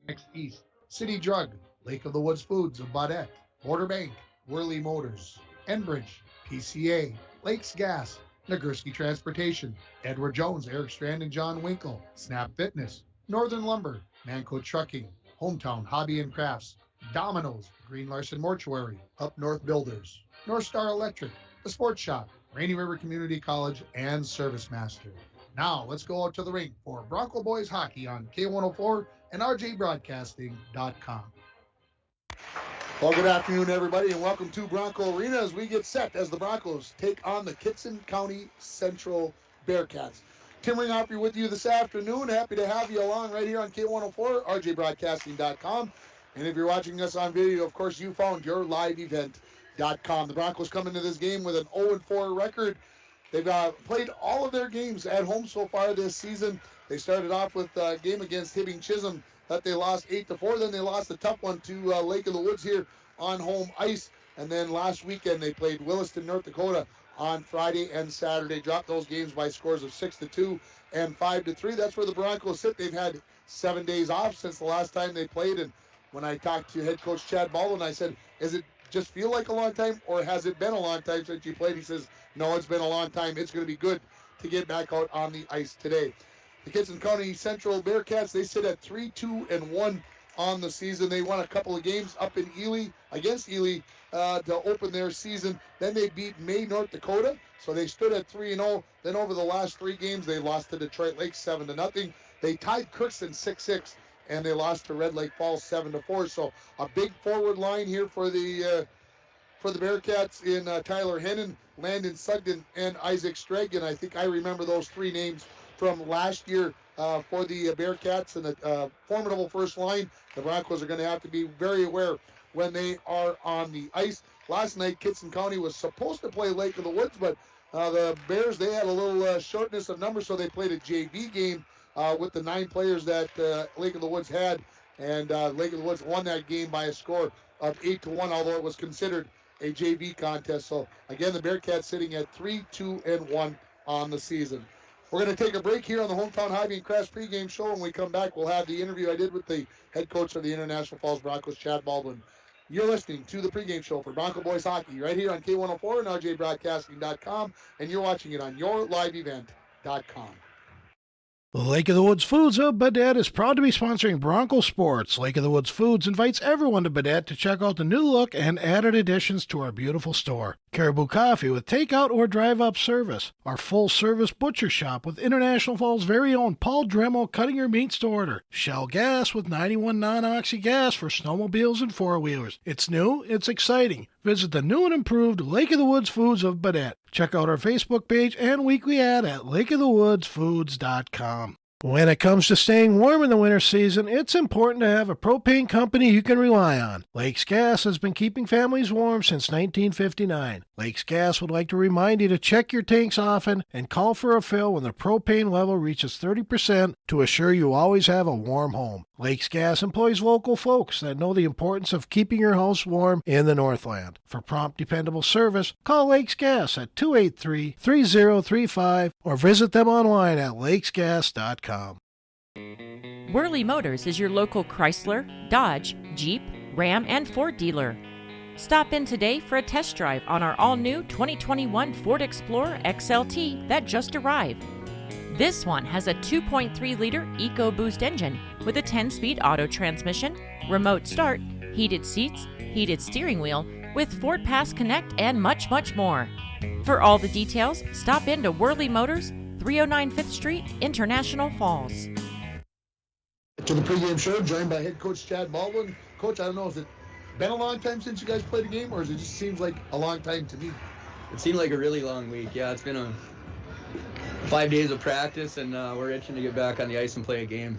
Next east, City Drug, Lake of the Woods Foods of Baudette, Border Bank, Worley Motors, Enbridge, PCA, Lakes Gas, Nagurski Transportation, Edward Jones, Eric Strand and John Winkle, Snap Fitness, Northern Lumber, Manco Trucking, Hometown Hobby and Crafts, Domino's, Green Larson Mortuary, Up North Builders, North Star Electric, The Sports Shop, Rainy River Community College, and Service Master. Now let's go out to the rink for Bronco Boys hockey on K104 and RJBroadcasting.com. Well, good afternoon, everybody, and welcome to Bronco Arena as we get set as the Broncos take on the Kittson County Central Bearcats. Tim Ringhofer with you this afternoon. Happy to have you along right here on K104, RJBroadcasting.com. And if you're watching us on video, of course, you found your live event.com. The Broncos come into this game with an 0-4 record. They've played all of their games at home so far this season. They started off with a game against Hibbing Chisholm that they lost 8-4. Then they lost a tough one to Lake of the Woods here on home ice. And then last weekend they played Williston, North Dakota on Friday and Saturday. Dropped those games by scores of 6-2 and 5-3. That's where the Broncos sit. They've had 7 days off since the last time they played. And when I talked to head coach Chad Baldwin, I said, is it just feel like a long time, or has it been a long time since you played? He says, no, it's been a long time. It's going to be good to get back out on the ice today. The Kittson County Central Bearcats, they sit at 3-2-1 on the season. They won a couple of games up in Ely, against Ely, to open their season. Then they beat May, North Dakota, so they stood at 3-0. Then over the last 3 games, they lost to Detroit Lake 7-0. They tied Kittson 6-6. And they lost to Red Lake Falls 7-4. So a big forward line here for the Bearcats in Tyler Hennon, Landon Sugden, and Isaac Stragan. I think I remember those 3 names from last year for the Bearcats, and a formidable first line. The Broncos are going to have to be very aware when they are on the ice. Last night, Kittson County was supposed to play Lake of the Woods, but the Bears, they had a little shortness of numbers, so they played a JV game with the 9 players that Lake of the Woods had, and Lake of the Woods won that game by a score of 8-1, although it was considered a JV contest. So again, the Bearcats sitting at 3-2-1 on the season. We're going to take a break here on the Hometown Hobby and Crafts pregame show. When we come back, we'll have the interview I did with the head coach of the International Falls Broncos, Chad Baldwin. You're listening to the pregame show for Bronco Boys hockey right here on K104 and RJBroadcasting.com, and you're watching it on yourliveevent.com. Lake of the Woods Foods of Baudette is proud to be sponsoring Bronco Sports. Lake of the Woods Foods invites everyone to Baudette to check out the new look and added additions to our beautiful store. Caribou Coffee with takeout or drive-up service. Our full-service butcher shop with International Falls' very own Paul Dremel cutting your meats to order. Shell Gas with 91 non-oxy gas for snowmobiles and four-wheelers. It's new, it's exciting. Visit the new and improved Lake of the Woods Foods of Baudette. Check out our Facebook page and weekly ad at lakeofthewoodsfoods.com. When it comes to staying warm in the winter season, it's important to have a propane company you can rely on. Lakes Gas has been keeping families warm since 1959. Lakes Gas would like to remind you to check your tanks often and call for a fill when the propane level reaches 30% to assure you always have a warm home. Lakes Gas employs local folks that know the importance of keeping your house warm in the Northland. For prompt, dependable service, call Lakes Gas at 283-3035 or visit them online at lakesgas.com. Worley Motors is your local Chrysler, Dodge, Jeep, Ram, and Ford dealer. Stop in today for a test drive on our all-new 2021 Ford Explorer XLT that just arrived. This one has a 2.3-liter EcoBoost engine with a 10-speed auto transmission, remote start, heated seats, heated steering wheel, with Ford Pass Connect, and much, much more. For all the details, stop in to Worley Motors, 309 5th Street, International Falls. To the pregame show, joined by head coach Chad Baldwin. Coach, I don't know, has it been a long time since you guys played a game, or does it just seems like a long time to me? It seemed like a really long week. Yeah, it's been 5 days of practice, and we're itching to get back on the ice and play a game.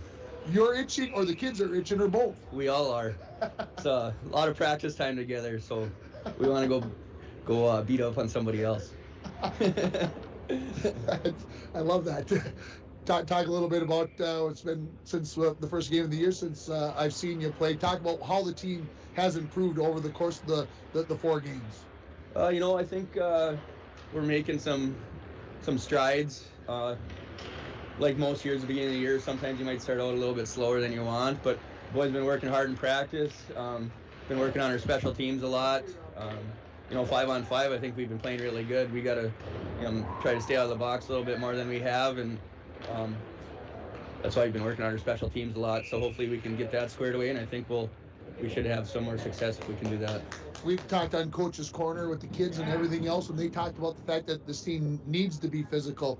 You're itching, or the kids are itching, or both? We all are. It's a lot of practice time together, so we want to go beat up on somebody else. I love that. Talk a little bit about it's been since the first game of the year since I've seen you play. Talk about how the team has improved over the course of the 4 games. I think we're making some strides. Like most years at the beginning of the year, sometimes you might start out a little bit slower than you want, but boys been working hard in practice. Been working on our special teams a lot. 5-on-5, I think we've been playing really good. We got to try to stay out of the box a little bit more than we have, and that's why we've been working on our special teams a lot. So hopefully we can get that squared away, and I think we should have some more success if we can do that. We've talked on Coach's Corner with the kids and everything else, and they talked about the fact that this team needs to be physical.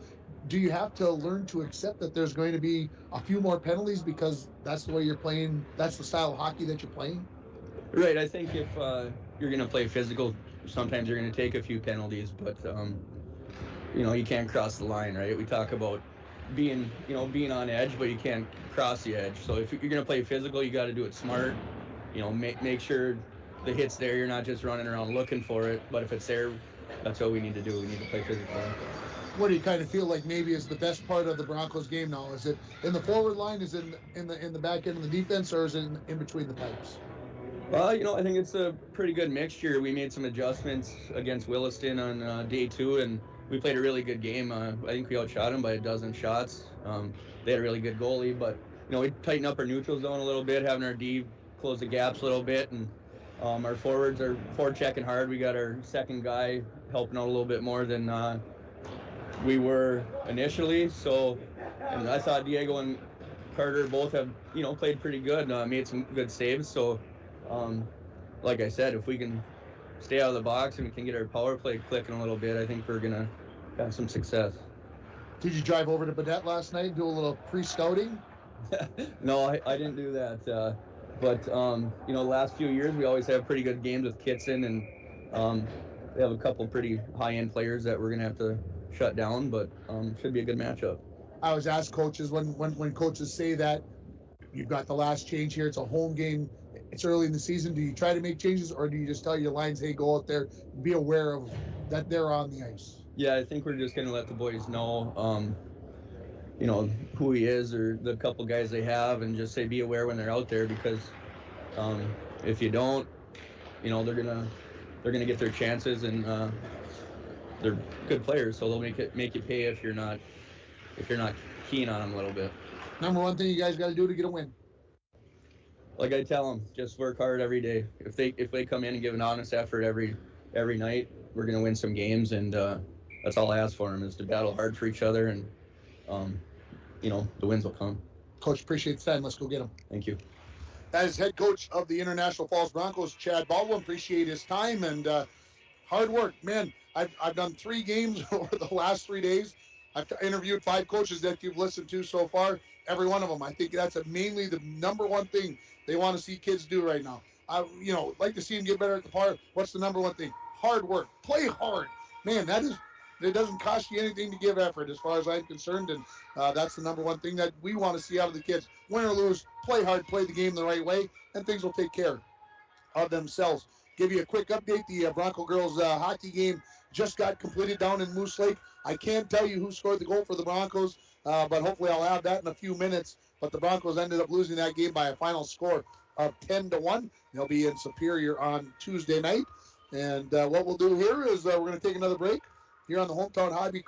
Do you have to learn to accept that there's going to be a few more penalties because that's the way you're playing, that's the style of hockey that you're playing? Right. I think if you're going to play physical, sometimes you're going to take a few penalties, but you can't cross the line, right? We talk about being on edge, but you can't cross the edge. So if you're going to play physical, you got to do it smart. Make sure the hit's there. You're not just running around looking for it, but if it's there, that's what we need to do. We need to play physical. What do you kind of feel like maybe is the best part of the Broncos game now? Is it in the forward line, is it in the back end of the defense, or is it in between the pipes? Well, I think it's a pretty good mixture. We made some adjustments against Williston on day 2, and we played a really good game. I think we outshot them by a dozen shots. They had a really good goalie, but we tightened up our neutral zone a little bit, having our D close the gaps a little bit, and our forwards are forward checking hard. We got our second guy helping out a little bit more than we were initially. So, and I thought Diego and Carter both have played pretty good, made some good saves. So, like I said, if we can stay out of the box and we can get our power play clicking a little bit, I think we're gonna have some success. Did you drive over to Badette last night and do a little pre-scouting? No, I didn't do that. But the last few years we always have pretty good games with Kittson, and they have a couple pretty high-end players that we're gonna have to shut down, but should be a good matchup. I always ask coaches when coaches say that you've got the last change here, it's a home game, it's early in the season, do you try to make changes, or do you just tell your lines, hey, go out there, be aware of that they're on the ice? Yeah, I think we're just gonna let the boys know who he is or the couple guys they have, and just say be aware when they're out there, because if you don't, they're gonna get their chances, and they're good players, so they'll make you pay if you're not keen on them a little bit. Number one thing you guys got to do to get a win? Like I tell them, just work hard every day. If they come in and give an honest effort every night, we're gonna win some games, and that's all I ask for them, is to battle hard for each other, and the wins will come. Coach, appreciate the time. Let's go get them. Thank you. That is head coach of the International Falls Broncos, Chad Baldwin. Appreciate his time and hard work. Man, I've done 3 games over the last 3 days. I've interviewed 5 coaches that you've listened to so far. Every one of them. I think that's mainly the number one thing they want to see kids do right now. Like to see them get better at the par. What's the number one thing? Hard work. Play hard. Man, it doesn't cost you anything to give effort as far as I'm concerned, and that's the number one thing that we want to see out of the kids. Win or lose, play hard, play the game the right way, and things will take care of themselves. Give you a quick update. The Bronco girls hockey game just got completed down in Moose Lake. I can't tell you who scored the goal for the Broncos, but hopefully I'll have that in a few minutes. But the Broncos ended up losing that game by a final score of 10-1. They'll be in Superior on Tuesday night. And what we'll do here is we're going to take another break here on the Hometown Hobby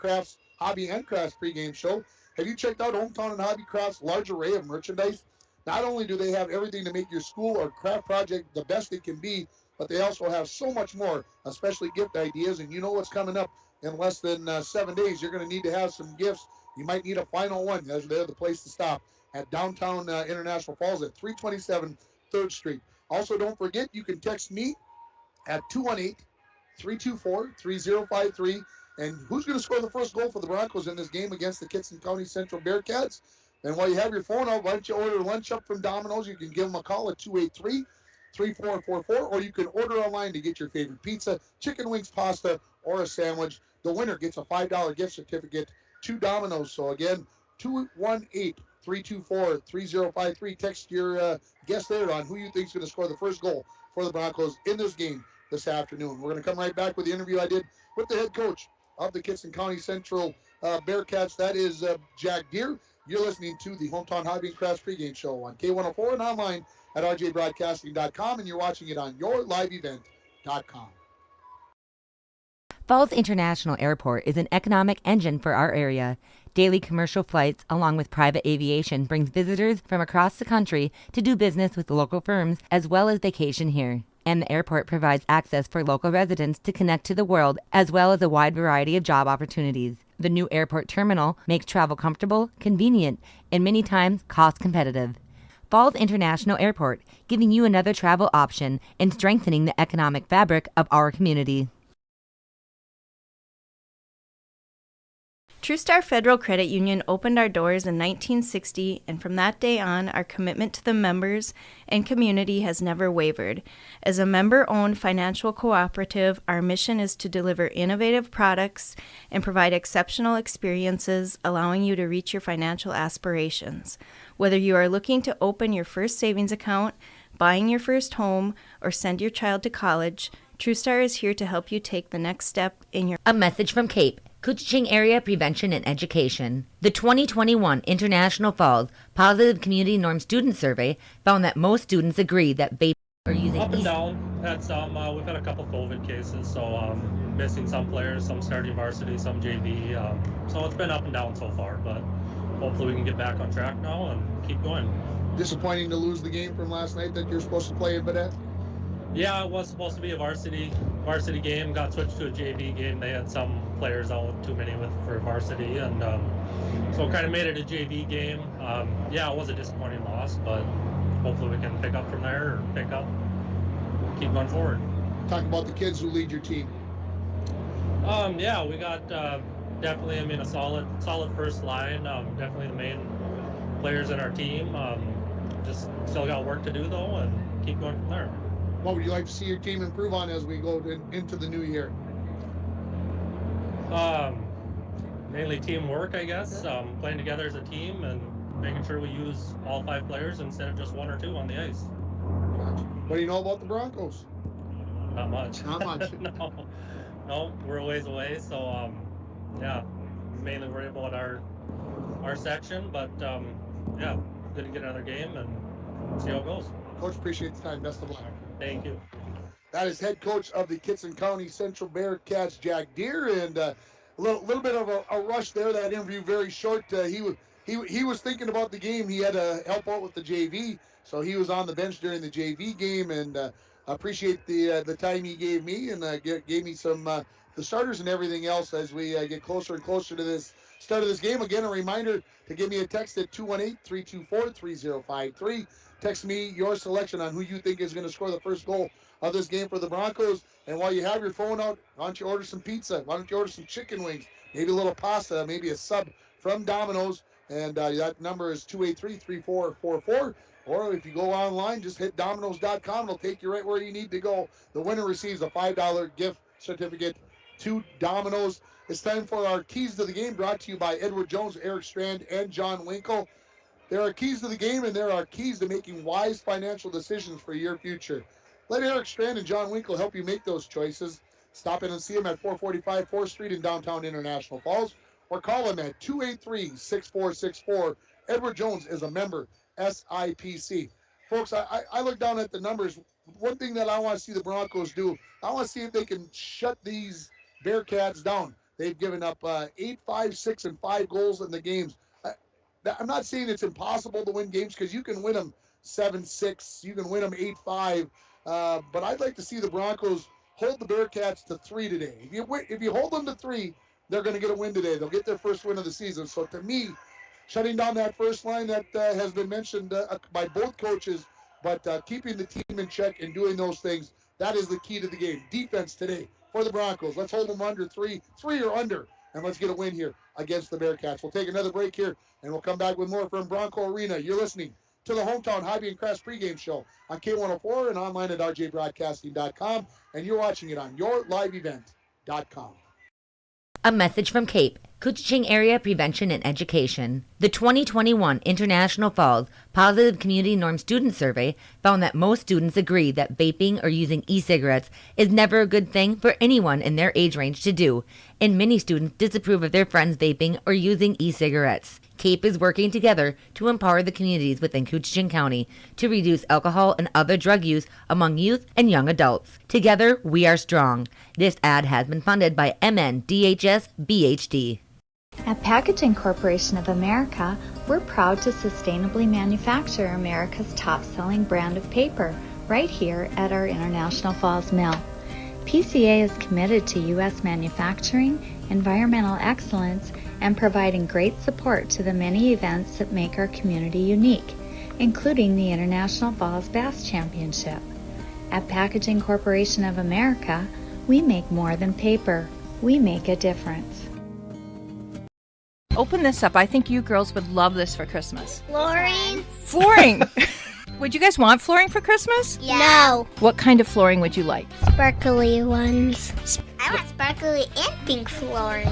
and Crafts pregame show. Have you checked out Hometown and Hobby Crafts' large array of merchandise? Not only do they have everything to make your school or craft project the best it can be, but they also have so much more, especially gift ideas. And you know what's coming up in less than 7 days. You're going to need to have some gifts. You might need a final one. They're the place to stop at downtown International Falls at 327 3rd Street. Also, don't forget, you can text me at 218-324-3053. And who's going to score the first goal for the Broncos in this game against the Kittson County Central Bearcats? And while you have your phone out, why don't you order lunch up from Domino's? You can give them a call at 283-3444, or you can order online to get your favorite pizza, chicken wings, pasta, or a sandwich. The winner gets a $5 gift certificate to Domino's. So again, 218-324-3053. Text your guest there on who you think is going to score the first goal for the Broncos in this game this afternoon. We're going to come right back with the interview I did with the head coach of the Kittson County Central Bearcats. That is Jack Deere. You're listening to the Hometown Hobby and Crafts pregame show on K104 and online at rjbroadcasting.com, and you're watching it on yourliveevent.com. Falls International Airport is an economic engine for our area. Daily commercial flights, along with private aviation, brings visitors from across the country to do business with local firms as well as vacation here. And the airport provides access for local residents to connect to the world as well as a wide variety of job opportunities. The new airport terminal makes travel comfortable, convenient, and many times cost competitive. Falls International Airport, giving you another travel option and strengthening the economic fabric of our community. TrueStar Federal Credit Union opened our doors in 1960, and from that day on, our commitment to the members and community has never wavered. As a member-owned financial cooperative, our mission is to deliver innovative products and provide exceptional experiences, allowing you to reach your financial aspirations. Whether you are looking to open your first savings account, buying your first home, or send your child to college, TrueStar is here to help you take the next step in your... A message from CAPE, Kittson Area Prevention and Education. The 2021 International Falls Positive Community Norm Student Survey found that most students agree that vaping are using up and down. Had some. We've had a couple COVID cases, so missing some players, some starting varsity, some JV. So it's been up and down so far, but hopefully we can get back on track now and keep going. Disappointing to lose the game from last night that you're supposed to play in Badette? Yeah, it was supposed to be a varsity game. Got switched to a JV game. They had some players out, too many for varsity, and so kind of made it a JV game. Yeah, it was a disappointing loss, but hopefully we can pick up from there, or keep going forward. Talk about the kids who lead your team. Yeah, we got definitely, a solid first line. Definitely the main players in our team. Just still got work to do though, and keep going from there. What would you like to see your team improve on as we go into the new year? Mainly teamwork, I guess. Playing together as a team and making sure we use all 5 players instead of just 1 or 2 on the ice. What do you know about the Broncos? Not much. Not much. No, we're a ways away. So, yeah, mainly worried about our section, but yeah, good to get another game and see how it goes. Coach, appreciate the time. Best of luck. Thank you. That is head coach of the Kittson County Central Bearcats, Jack Deere, and a little bit of a rush there. That interview very short. He was thinking about the game. He had to help out with the JV, so he was on the bench during the JV game, and appreciate the time he gave me and gave me some the starters and everything else as we get closer and closer to this start of this game. Again, a reminder to give me a text at 218-324-3053. Text me your selection on who you think is going to score the first goal of this game for the Broncos. And while you have your phone out, why don't you order some pizza? Why don't you order some chicken wings? Maybe a little pasta, maybe a sub from Domino's. And that number is 283-3444. Or if you go online, just hit Domino's.com. It'll take you right where you need to go. The winner receives a $5 gift certificate to Domino's. It's time for our keys to the game, brought to you by Edward Jones, Eric Strand, and John Winkle. There are keys to the game, and there are keys to making wise financial decisions for your future. Let Eric Strand and John Winkle help you make those choices. Stop in and see them at 445 4th Street in downtown International Falls, or call them at 283-6464. Edward Jones is a member, SIPC. Folks, I look down at the numbers. One thing that I want to see the Broncos do, I want to see if they can shut these Bearcats down. They've given up 8, 5, 6, and 5 goals in the games. I'm not saying it's impossible to win games, because you can win them 7-6, you can win them 8-5, but I'd like to see the Broncos hold the Bearcats to 3 today. If you hold them to 3, they're going to get a win today. They'll get their first win of the season. So to me, shutting down that first line that has been mentioned by both coaches, but keeping the team in check and doing those things, that is the key to the game. Defense today for the Broncos. Let's hold them under 3 or under, and let's get a win here against the Bearcats. We'll take another break here, and we'll come back with more from Bronco Arena. You're listening to the Hometown Hobby and Crafts pregame show on K104 and online at rjbroadcasting.com, and you're watching it on yourliveevent.com. A message from CAPE, Kittson Area Prevention and Education. The 2021 International Falls Positive Community Norm Student Survey found that most students agree that vaping or using e-cigarettes is never a good thing for anyone in their age range to do, and many students disapprove of their friends vaping or using e-cigarettes. CAPE is working together to empower the communities within Kittson County to reduce alcohol and other drug use among youth and young adults. Together, we are strong. This ad has been funded by MNDHS BHD. At Packaging Corporation of America, we're proud to sustainably manufacture America's top-selling brand of paper right here at our International Falls Mill. PCA is committed to U.S. manufacturing, environmental excellence, and providing great support to the many events that make our community unique, including the International Falls Bass Championship. At Packaging Corporation of America, we make more than paper. We make a difference. Open this up. I think you girls would love this for Christmas. Flooring? Flooring! Would you guys want flooring for Christmas? Yeah. No. What kind of flooring would you like? Sparkly ones. I want sparkly and pink flooring.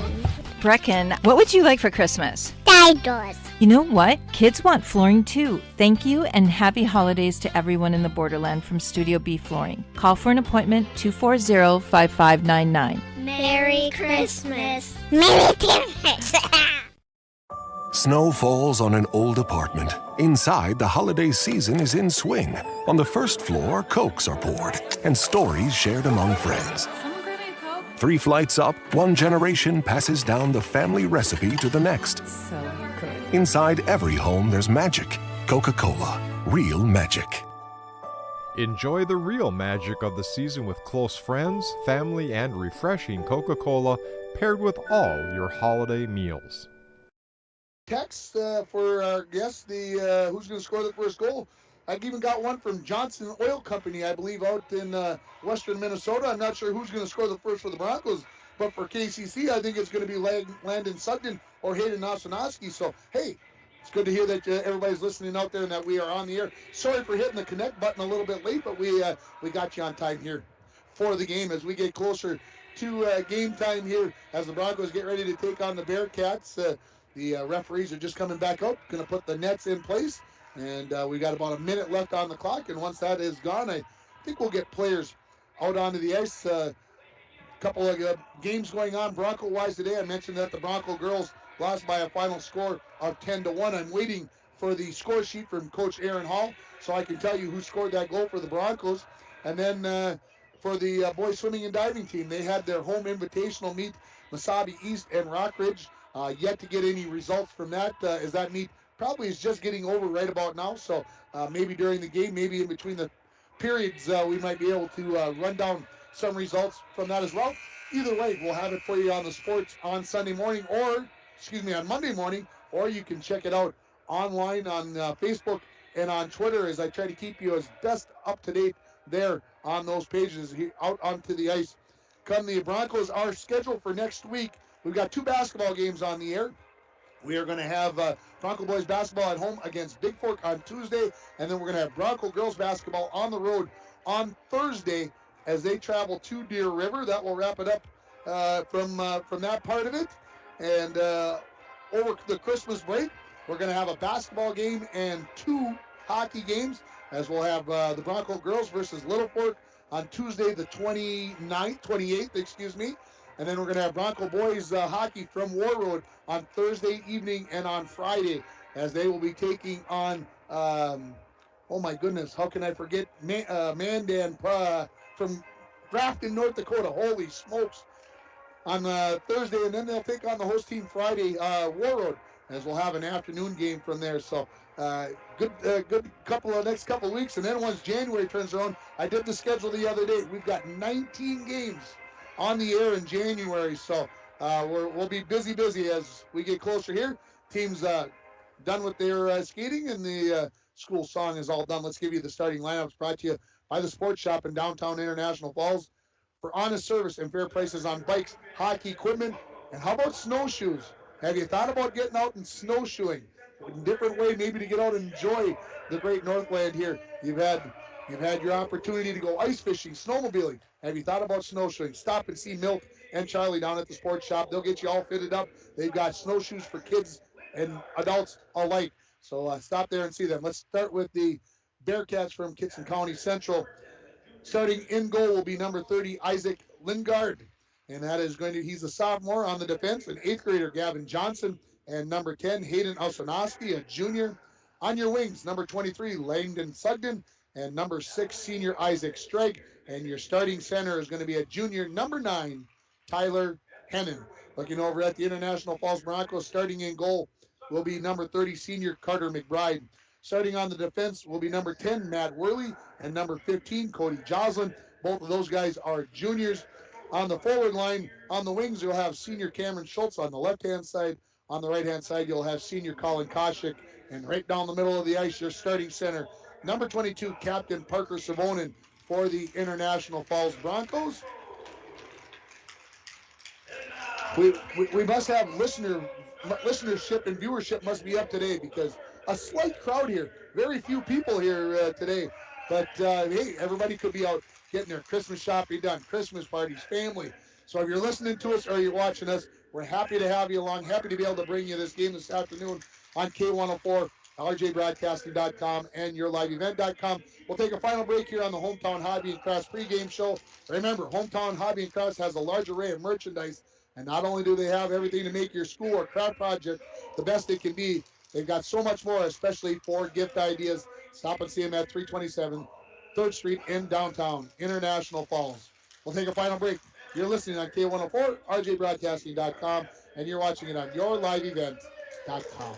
Brecken, what would you like for Christmas? Dinosaurs. You know what? Kids want flooring too. Thank you and happy holidays to everyone in the borderland from Studio B Flooring. Call for an appointment 240-5599. Merry Christmas. Merry Christmas. Snow falls on an old apartment. Inside, the holiday season is in swing. On the first floor, Cokes are poured and stories shared among friends. 3 flights up, one generation passes down the family recipe to the next. So good. Inside every home, there's magic. Coca-Cola. Real magic. Enjoy the real magic of the season with close friends, family, and refreshing Coca-Cola paired with all your holiday meals. Text for our guest, the who's going to score the first goal. I've even got one from Johnson Oil Company, I believe, out in western Minnesota. I'm not sure who's going to score the first for the Broncos, but for KCC, I think it's going to be Landon Sugden or Hayden Osanowski. So, hey, it's good to hear that everybody's listening out there and that we are on the air. Sorry for hitting the connect button a little bit late, but we got you on time here for the game as we get closer to game time here as the Broncos get ready to take on the Bearcats. The referees are just coming back out, going to put the nets in place, and we got about a minute left on the clock, and once that is gone, I think we'll get players out onto the ice. A couple of games going on Bronco-wise today. I mentioned that the Bronco girls lost by a final score of 10-1. I'm waiting for the score sheet from Coach Aaron Hall so I can tell you who scored that goal for the Broncos. And then for the boys swimming and diving team, they had their home invitational meet, Mesabi East and Rockridge. Yet to get any results from that, as that meet probably is just getting over right about now. So maybe during the game, maybe in between the periods, we might be able to run down some results from that as well. Either way, we'll have it for you on the sports on Sunday morning, or on Monday morning, or you can check it out online on Facebook and on Twitter as I try to keep you as best up to date there on those pages out onto the ice. Come the Broncos are scheduled for next week. We've got 2 basketball games on the air. We are going to have Bronco boys basketball at home against Big Fork on Tuesday, and then we're going to have Bronco girls basketball on the road on Thursday as they travel to Deer River. That will wrap it up from that part of it. And over the Christmas break, we're going to have a basketball game and 2 hockey games, as we'll have the Bronco girls versus Little Fork on Tuesday the 28th, and then we're going to have Bronco boys hockey from War Road on Thursday evening and on Friday, as they will be taking on, oh my goodness, how can I forget, Mandan from Grafton, North Dakota. Holy smokes. On Thursday, and then they'll take on the host team Friday, War Road, as we'll have an afternoon game from there. So good next couple of weeks, and then once January turns around, I did the schedule the other day. We've got 19 games on the air in January, so we'll be busy as we get closer here. Teams done with their skating, and the school song is all done. Let's give you the starting lineups, brought to you by the Sports Shop in downtown International Falls for honest service and fair prices on bikes, hockey equipment, and how about snowshoes? Have you thought about getting out and snowshoeing? A different way maybe to get out and enjoy the great Northland here. You've had your opportunity to go ice fishing, snowmobiling. Have you thought about snowshoeing? Stop and see Milt and Charlie down at the Sports Shop. They'll get you all fitted up. They've got snowshoes for kids and adults alike. So stop there and see them. Let's start with the Bearcats from Kittson County Central. Starting in goal will be number 30, Isaac Lingard. And that is he's a sophomore on the defense. An 8th grader, Gavin Johnson. and number 10, Hayden Osanowski, a junior. On your wings, number 23, Langdon Sugden, and number 6, senior Isaac Strike. And your starting center is going to be a junior, number 9, Tyler Hennon. Looking over at the International Falls Broncos, starting in goal will be number 30, senior Carter McBride. Starting on the defense will be number 10, Matt Worley, and number 15, Cody Joslin. Both of those guys are juniors. On the forward line, on the wings, you'll have senior Cameron Schultz on the left-hand side. On the right-hand side, you'll have senior Colin Koshik. And right down the middle of the ice, your starting center, number 22, Captain Parker Savonin for the International Falls Broncos. We must have listenership and viewership must be up today because a slight crowd here. Very few people here today. But, hey, everybody could be out getting their Christmas shopping done, Christmas parties, family. So if you're listening to us or you're watching us, we're happy to have you along, happy to be able to bring you this game this afternoon on K104, rjbroadcasting.com, and yourliveevent.com. We'll take a final break here on the Hometown Hobby and Crafts pregame show. Remember, Hometown Hobby and Crafts has a large array of merchandise, and not only do they have everything to make your school or craft project the best it can be, they've got so much more, especially for gift ideas. Stop and see them at 327 3rd Street in downtown International Falls. We'll take a final break. You're listening on K104, rjbroadcasting.com, and you're watching it on yourliveevent.com.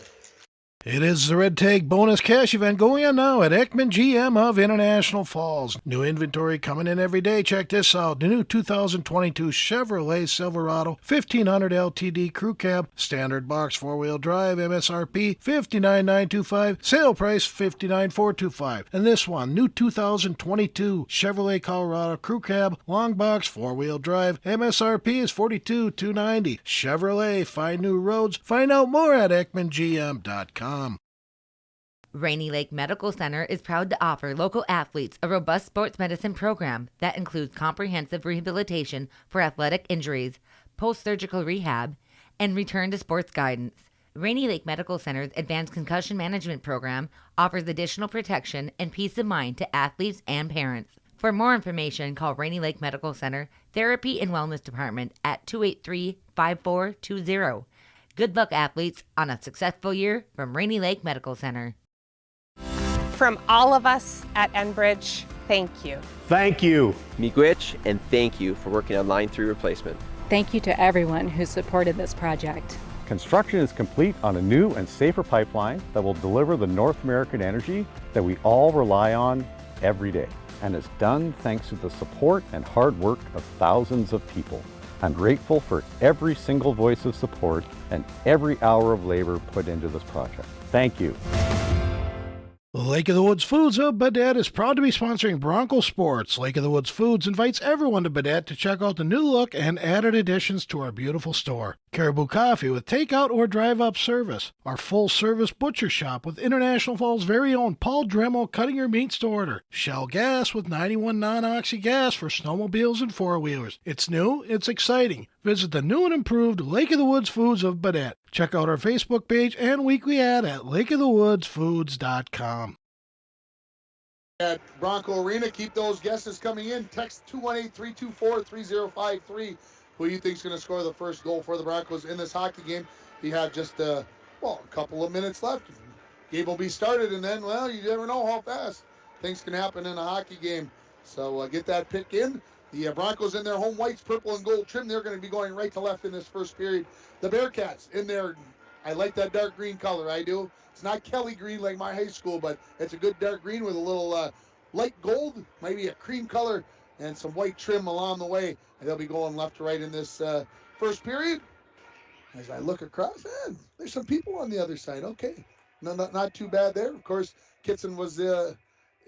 It is the Red Tag Bonus Cash event going on now at Ekman GM of International Falls. New inventory coming in every day. Check this out. The new 2022 Chevrolet Silverado 1500 LTD Crew Cab, standard box 4-wheel drive, MSRP $59,925, sale price $59,425. And this one, new 2022 Chevrolet Colorado Crew Cab, long box 4-wheel drive, MSRP is $42,290. Chevrolet, find new roads. Find out more at EkmanGM.com. Rainy Lake Medical Center is proud to offer local athletes a robust sports medicine program that includes comprehensive rehabilitation for athletic injuries, post-surgical rehab, and return to sports guidance. Rainy Lake Medical Center's Advanced Concussion Management Program offers additional protection and peace of mind to athletes and parents. For more information, call Rainy Lake Medical Center Therapy and Wellness Department at 283-5420. Good luck, athletes, on a successful year from Rainy Lake Medical Center. From all of us at Enbridge, thank you. Thank you. Miigwech, and thank you for working on Line 3 replacement. Thank you to everyone who supported this project. Construction is complete on a new and safer pipeline that will deliver the North American energy that we all rely on every day. And it's done thanks to the support and hard work of thousands of people. I'm grateful for every single voice of support and every hour of labor put into this project. Thank you. Lake of the Woods Foods of Baudette is proud to be sponsoring Bronco Sports. Lake of the Woods Foods invites everyone to Baudette to check out the new look and added additions to our beautiful store. Caribou Coffee with takeout or drive-up service. Our full-service butcher shop with International Falls' very own Paul Dremel cutting your meats to order. Shell Gas with 91 non-oxy gas for snowmobiles and four-wheelers. It's new, it's exciting. Visit the new and improved Lake of the Woods Foods of Baudette. Check out our Facebook page and weekly ad at lakeofthewoodsfoods.com. At Bronco Arena, keep those guesses coming in. Text 218-324-3053. Who you think is going to score the first goal for the Broncos in this hockey game? We have just a couple of minutes left. Game will be started, and then, well, you never know how fast things can happen in a hockey game. So get that pick in. The Broncos in their home whites, purple and gold trim, they're going to be going right to left in this first period. The Bearcats in their, I like that dark green color, I do. It's not Kelly green like my high school, but it's a good dark green with a little light gold, maybe a cream color, and some white trim along the way. And they'll be going left to right in this first period. As I look across, there's some people on the other side. Okay, not too bad there. Of course, Kittson was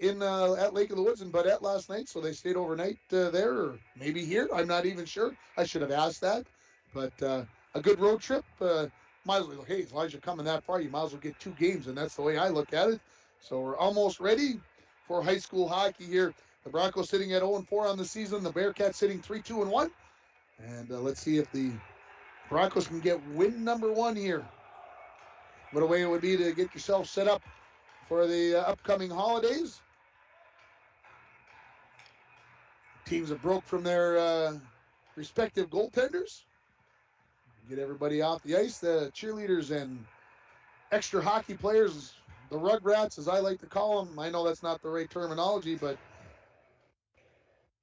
in at Lake of the Woods in Baudette last night, so they stayed overnight there, or maybe here. I'm not even sure. I should have asked that. But a good road trip. Might as well, hey, as long as you're coming that far, you might as well get 2 games, and that's the way I look at it. So we're almost ready for high school hockey here. The Broncos sitting at 0-4 on the season. The Bearcats sitting 3-2-1. And let's see if the Broncos can get win number 1 here. What a way it would be to get yourself set up for the upcoming holidays. Teams have broke from their respective goaltenders. Get everybody off the ice. The cheerleaders and extra hockey players, the Rugrats, as I like to call them. I know that's not the right terminology, but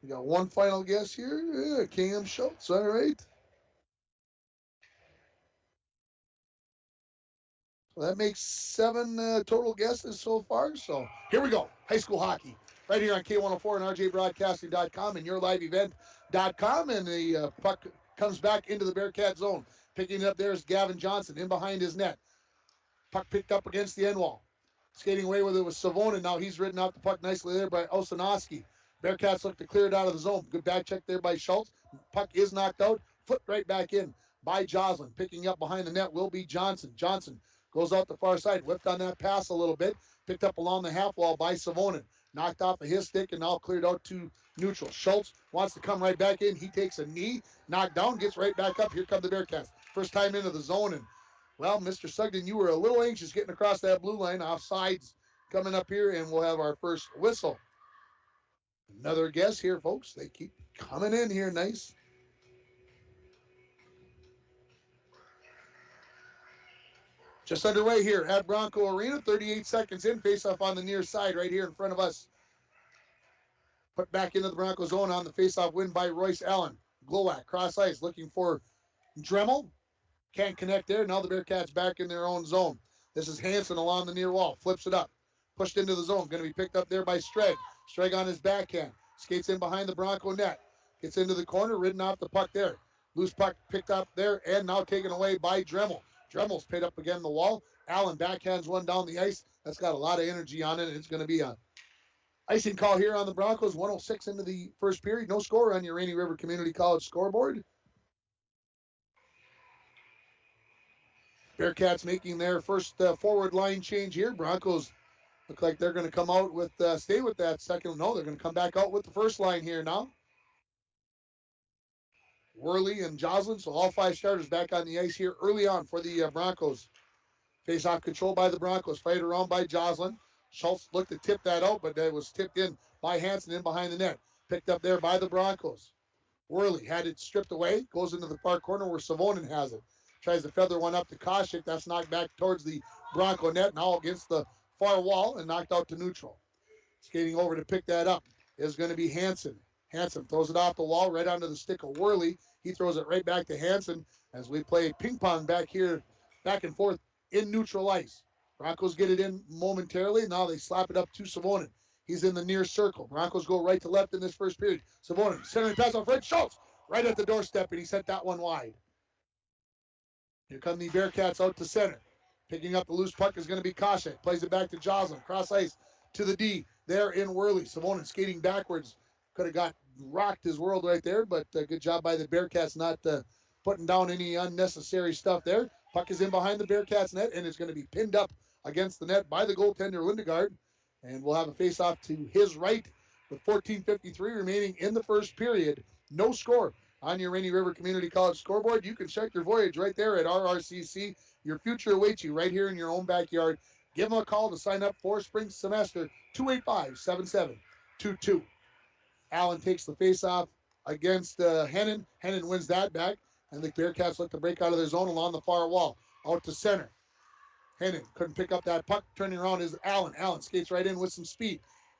we got one final guess here. Yeah, Cam Schultz, all right. So that makes 7 total guesses so far. So here we go. High school hockey. Right here on K104 and RJBroadcasting.com and YourLiveEvent.com. And the puck comes back into the Bearcat zone. Picking it up there is Gavin Johnson in behind his net. Puck picked up against the end wall. Skating away with it was Savonin. Now he's ridden out the puck nicely there by Osanowski. Bearcats look to clear it out of the zone. Good back check there by Schultz. Puck is knocked out. Foot right back in by Joslin. Picking up behind the net will be Johnson. Johnson goes out the far side. Whipped on that pass a little bit. Picked up along the half wall by Savonin. Knocked off of his stick and now cleared out to neutral. Schultz wants to come right back in. He takes a knee. Knocked down. Gets right back up. Here come the Bearcats. First time into the zone. And, well, Mr. Sugden, you were a little anxious getting across that blue line. Offsides coming up here, and we'll have our first whistle. Another guess here, folks. They keep coming in here nice. Just underway here at Bronco Arena. 38 seconds in. Face-off on the near side right here in front of us. Put back into the Bronco zone on the face-off win by Royce Allen. Glowak, cross ice, looking for Dremel. Can't connect there. Now the Bearcats back in their own zone. This is Hansen along the near wall. Flips it up. Pushed into the zone. Going to be picked up there by Streg. Streg on his backhand. Skates in behind the Bronco net. Gets into the corner. Ridden off the puck there. Loose puck picked up there and now taken away by Dremel. Dremel's paid up again the wall. Allen backhands one down the ice. That's got a lot of energy on it. And it's going to be a icing call here on the Broncos. 1:06 into the first period. No score on your Rainy River Community College scoreboard. Bearcats making their first forward line change here. Broncos look like they're going to come out with, stay with that second. No, they're going to come back out with the first line here now. Worley and Joslin, so all 5 starters back on the ice here early on for the Broncos. Face-off control by the Broncos. Fight around by Joslin. Schultz looked to tip that out, but it was tipped in by Hansen in behind the net. Picked up there by the Broncos. Worley had it stripped away. Goes into the far corner where Savonin has it. Tries to feather one up to Koshik. That's knocked back towards the Bronco net. Now against the far wall and knocked out to neutral. Skating over to pick that up is going to be Hansen. Hansen throws it off the wall right onto the stick of Worley. He throws it right back to Hansen as we play ping pong back here, back and forth in neutral ice. Broncos get it in momentarily. Now they slap it up to Savonin. He's in the near circle. Broncos go right to left in this first period. Savonin centering pass off Fred Schultz right at the doorstep, and he sent that one wide. Here come the Bearcats out to center. Picking up the loose puck is going to be Koshik. Plays it back to Joslin. Cross ice to the D. There in Worley. Savonin skating backwards. Could have got rocked his world right there, but good job by the Bearcats not putting down any unnecessary stuff there. Puck is in behind the Bearcats net, and it's going to be pinned up against the net by the goaltender Lindegaard. And we'll have a face-off to his right with 14:53 remaining in the first period. No score on your Rainy River Community College scoreboard. You can check your voyage right there at RRCC. Your future awaits you right here in your own backyard. Give them a call to sign up for spring semester, 285-7722. Allen takes the face-off against Hennon. Hennon wins that back, and the Bearcats look to break out of their zone along the far wall. Out to center. Hennon couldn't pick up that puck. Turning around is Allen. Allen skates right in with some speed.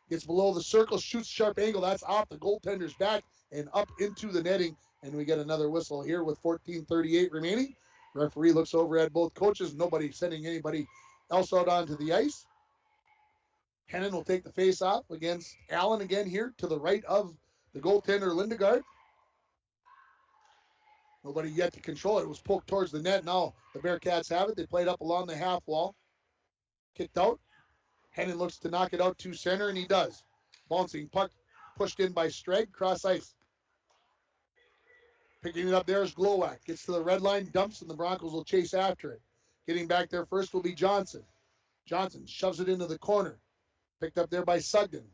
Gets below the circle, shoots sharp angle. That's off the goaltender's back and up into the netting. And we get another whistle here with 14:38 remaining. Referee looks over at both coaches. Nobody sending anybody else out onto the ice. Hennon will take the face-off against Allen again here to the right of the goaltender Lindegaard. Nobody yet to control it. It was poked towards the net. Now the Bearcats have it. They played up along the half wall. Kicked out. Hennon looks to knock it out to center, and he does. Bouncing puck pushed in by Streg. Cross ice. Picking it up there is Glowak. Gets to the red line, dumps, and the Broncos will chase after it. Getting back there first will be Johnson. Johnson shoves it into the corner. Picked up there by Sugden.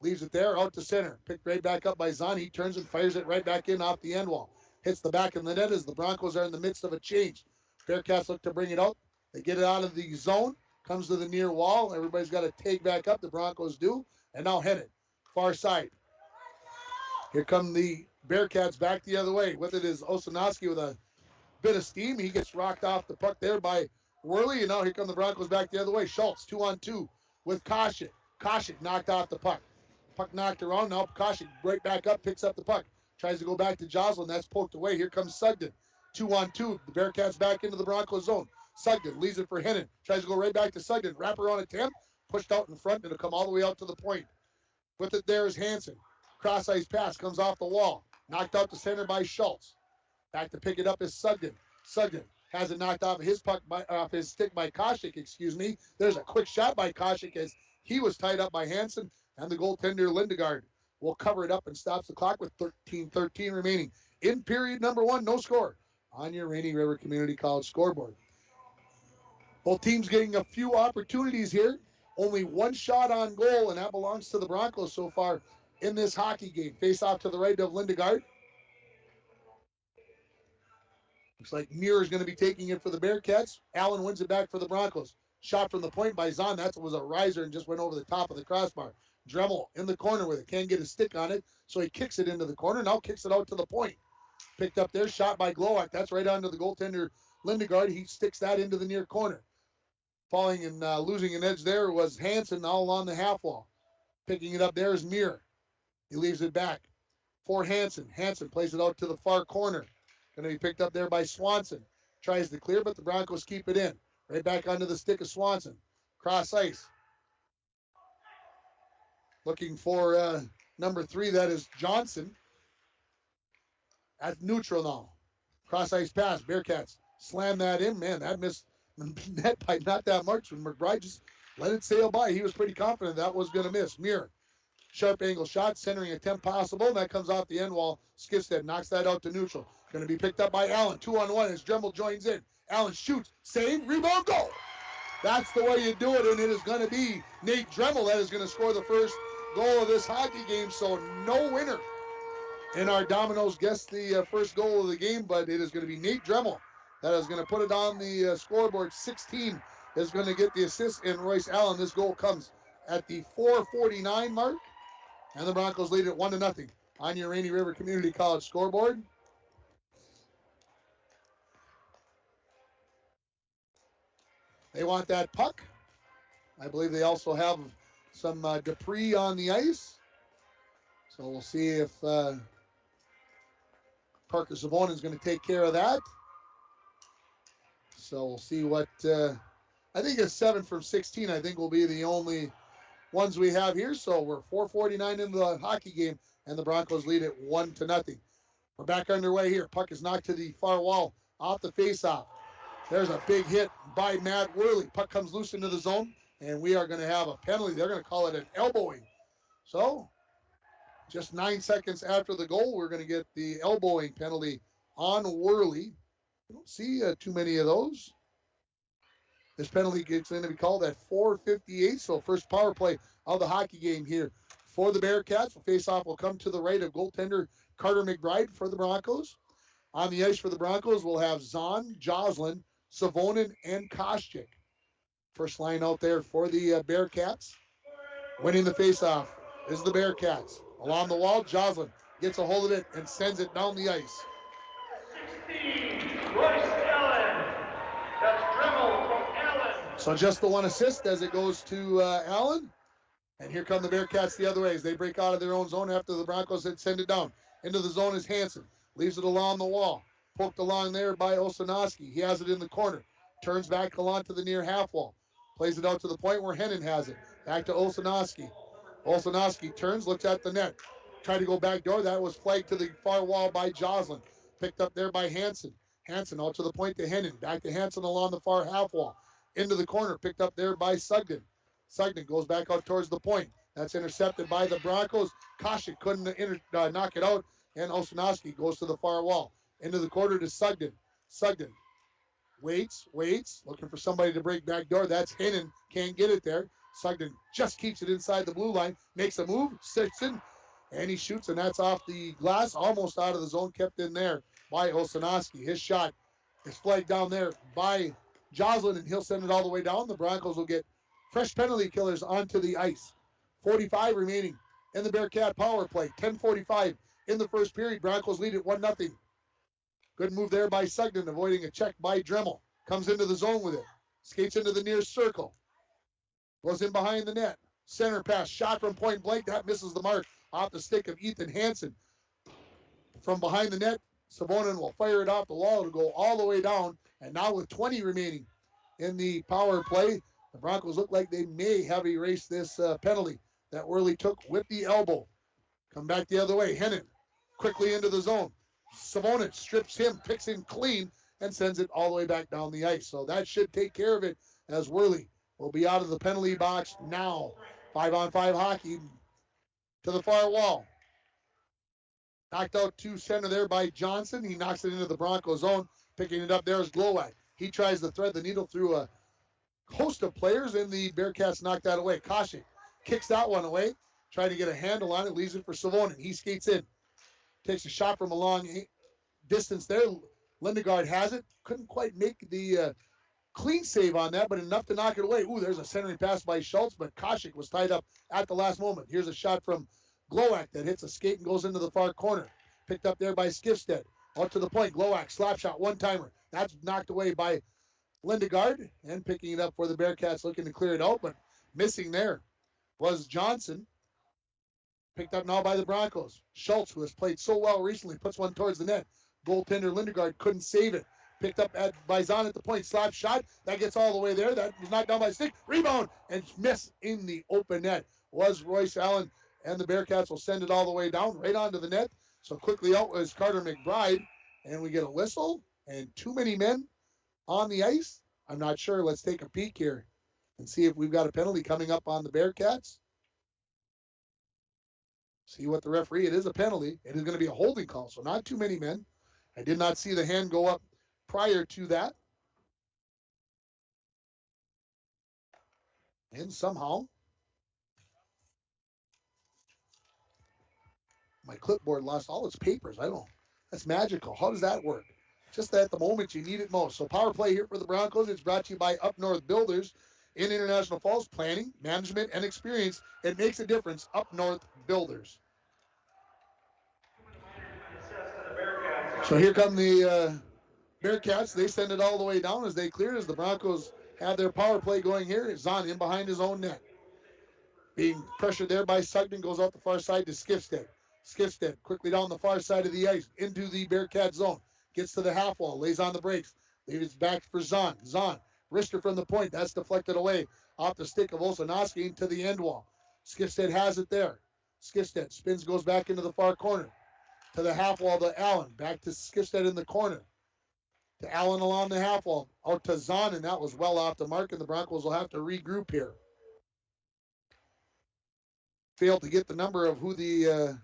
Leaves it there, out to center. Picked right back up by Zahn. He turns and fires it right back in off the end wall. Hits the back of the net as the Broncos are in the midst of a change. Bearcats look to bring it out. They get it out of the zone. Comes to the near wall. Everybody's got to take back up. The Broncos do. And now Hennon. Far side. Here come the Bearcats back the other way. With it is Osanowski with a bit of steam. He gets rocked off the puck there by Worley, and now here come the Broncos back the other way. Schultz 2-on-2 with Koshik. Koshik knocked off the puck. Puck knocked around. Now Koshik right back up, picks up the puck. Tries to go back to Jocelyn. That's poked away. Here comes Sugden. 2-on-2. The Bearcats back into the Broncos zone. Sugden leaves it for Hennon. Tries to go right back to Sugden. Wrap around attempt. Pushed out in front, and it'll come all the way out to the point. With it there is Hansen. Cross ice pass comes off the wall. Knocked out to center by Schultz. Back to pick it up is Sugden. Sugden has it knocked off his puck off his stick by Koshik, excuse me. There's a quick shot by Koshik as he was tied up by Hansen, and the goaltender Lindegaard will cover it up and stops the clock with 13:13 remaining. In period number 1, no score on your Rainy River Community College scoreboard. Both teams getting a few opportunities here. Only one shot on goal, and that belongs to the Broncos so far in this hockey game. Face off to the right of Lindegaard. Looks like Muir is going to be taking it for the Bearcats. Allen wins it back for the Broncos. Shot from the point by Zahn. That was a riser and just went over the top of the crossbar. Dremel in the corner with it. Can't get a stick on it, so he kicks it into the corner. Now kicks it out to the point. Picked up there. Shot by Glowak. That's right onto the goaltender Lindegaard. He sticks that into the near corner. Falling and losing an edge there was Hansen all along the half wall. Picking it up there is Muir. He leaves it back for Hansen. Hansen plays it out to the far corner. Going to be picked up there by Swanson. Tries to clear, but the Broncos keep it in. Right back onto the stick of Swanson. Cross ice. Looking for number 3, that is Johnson. At neutral now. Cross ice pass. Bearcats slam that in. Man, that missed net by not that much when McBride just let it sail by. He was pretty confident that was going to miss. Muir. Sharp angle shot, centering attempt possible. And that comes off the end wall. Skifstead knocks that out to neutral. Going to be picked up by Allen. 2-on-1 as Dremel joins in. Allen shoots, save, rebound, goal. That's the way you do it, and it is going to be Nate Dremel that is going to score the first goal of this hockey game. So no winner. And our Dominoes gets the first goal of the game, but it is going to be Nate Dremel that is going to put it on the scoreboard. 16 is going to get the assist, and Royce Allen. This goal comes at the 4:49 mark, and the Broncos lead it 1-0 on your Rainy River Community College scoreboard. They want that puck. I believe they also have some debris on the ice. So we'll see if Parker Savonin is going to take care of that. So we'll see what, I think a 7 from 16, I think will be the only ones we have here. So we're 4:49 into the hockey game, and the Broncos lead it 1-0. We're back underway here. Puck is knocked to the far wall off the faceoff. There's a big hit by Matt Worley. Puck comes loose into the zone, and we are going to have a penalty. They're going to call it an elbowing. So just 9 seconds after the goal, we're going to get the elbowing penalty on Worley. I don't see too many of those. This penalty gets going to be called at 4:58. So first power play of the hockey game here for the Bearcats. The face-off will come to the right of goaltender Carter McBride for the Broncos. On the ice for the Broncos, we'll have Zahn, Joslin, Savonin, and Koschik. First line out there for the Bearcats. Winning the faceoff is the Bearcats. Along the wall, Joslin gets a hold of it and sends it down the ice. 16, Royce Allen. That's Dremel from Allen. So just the one assist as it goes to Allen. And here come the Bearcats the other way as they break out of their own zone after the Broncos had sent it down. Into the zone is Hansen. Leaves it along the wall. Poked along there by Osanowski. He has it in the corner. Turns back along to the near half wall. Plays it out to the point where Hennon has it. Back to Osanowski. Osanowski turns, looks at the net. Tried to go back door. That was flagged to the far wall by Joslin. Picked up there by Hansen. Hansen out to the point to Hennon. Back to Hansen along the far half wall. Into the corner. Picked up there by Sugden. Sugden goes back out towards the point. That's intercepted by the Broncos. Koshik couldn't knock it out. And Osanowski goes to the far wall. Into the corner to Sugden. Sugden waits, looking for somebody to break back door. That's Hennon. Can't get it there. Sugden just keeps it inside the blue line. Makes a move, sits in, and he shoots, and that's off the glass. Almost out of the zone, kept in there by Osanowski. His shot is flagged down there by Joslin, and he'll send it all the way down. The Broncos will get fresh penalty killers onto the ice. 45 remaining in the Bearcat power play. 10:45 in the first period. Broncos lead it 1-0. Good move there by Sugden, avoiding a check by Dremel. Comes into the zone with it. Skates into the near circle. Goes in behind the net. Center pass, shot from point blank. That misses the mark off the stick of Ethan Hansen. From behind the net, Savonin will fire it off the wall to go all the way down. And now with 20 remaining in the power play, the Broncos look like they may have erased this penalty that Worley took with the elbow. Come back the other way. Hennon quickly into the zone. Savonin strips him, picks him clean, and sends it all the way back down the ice. So that should take care of it as Worley will be out of the penalty box now. 5-on-5 hockey to the far wall. Knocked out to center there by Johnson. He knocks it into the Broncos zone. Picking it up there is Glowak. He tries to thread the needle through a host of players, and the Bearcats knock that away. Koshik kicks that one away. Trying to get a handle on it. Leaves it for Savonin. He skates in. Takes a shot from a long distance there. Lindegaard has it. Couldn't quite make the clean save on that, but enough to knock it away. Ooh, there's a centering pass by Schultz, but Koshik was tied up at the last moment. Here's a shot from Glowak that hits a skate and goes into the far corner. Picked up there by Skifstead. Out to the point. Glowak, slap shot, one-timer. That's knocked away by Lindegaard, and picking it up for the Bearcats, looking to clear it out, but missing there was Johnson. Picked up now by the Broncos. Schultz, who has played so well recently, puts one towards the net. Goaltender Lindegaard couldn't save it. Picked up by Zahn at the point. Slap shot. That gets all the way there. That was knocked down by stick. Rebound and miss in the open net was Royce Allen, and the Bearcats will send it all the way down, right onto the net. So quickly out was Carter McBride, and we get a whistle and too many men on the ice. I'm not sure. Let's take a peek here and see if we've got a penalty coming up on the Bearcats. See what the referee, it is a penalty. It is going to be a holding call, so not too many men. I did not see the hand go up prior to that. And somehow, my clipboard lost all its papers. I don't know. That's magical. How does that work? Just at the moment you need it most. So power play here for the Broncos. It's brought to you by Up North Builders in International Falls. Planning, management, and experience. It makes a difference. Up North Builders. So here come the Bearcats. They send it all the way down as they clear, as the Broncos have their power play going here. Zahn in behind his own net. Being pressured there by Sugden, goes out the far side to Skifstead. Skifstead quickly down the far side of the ice into the Bearcat zone. Gets to the half wall, lays on the brakes. Leaves it back for Zahn. Zahn, wrister from the point. That's deflected away off the stick of Olsonowski into the end wall. Skifstead has it there. Skifstead spins, goes back into the far corner. To the half wall to Allen. Back to Skifstead in the corner. To Allen along the half wall. Out to Zahn, and that was well off the mark, and the Broncos will have to regroup here. Failed to get the number of who the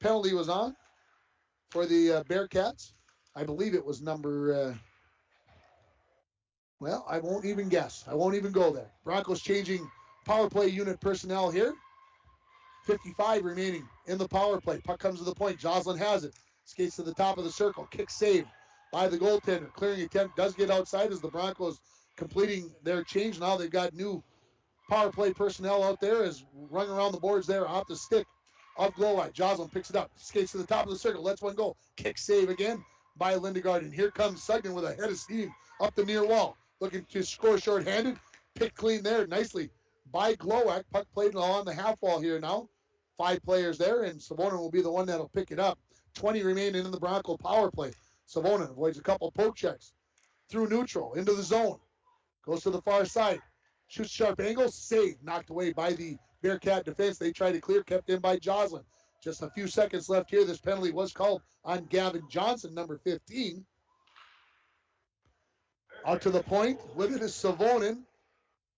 penalty was on for the Bearcats. I believe it was number, well, I won't even guess. I won't even go there. Broncos changing power play unit personnel here. 55 remaining in the power play. Puck comes to the point. Jocelyn has it. Skates to the top of the circle. Kick saved by the goaltender. Clearing attempt does get outside as the Broncos completing their change. Now they've got new power play personnel out there as running around the boards there off the stick of Glowak. Jocelyn picks it up. Skates to the top of the circle. Lets one go. Kick save again by Lindegaard. And here comes Sugden with a head of steam up the near wall. Looking to score shorthanded. Pick clean there nicely by Glowak. Puck played along the half wall here now. 5 players there, and Savonin will be the one that'll pick it up. 20 remaining in the Bronco power play. Savonin avoids a couple poke checks. Through neutral, into the zone. Goes to the far side. Shoots sharp angle. Save. Knocked away by the Bearcat defense. They try to clear. Kept in by Jocelyn. Just a few seconds left here. This penalty was called on Gavin Johnson, number 15. Out to the point. With it is Savonin.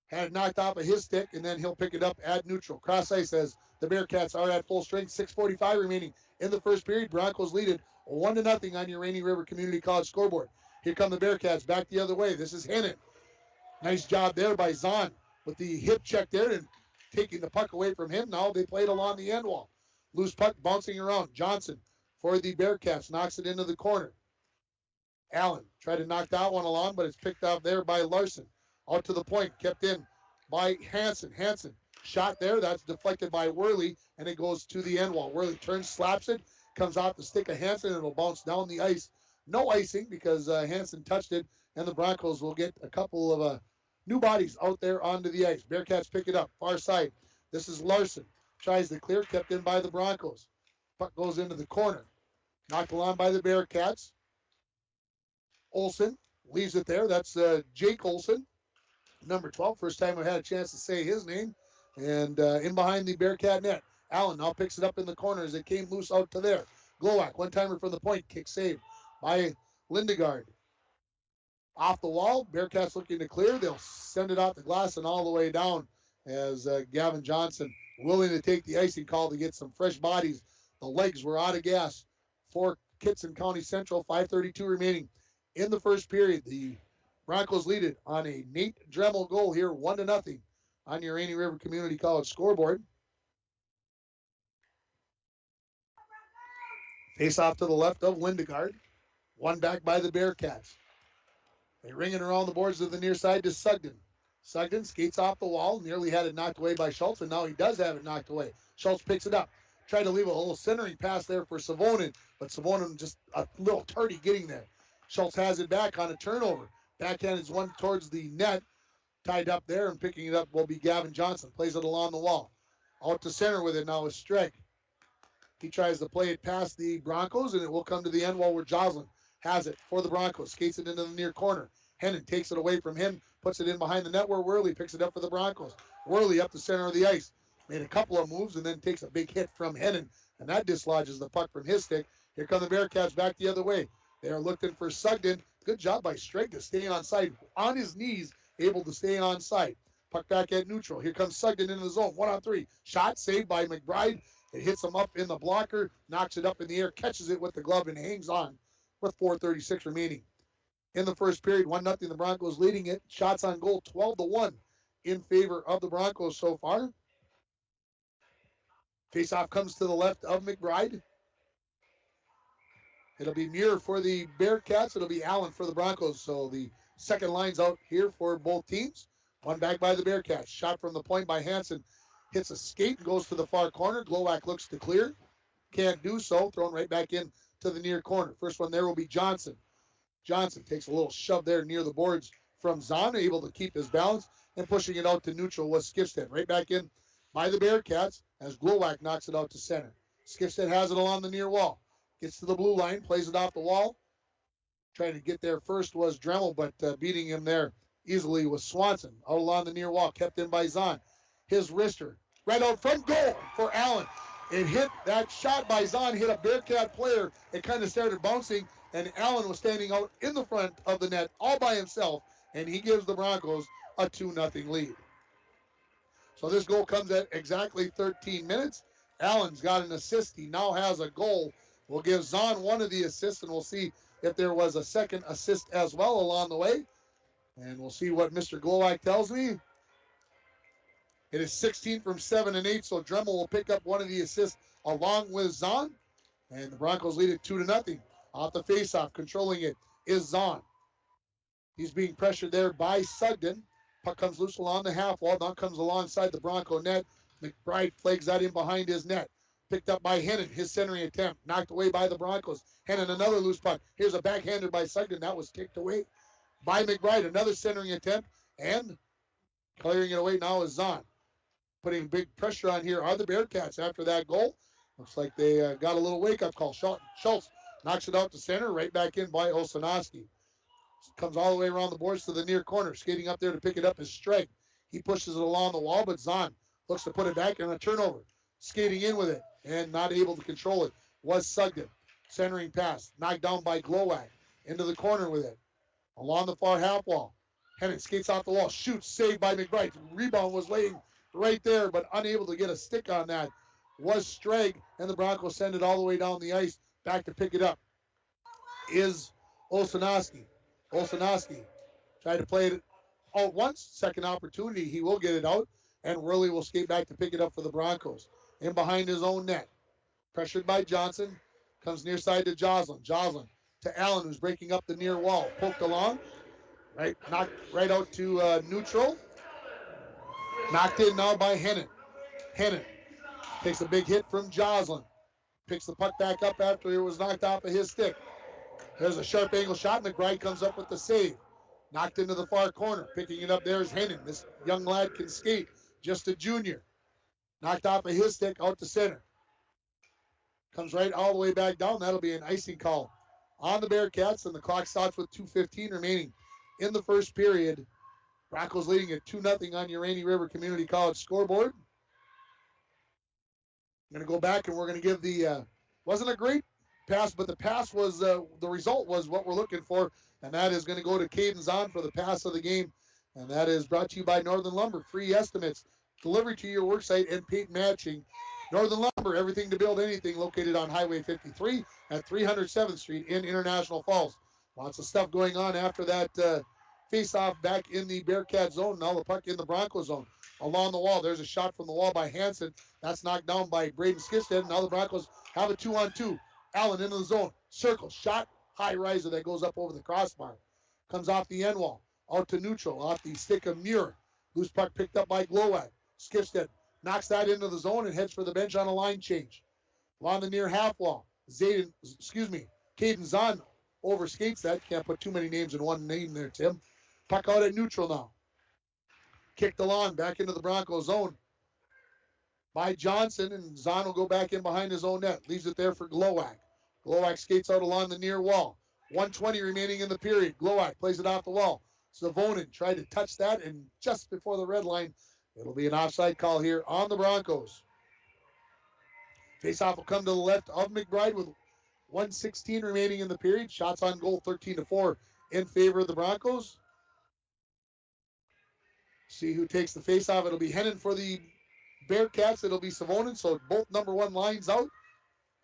Had it knocked off of his stick, and then he'll pick it up at neutral. Cross ice as the Bearcats are at full strength. 6:45 remaining in the first period. Broncos lead it 1-0 on your Rainy River Community College scoreboard. Here come the Bearcats back the other way. This is Hennon. Nice job there by Zahn with the hip check there and taking the puck away from him. Now they played along the end wall. Loose puck bouncing around. Johnson for the Bearcats knocks it into the corner. Allen tried to knock that one along, but it's picked out there by Larson. Out to the point, kept in by Hansen. Hansen shot there. That's deflected by Worley, and it goes to the end wall. Worley turns, slaps it, comes off the stick of Hansen, and it'll bounce down the ice No icing because Hansen touched it, and the Broncos will get a couple of new bodies out there onto the ice. Bearcats pick it up, far side. This is Larson. Tries to clear, kept in by the Broncos. Puck goes into the corner. Knocked along by the Bearcats. Olsen leaves it there. That's Jake Olsen, number 12. First time I've had a chance to say his name. And in behind the Bearcat net. Allen now picks it up in the corner as it came loose out to there. Glowak, one-timer from the point. Kick saved by Lindegaard. Off the wall, Bearcats looking to clear. They'll send it off the glass and all the way down as Gavin Johnson willing to take the icing call to get some fresh bodies. The legs were out of gas for Kittson County Central. 5:32 remaining in the first period. The Broncos lead it on a Nate Dremel goal here, 1-0 on your Rainy River Community College scoreboard. Face off to the left of Lindegaard. One back by the Bearcats. They ring it around the boards to the near side to Sugden. Sugden skates off the wall, nearly had it knocked away by Schultz, and now he does have it knocked away. Schultz picks it up. Tried to leave a little centering pass there for Savonin, but Savonin just a little tardy getting there. Schultz has it back on a turnover. Backhand is one towards the net. Tied up there, and picking it up will be Gavin Johnson. Plays it along the wall. Out to center with it now is Streck. He tries to play it past the Broncos, and it will come to the end while where Joslin has it for the Broncos. Skates it into the near corner. Hennon takes it away from him, puts it in behind the net where Worley picks it up for the Broncos. Worley up the center of the ice. Made a couple of moves and then takes a big hit from Hennon, and that dislodges the puck from his stick. Here come the Bearcats back the other way. They are looking for Sugden. Good job by Streg to stay on side. On his knees, able to stay on side. Puck back at neutral. Here comes Sugden into the zone. 1-on-3. Shot saved by McBride. It hits him up in the blocker, knocks it up in the air, catches it with the glove, and hangs on with 4:36 remaining. In the first period, 1-0, the Broncos leading it. Shots on goal, 12-1 in favor of the Broncos so far. Faceoff comes to the left of McBride. It'll be Muir for the Bearcats. It'll be Allen for the Broncos. So the second line's out here for both teams. One back by the Bearcats. Shot from the point by Hansen. Hits a skate and goes to the far corner. Glowak looks to clear. Can't do so. Thrown right back in to the near corner. First one there will be Johnson. Johnson takes a little shove there near the boards from Zahn, able to keep his balance, and pushing it out to neutral was Skifstead. Right back in by the Bearcats as Glowak knocks it out to center. Skifstead has it along the near wall. Gets to the blue line, plays it off the wall. Trying to get there first was Dremel, but beating him there easily was Swanson. Out along the near wall, kept in by Zahn. His wrister, right out front, goal for Allen. It hit, that shot by Zahn hit a Bearcat player. It kind of started bouncing, and Allen was standing out in the front of the net all by himself, and he gives the Broncos a 2-0 lead. So this goal comes at exactly 13 minutes. Allen's got an assist. He now has a goal. We'll give Zahn one of the assists, and we'll see if there was a second assist as well along the way. And we'll see what Mr. Glowak tells me. It is 16 from 7 and 8, so Dremel will pick up one of the assists along with Zahn. And the Broncos lead it 2-0. Off the faceoff, controlling it is Zahn. He's being pressured there by Sugden. Puck comes loose along the half wall. Now comes alongside the Bronco net. McBride flags that in behind his net. Picked up by Hennon. His centering attempt knocked away by the Broncos. Hennon, another loose puck. Here's a backhander by Sugden. That was kicked away by McBride. Another centering attempt. And clearing it away now is Zahn. Putting big pressure on here are the Bearcats after that goal. Looks like they got a little wake-up call. Schultz knocks it out to center. Right back in by Osanowski. Comes all the way around the boards to the near corner. Skating up there to pick it up is Streg. He pushes it along the wall, but Zahn looks to put it back and a turnover. Skating in with it and not able to control it was Sugden. Centering pass. Knocked down by Glowak. Into the corner with it. Along the far half wall. Hennon skates off the wall. Shoots. Saved by McBride. Rebound was laying right there, but unable to get a stick on that was Streg, and the Broncos send it all the way down the ice. Back to pick it up is Osanowski. Osanowski tried to play it out once. Second opportunity, he will get it out, and Worley will skate back to pick it up for the Broncos. In behind his own net. Pressured by Johnson. Comes near side to Joslin. Joslin to Allen, who's breaking up the near wall. Poked along. Right, knocked right out to neutral. Knocked in now by Hennon. Hennon takes a big hit from Joslin. Picks the puck back up after it was knocked off of his stick. There's a sharp angle shot. McBride comes up with the save. Knocked into the far corner. Picking it up there is Hennon. This young lad can skate. Just a junior. Knocked off of his stick out to center. Comes right all the way back down. That'll be an icing call on the Bearcats, and the clock stops with 2:15 remaining in the first period. Broncos leading at 2-0 on your Rainy River Community College scoreboard. I'm going to go back and we're going to give the, wasn't a great pass, but the pass was, the result was what we're looking for, and that is going to go to Caden Zahn for the pass of the game, and that is brought to you by Northern Lumber. Free estimates delivered to your worksite and paint matching. Northern Lumber, everything to build anything, located on Highway 53 at 307th Street in International Falls. Lots of stuff going on after that face-off back in the Bearcat zone. Now the puck in the Bronco zone. Along the wall, there's a shot from the wall by Hansen. That's knocked down by Braden Skidstead. Now the Broncos have a 2-on-2. Allen into the zone. Circle. Shot. High riser that goes up over the crossbar. Comes off the end wall. Out to neutral. Off the stick of Muir. Loose puck picked up by Glowak. Skidstead knocks that into the zone and heads for the bench on a line change. Along the near half wall. Caden Zahn overskates that. Can't put too many names in one name there, Tim. Puck out at neutral now. Kicked along back into the Broncos zone by Johnson, and Zahn will go back in behind his own net. Leaves it there for Glowak. Glowak skates out along the near wall. 1:20 remaining in the period. Glowak plays it off the wall. Savonin tried to touch that, and just before the red line, it'll be an offside call here on the Broncos. Faceoff will come to the left of McBride with 1:16 remaining in the period. Shots on goal 13-4 in favor of the Broncos. See who takes the faceoff. It'll be Hennon for the Bearcats. It'll be Savonin, so both number one lines out.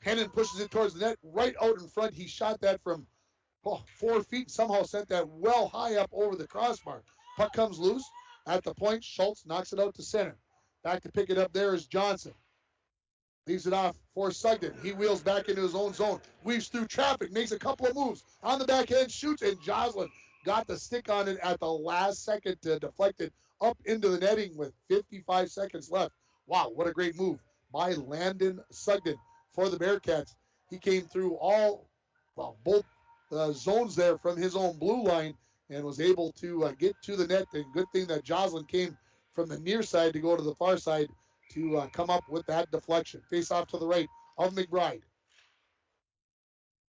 Hennon pushes it towards the net, right out in front. He shot that from 4 feet, somehow sent that well high up over the crossbar. Puck comes loose at the point. Schultz knocks it out to center. Back to pick it up there is Johnson. Leaves it off for Sugden. He wheels back into his own zone. Weaves through traffic, makes a couple of moves. On the backhand, shoots, and Joslin got the stick on it at the last second to deflect it up into the netting with 55 seconds left. Wow, what a great move by Landon Sugden for the Bearcats. He came through both zones there from his own blue line and was able to get to the net. And good thing that Joslin came from the near side to go to the far side to come up with that deflection. Face off to the right of McBride.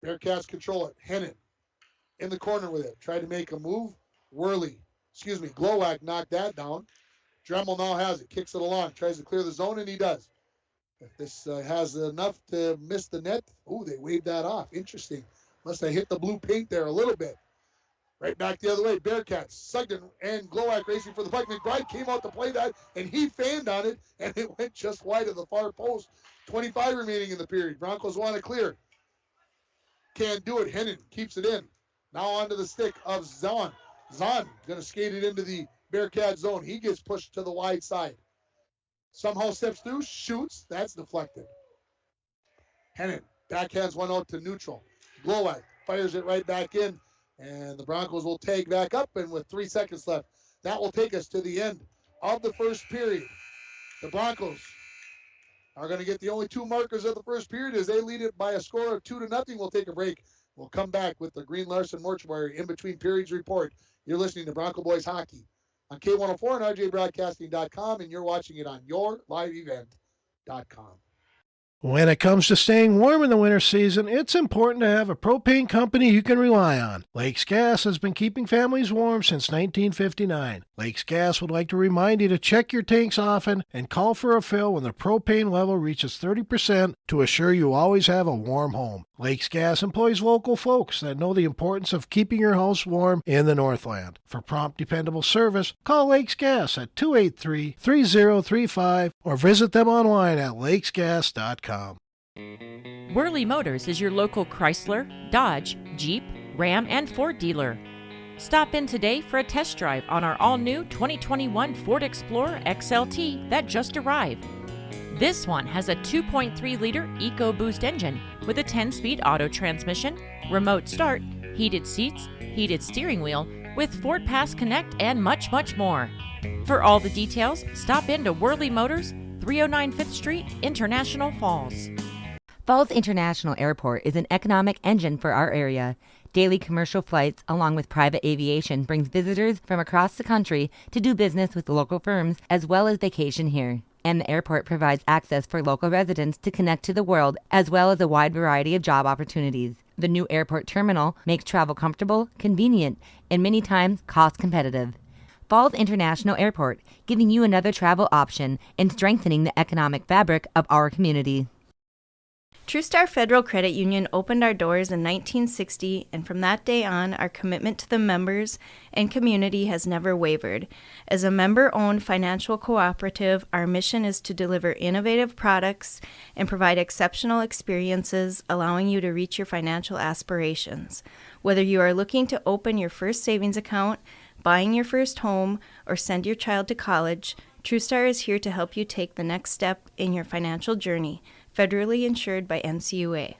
Bearcats control it. Hennon in the corner with it. Tried to make a move. Glowak knocked that down. Dremel now has it. Kicks it along. Tries to clear the zone, and he does. If this has enough to miss the net. Oh, they waved that off. Interesting. Must have hit the blue paint there a little bit. Right back the other way. Bearcats. Sugden and Glowak racing for the puck. McBride came out to play that, and he fanned on it, and it went just wide of the far post. 25 remaining in the period. Broncos want to clear. Can't do it. Hennon keeps it in. Now onto the stick of Zahn. Zahn going to skate it into the Bearcat zone. He gets pushed to the wide side. Somehow steps through, shoots. That's deflected. Hennon backhands one out to neutral. Glowak fires it right back in, and the Broncos will tag back up, and with 3 seconds left, that will take us to the end of the first period. The Broncos are going to get the only 2 markers of the first period as they lead it by a score of 2-0. We'll take a break. We'll come back with the Green Larson Mortuary in between periods report. You're listening to Bronco Boys Hockey on K104 and RJBroadcasting.com, and you're watching it on yourliveevent.com. When it comes to staying warm in the winter season, it's important to have a propane company you can rely on. Lakes Gas has been keeping families warm since 1959. Lakes Gas would like to remind you to check your tanks often and call for a fill when the propane level reaches 30% to assure you always have a warm home. Lakes Gas employs local folks that know the importance of keeping your house warm in the Northland. For prompt, dependable service, call Lakes Gas at 283-3035 or visit them online at lakesgas.com. Worley Motors is your local Chrysler, Dodge, Jeep, Ram, and Ford dealer. Stop in today for a test drive on our all-new 2021 Ford Explorer XLT that just arrived. This one has a 2.3-liter EcoBoost engine with a 10-speed auto transmission, remote start, heated seats, heated steering wheel, with Ford Pass Connect, and much, much more. For all the details, stop in to Worley Motors, 309 5th Street, International Falls. Falls International Airport is an economic engine for our area. Daily commercial flights, along with private aviation, brings visitors from across the country to do business with local firms as well as vacation here. And the airport provides access for local residents to connect to the world as well as a wide variety of job opportunities. The new airport terminal makes travel comfortable, convenient, and many times cost competitive. Falls International Airport, giving you another travel option and strengthening the economic fabric of our community. TrueStar Federal Credit Union opened our doors in 1960, and from that day on, our commitment to the members and community has never wavered. As a member-owned financial cooperative, our mission is to deliver innovative products and provide exceptional experiences, allowing you to reach your financial aspirations. Whether you are looking to open your first savings account, buying your first home, or send your child to college, TrueStar is here to help you take the next step in your financial journey. Federally insured by NCUA.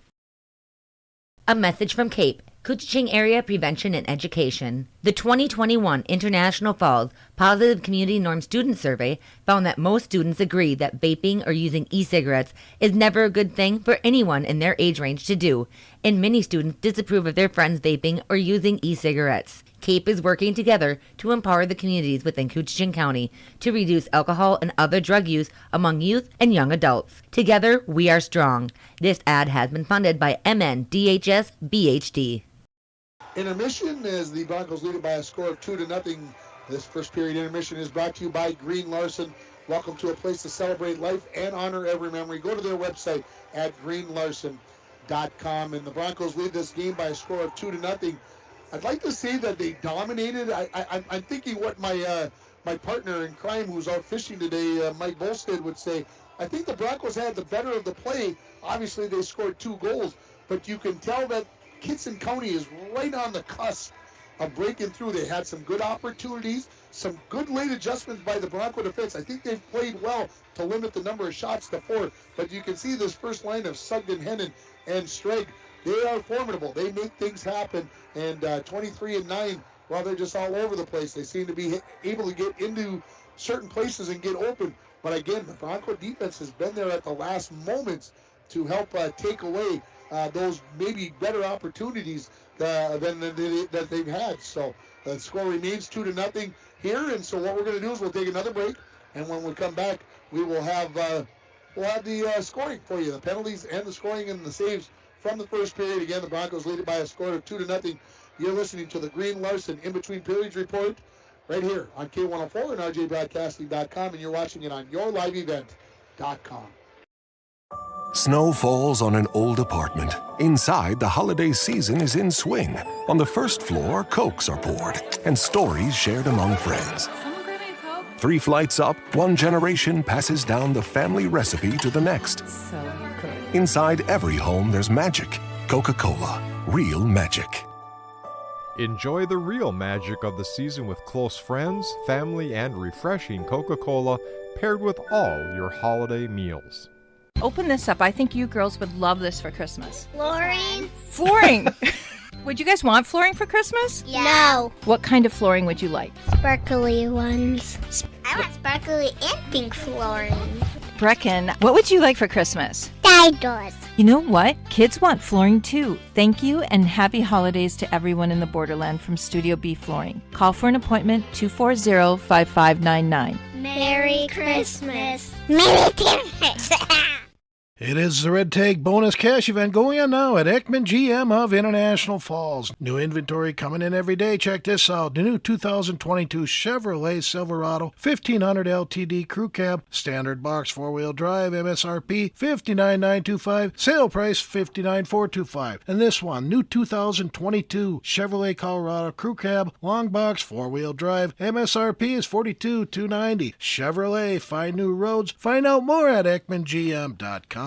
A message from CAPE, Kittson Area Prevention and Education. The 2021 International Falls Positive Community Norm Student Survey found that most students agree that vaping or using e-cigarettes is never a good thing for anyone in their age range to do, and many students disapprove of their friends vaping or using e-cigarettes. CAPE is working together to empower the communities within Kittson County to reduce alcohol and other drug use among youth and young adults. Together, we are strong. This ad has been funded by MNDHS BHD. Intermission as the Broncos lead it by a score of 2-0. This first period intermission is brought to you by Green Larson. Welcome to a place to celebrate life and honor every memory. Go to their website at greenlarson.com. And the Broncos lead this game by a score of 2-0. I'd like to say that they dominated. I'm thinking what my partner in crime who's out fishing today, Mike Bolstead, would say. I think the Broncos had the better of the play. Obviously, they scored 2 goals, but you can tell that Kittson County is right on the cusp of breaking through. They had some good opportunities, some good late adjustments by the Bronco defense. I think they've played well to limit the number of shots to 4, but you can see this first line of Sugden, Hennon, and Streg. They are formidable. They make things happen, and 23-9, while they're just all over the place, they seem to be able to get into certain places and get open. But again, the Bronco defense has been there at the last moments to help take away those maybe better opportunities that they've had. So the score remains 2-0 here, and so what we're going to do is we'll take another break, and when we come back, we will have the scoring for you, the penalties and the scoring and the saves from the first period. Again, the Broncos lead it by a score of 2-0. You're listening to the Green Larson In Between Periods Report right here on K104 and RJBroadcasting.com, and you're watching it on yourliveevent.com. Snow falls on an old apartment. Inside, the holiday season is in swing. On the first floor, Cokes are poured and stories shared among friends. 3 flights up, one generation passes down the family recipe to the next. So good. Inside every home, there's magic. Coca-Cola, real magic. Enjoy the real magic of the season with close friends, family, and refreshing Coca-Cola paired with all your holiday meals. Open this up. I think you girls would love this for Christmas. Flooring? Flooring! Would you guys want flooring for Christmas? Yeah. No. What kind of flooring would you like? Sparkly ones. I want sparkly and pink flooring. Brecken, what would you like for Christmas? Dinosaurs. You know what? Kids want flooring too. Thank you and happy holidays to everyone in the borderland from Studio B Flooring. Call for an appointment 240-5599. Merry Christmas. Merry Christmas. It is the Red Tag Bonus Cash event going on now at Ekman GM of International Falls. New inventory coming in every day. Check this out. The new 2022 Chevrolet Silverado 1500 LTD Crew Cab, standard box 4-wheel drive, MSRP $59,925, sale price $59,425. And this one, new 2022 Chevrolet Colorado Crew Cab, long box 4-wheel drive, MSRP is $42,290. Chevrolet, find new roads. Find out more at EkmanGM.com.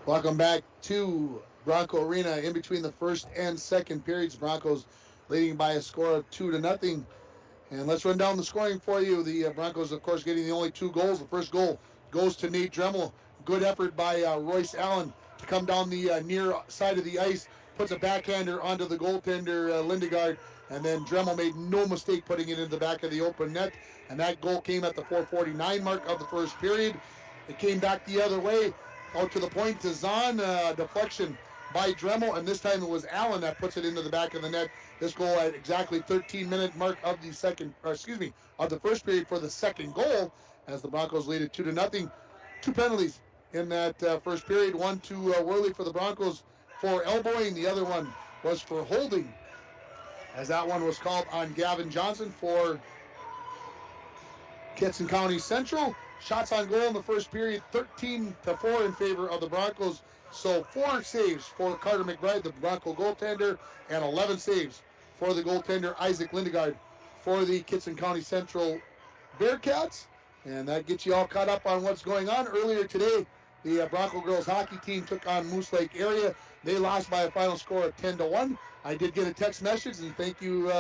Welcome back to Bronco Arena. In between the first and second periods, Broncos leading by a score of 2-0. And let's run down the scoring for you. The Broncos, of course, getting the only 2 goals. The first goal goes to Nate Dremel. Good effort by Royce Allen to come down the near side of the ice, puts a backhander onto the goaltender, Lindegaard, and then Dremel made no mistake putting it in the back of the open net. And that goal came at the 4:49 mark of the first period. It came back the other way. Out to the point to Zahn, deflection by Dremel, and this time it was Allen that puts it into the back of the net. This goal at exactly 13-minute mark of the first period for the second goal, as the Broncos lead it 2-0. 2 penalties in that first period. One to Worley for the Broncos for elbowing. The other one was for holding, as that one was called on Gavin Johnson for Kittson County Central. Shots on goal in the first period, 13-4 in favor of the Broncos. So 4 saves for Carter McBride, the Bronco goaltender, and 11 saves for the goaltender Isaac Lindegaard for the Kittson County Central Bearcats. And that gets you all caught up on what's going on. Earlier today, the Bronco girls hockey team took on Moose Lake area. They lost by a final score of 10-1. I did get a text message, and thank you,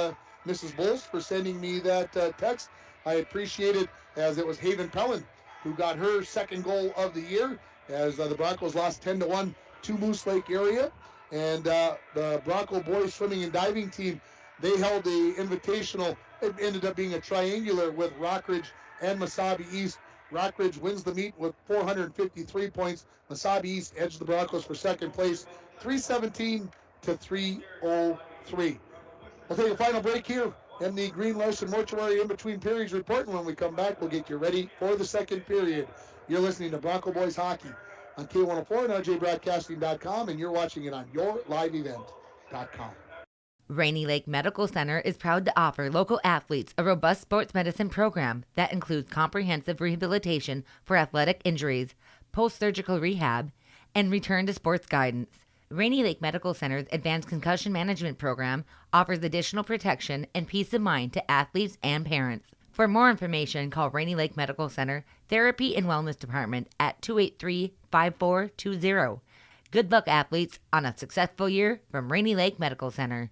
Mrs. Bowles, for sending me that text. I appreciate it, as it was Haven Pellin who got her second goal of the year, as the Broncos lost 10-1 to Moose Lake area. And the Bronco boys swimming and diving team, they held the invitational. It ended up being a triangular with Rockridge and Mesabi East. Rockridge wins the meet with 453 points. Mesabi East edged the Broncos for second place, 317 to 303. We'll take a final break here in the Green Larson Mortuary in between periods report, and when we come back, we'll get you ready for the second period. You're listening to Bronco Boys Hockey on K104 and RJBroadcasting.com, and you're watching it on YourLiveEvent.com. Rainy Lake Medical Center is proud to offer local athletes a robust sports medicine program that includes comprehensive rehabilitation for athletic injuries, post-surgical rehab, and return to sports guidance. Rainy Lake Medical Center's Advanced Concussion Management Program offers additional protection and peace of mind to athletes and parents. For more information, call Rainy Lake Medical Center Therapy and Wellness Department at 283-5420. Good luck, athletes, on a successful year from Rainy Lake Medical Center.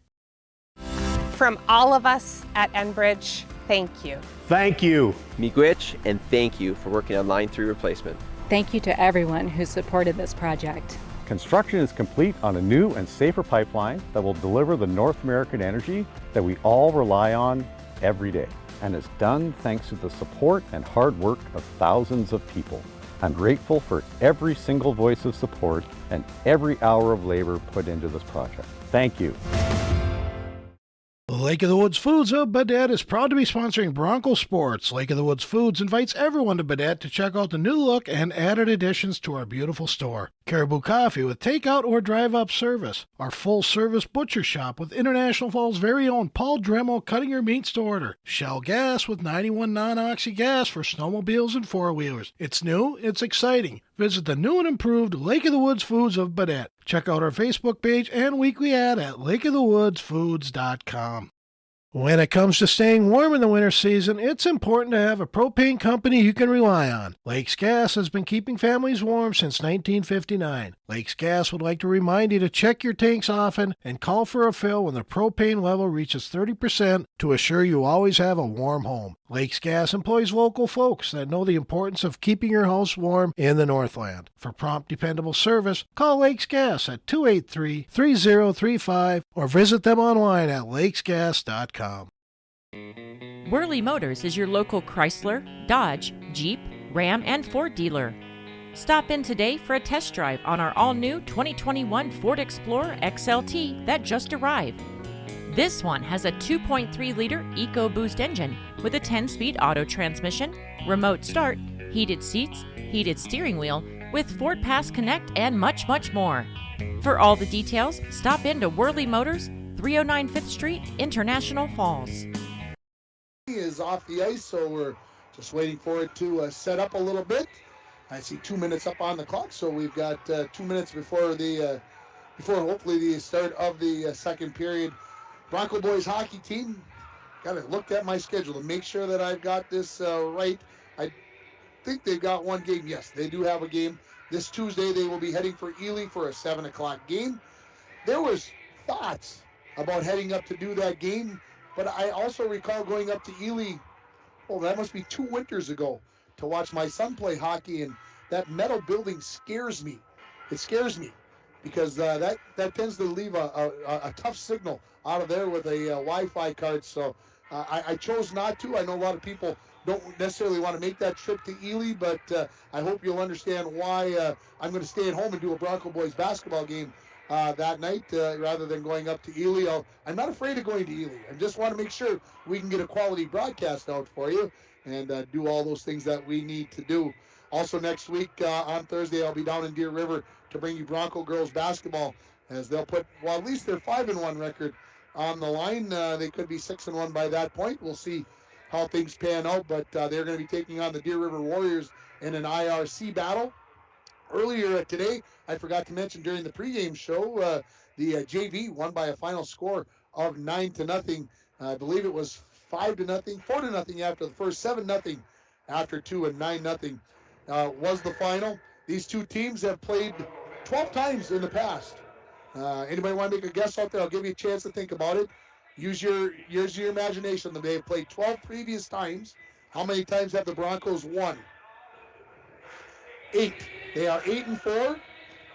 From all of us at Enbridge, thank you. Thank you. Miigwech, and thank you for working on Line 3 replacement. Thank you to everyone who supported this project. Construction is complete on a new and safer pipeline that will deliver the North American energy that we all rely on every day. And it's done thanks to the support and hard work of thousands of people. I'm grateful for every single voice of support and every hour of labor put into this project. Thank you. Lake of the Woods Foods of Baudette is proud to be sponsoring Bronco Sports. Lake of the Woods Foods invites everyone to Baudette to check out the new look and added additions to our beautiful store. Caribou Coffee with takeout or drive-up service. Our full-service butcher shop with International Falls' very own Paul Dremel cutting your meats to order. Shell Gas with 91 non-oxy gas for snowmobiles and four-wheelers. It's new, it's exciting. Visit the new and improved Lake of the Woods Foods of Baudette. Check out our Facebook page and weekly ad at lakeofthewoodsfoods.com. When it comes to staying warm in the winter season, it's important to have a propane company you can rely on. Lakes Gas has been keeping families warm since 1959. Lakes Gas would like to remind you to check your tanks often and call for a fill when the propane level reaches 30% to assure you always have a warm home. Lakes Gas employs local folks that know the importance of keeping your house warm in the Northland. For prompt, dependable service, call Lakes Gas at 283-3035 or visit them online at lakesgas.com. Worley Motors is your local Chrysler, Dodge, Jeep, Ram, and Ford dealer. Stop in today for a test drive on our all-new 2021 Ford Explorer XLT that just arrived. This one has a 2.3-liter EcoBoost engine with a 10-speed auto transmission, remote start, heated seats, heated steering wheel, with Ford Pass Connect, and much, much more. For all the details, stop in to Worley Motors, 309 5th Street, International Falls. Is off the ice, so we're just waiting for it to set up a little bit. I see 2 minutes up on the clock, so we've got 2 minutes before hopefully the start of the second period. Bronco boys hockey team, got to look at my schedule to make sure that I've got this right. I think they've got one game. Yes, they do have a game. This Tuesday they will be heading for Ely for a 7 o'clock game. There was thoughts about heading up to do that game, but I also recall going up to Ely, that must be 2 winters ago, to watch my son play hockey, and that metal building scares me. It scares me because that tends to leave a tough signal out of there with a Wi-Fi card. So I chose not to. I know a lot of people don't necessarily want to make that trip to Ely, but I hope you'll understand why I'm going to stay at home and do a Bronco boys basketball game that night rather than going up to Ely. I'm not afraid of going to Ely. I just want to make sure we can get a quality broadcast out for you and do all those things that we need to do. Also next week on Thursday, I'll be down in Deer River to bring you Bronco girls basketball, as they'll put, well, at least their 5-1 record on the line. They could be 6-1 by that point. We'll see how things pan out, but they're going to be taking on the Deer River Warriors in an IRC battle. Earlier today, I forgot to mention during the pregame show, the JV won by a final score of 9-0. I believe it was 5-0, 4-0 after the first, 7-0 after 2, and 9-0 was the final. These two teams have played 12 times in the past. Anybody want to make a guess out there? I'll give you a chance to think about it. Use your imagination. They have played 12 previous times. How many times have the Broncos won? 8. They are 8-4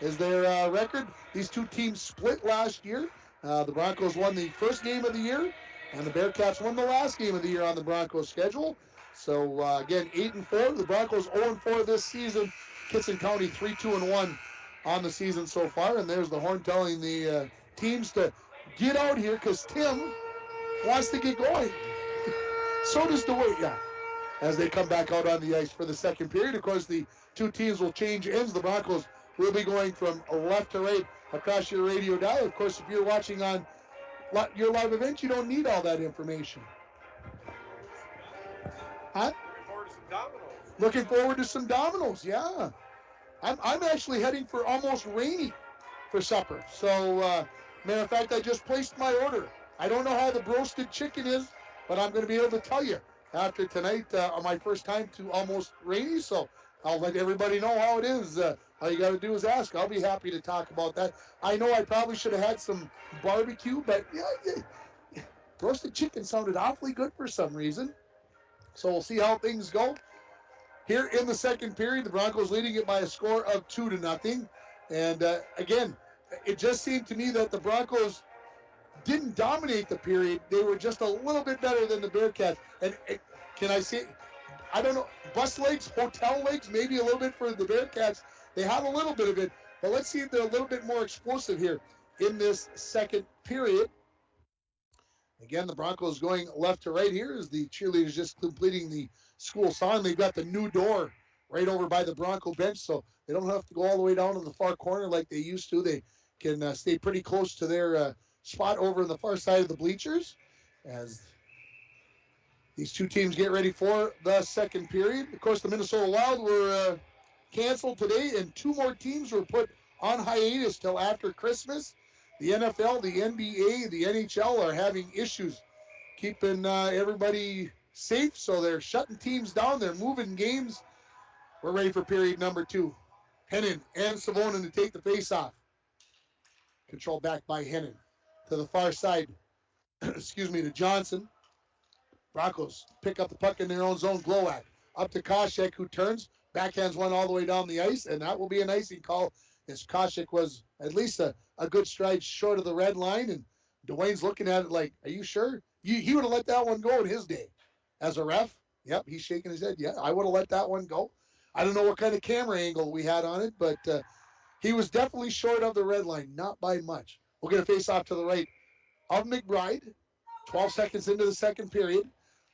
is their record. These two teams split last year. The Broncos won the first game of the year, and the Bearcats won the last game of the year on the Broncos schedule. So again, 8-4. The Broncos 0-4 this season. Kittson County 3-2-1 on the season so far. And there's the horn telling the teams to get out here because Tim wants to get going. So does DeWitt, yeah. As they come back out on the ice for the second period. Of course, the two teams will change ends. The Broncos will be going from left to right across your radio dial. Of course, if you're watching on your live event, you don't need all that information. Huh? Looking forward to some Dominoes, yeah. I'm actually heading for almost rainy for supper. So, matter of fact, I just placed my order. I don't know how the roasted chicken is, but I'm going to be able to tell you after tonight on my first time to almost rainy. So I'll let everybody know how it is. All you got to do is ask. I'll be happy to talk about that. I know I probably should have had some barbecue, but yeah, roasted chicken sounded awfully good for some reason. So we'll see how things go. Here in the second period, the Broncos leading it by a score of 2-0. And again, it just seemed to me that the Broncos didn't dominate the period. They were just a little bit better than the Bearcats. And can I say, I don't know, bus legs, hotel legs, maybe a little bit for the Bearcats. They have a little bit of it, but let's see if they're a little bit more explosive here in this second period. Again, the Broncos going left to right here as the cheerleaders just completing the school song. They've got the new door right over by the Bronco bench, so they don't have to go all the way down to the far corner like they used to. They can stay pretty close to their spot over on the far side of the bleachers as these two teams get ready for the second period. Of course, the Minnesota Wild were canceled today, and 2 more teams were put on hiatus till after Christmas. The NFL, the NBA, the NHL are having issues keeping everybody safe, so they're shutting teams down. They're moving games. We're ready for period number 2. Hennon and Savonin to take the face-off. Controlled back by Hennon. To the far side, excuse me, to Johnson. Broncos pick up the puck in their own zone. Glowak up to Koshek, who turns. Backhands one all the way down the ice, and that will be an icing call as Koshek was at least a good stride short of the red line, and Dwayne's looking at it like, are you sure? He would have let that one go in his day. As a ref, yep, he's shaking his head. Yeah, I would have let that one go. I don't know what kind of camera angle we had on it, but he was definitely short of the red line, not by much. We'll get a face-off to the right of McBride. 12 seconds into the second period.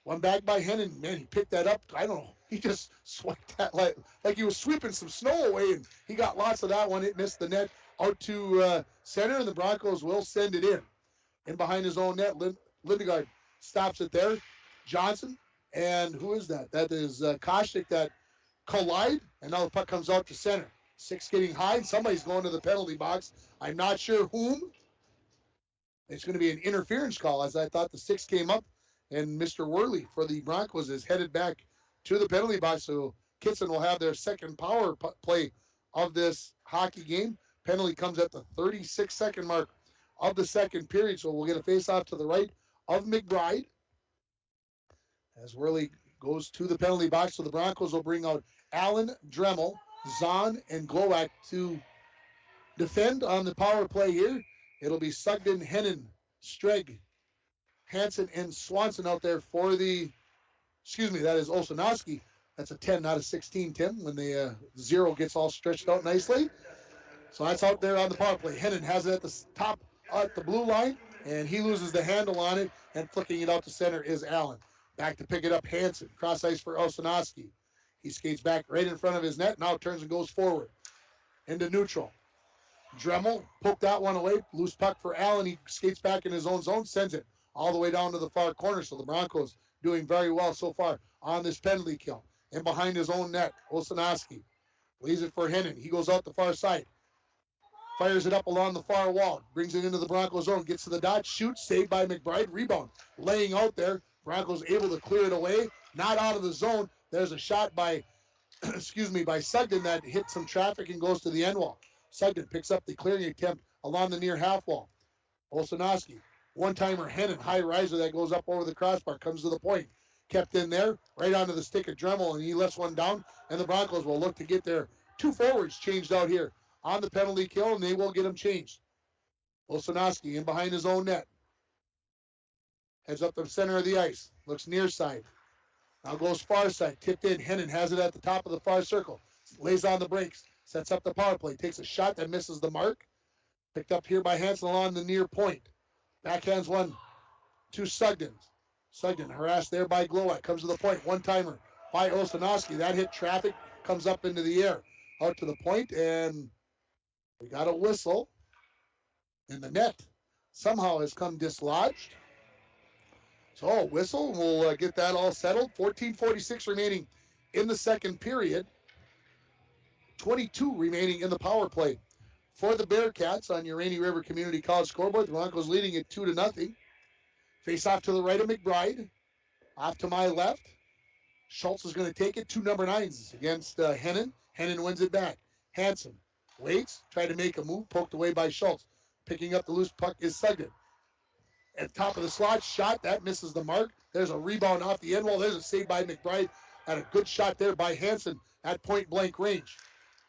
One back by Hennon. Man, he picked that up. I don't know. He just swiped that like he was sweeping some snow away, and he got lots of that one. It missed the net out to center, and the Broncos will send it in. In behind his own net, Lindegaard stops it there. Johnson, and who is that? That is Koshek that collide, and now the puck comes out to center. 6 getting high, and somebody's going to the penalty box. I'm not sure whom. It's going to be an interference call, as I thought the 6 came up, and Mr. Worley for the Broncos is headed back to the penalty box, so Kittson will have their second power play of this hockey game. Penalty comes at the 36-second mark of the second period, so we'll get a face-off to the right of McBride as Worley goes to the penalty box. So the Broncos will bring out Allen, Dremel, Zahn, and Glowak to defend on the power play here. It'll be Sugden, Hennon, Streg, Hansen, and Swanson out there for the That is Osanowski. That's a 10 out of 16, Tim, when the 0 gets all stretched out nicely. So that's out there on the power play. Hennon has it at the top at the blue line, and he loses the handle on it, and flicking it out to center is Allen. Back to pick it up, Hansen. Cross ice for Osanowski. He skates back right in front of his net, now turns and goes forward into neutral. Dremel poked that one away. Loose puck for Allen. He skates back in his own zone, sends it all the way down to the far corner. So the Broncos doing very well so far on this penalty kill. And behind his own net, Osanowski leaves it for Hennon. He goes out the far side. Fires it up along the far wall. Brings it into the Broncos zone. Gets to the dot. Shoots. Saved by McBride. Rebound. Laying out there. Broncos able to clear it away. Not out of the zone. There's a shot by, by Sugden that hit some traffic and goes to the end wall. Sugden picks up the clearing attempt along the near half wall. Osanowski. One-timer Hennon. High riser that goes up over the crossbar. Comes to the point. Kept in there. Right onto the stick of Dremel. And he lets one down. And the Broncos will look to get their 2 forwards changed out here on the penalty kill, and they will get him changed. Osanowski in behind his own net. Heads up the center of the ice. Looks near side. Now goes far side. Tipped in. Hennon has it at the top of the far circle. Lays on the brakes. Sets up the power play. Takes a shot that misses the mark. Picked up here by Hansen along the near point. Backhands one to Sugden. Sugden harassed there by Glowak. Comes to the point. One-timer by Osanowski. That hit traffic. Comes up into the air. Out to the point, and we got a whistle, and the net somehow has come dislodged. So a whistle, we'll get that all settled. 14:46 remaining in the second period. 22 remaining in the power play for the Bearcats on your Rainy River Community College scoreboard. The Broncos leading it 2-0. Face off to the right of McBride. Off to my left. Schultz is going to take it. 2 number 9s against Hennon. Hennon wins it back. Hansen waits, tried to make a move, poked away by Schultz. Picking up the loose puck is Sugden. At top of the slot, shot, that misses the mark. There's a rebound off the end wall. There's a save by McBride. And a good shot there by Hansen at point blank range.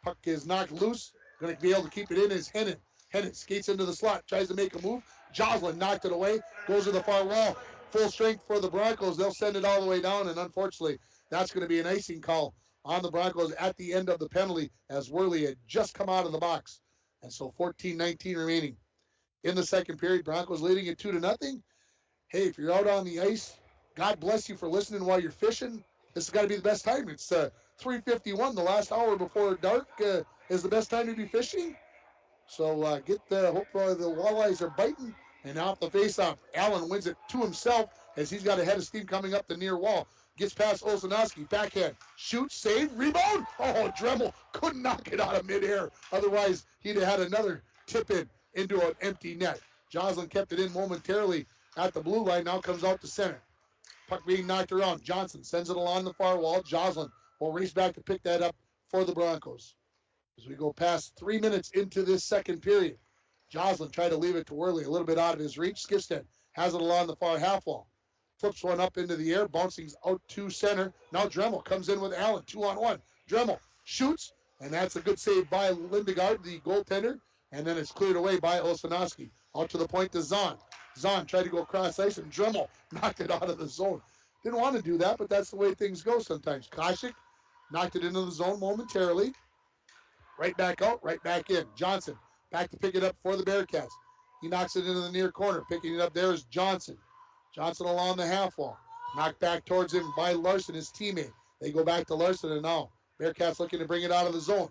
Puck is knocked loose. Going to be able to keep it in is Hennon. Hennon skates into the slot, tries to make a move. Joslin knocked it away, goes to the far wall. Full strength for the Broncos. They'll send it all the way down, and unfortunately, that's going to be an icing call on the Broncos at the end of the penalty as Worley had just come out of the box. And so 14-19 remaining in the second period. Broncos leading it 2-0. Hey, if you're out on the ice, God bless you for listening while you're fishing. This has got to be the best time. It's 3:51. The last hour before dark is the best time to be fishing. So hope the walleyes are biting. And now off the face-off, Allen wins it to himself as he's got a head of steam coming up the near wall. Gets past Osanowski, backhand, shoots, save, rebound. Oh, Dremel couldn't knock it out of midair. Otherwise, he'd have had another tip in into an empty net. Joslin kept it in momentarily at the blue line, now comes out to center. Puck being knocked around. Johnson sends it along the far wall. Joslin will race back to pick that up for the Broncos. As we go past 3 minutes into this second period, Joslin tried to leave it to Worley, a little bit out of his reach. Skifstead has it along the far half wall. Flips one up into the air, bouncing out to center. Now Dremel comes in with Allen, 2-on-1. Dremel shoots, and that's a good save by Lindegaard, the goaltender. And then it's cleared away by Osanowski. Out to the point to Zahn. Zahn tried to go across ice, and Dremel knocked it out of the zone. Didn't want to do that, but that's the way things go sometimes. Koshik knocked it into the zone momentarily. Right back out, right back in. Johnson back to pick it up for the Bearcats. He knocks it into the near corner. Picking it up there is Johnson. Johnson along the half wall. Knocked back towards him by Larson, his teammate. They go back to Larson, and now Bearcats looking to bring it out of the zone.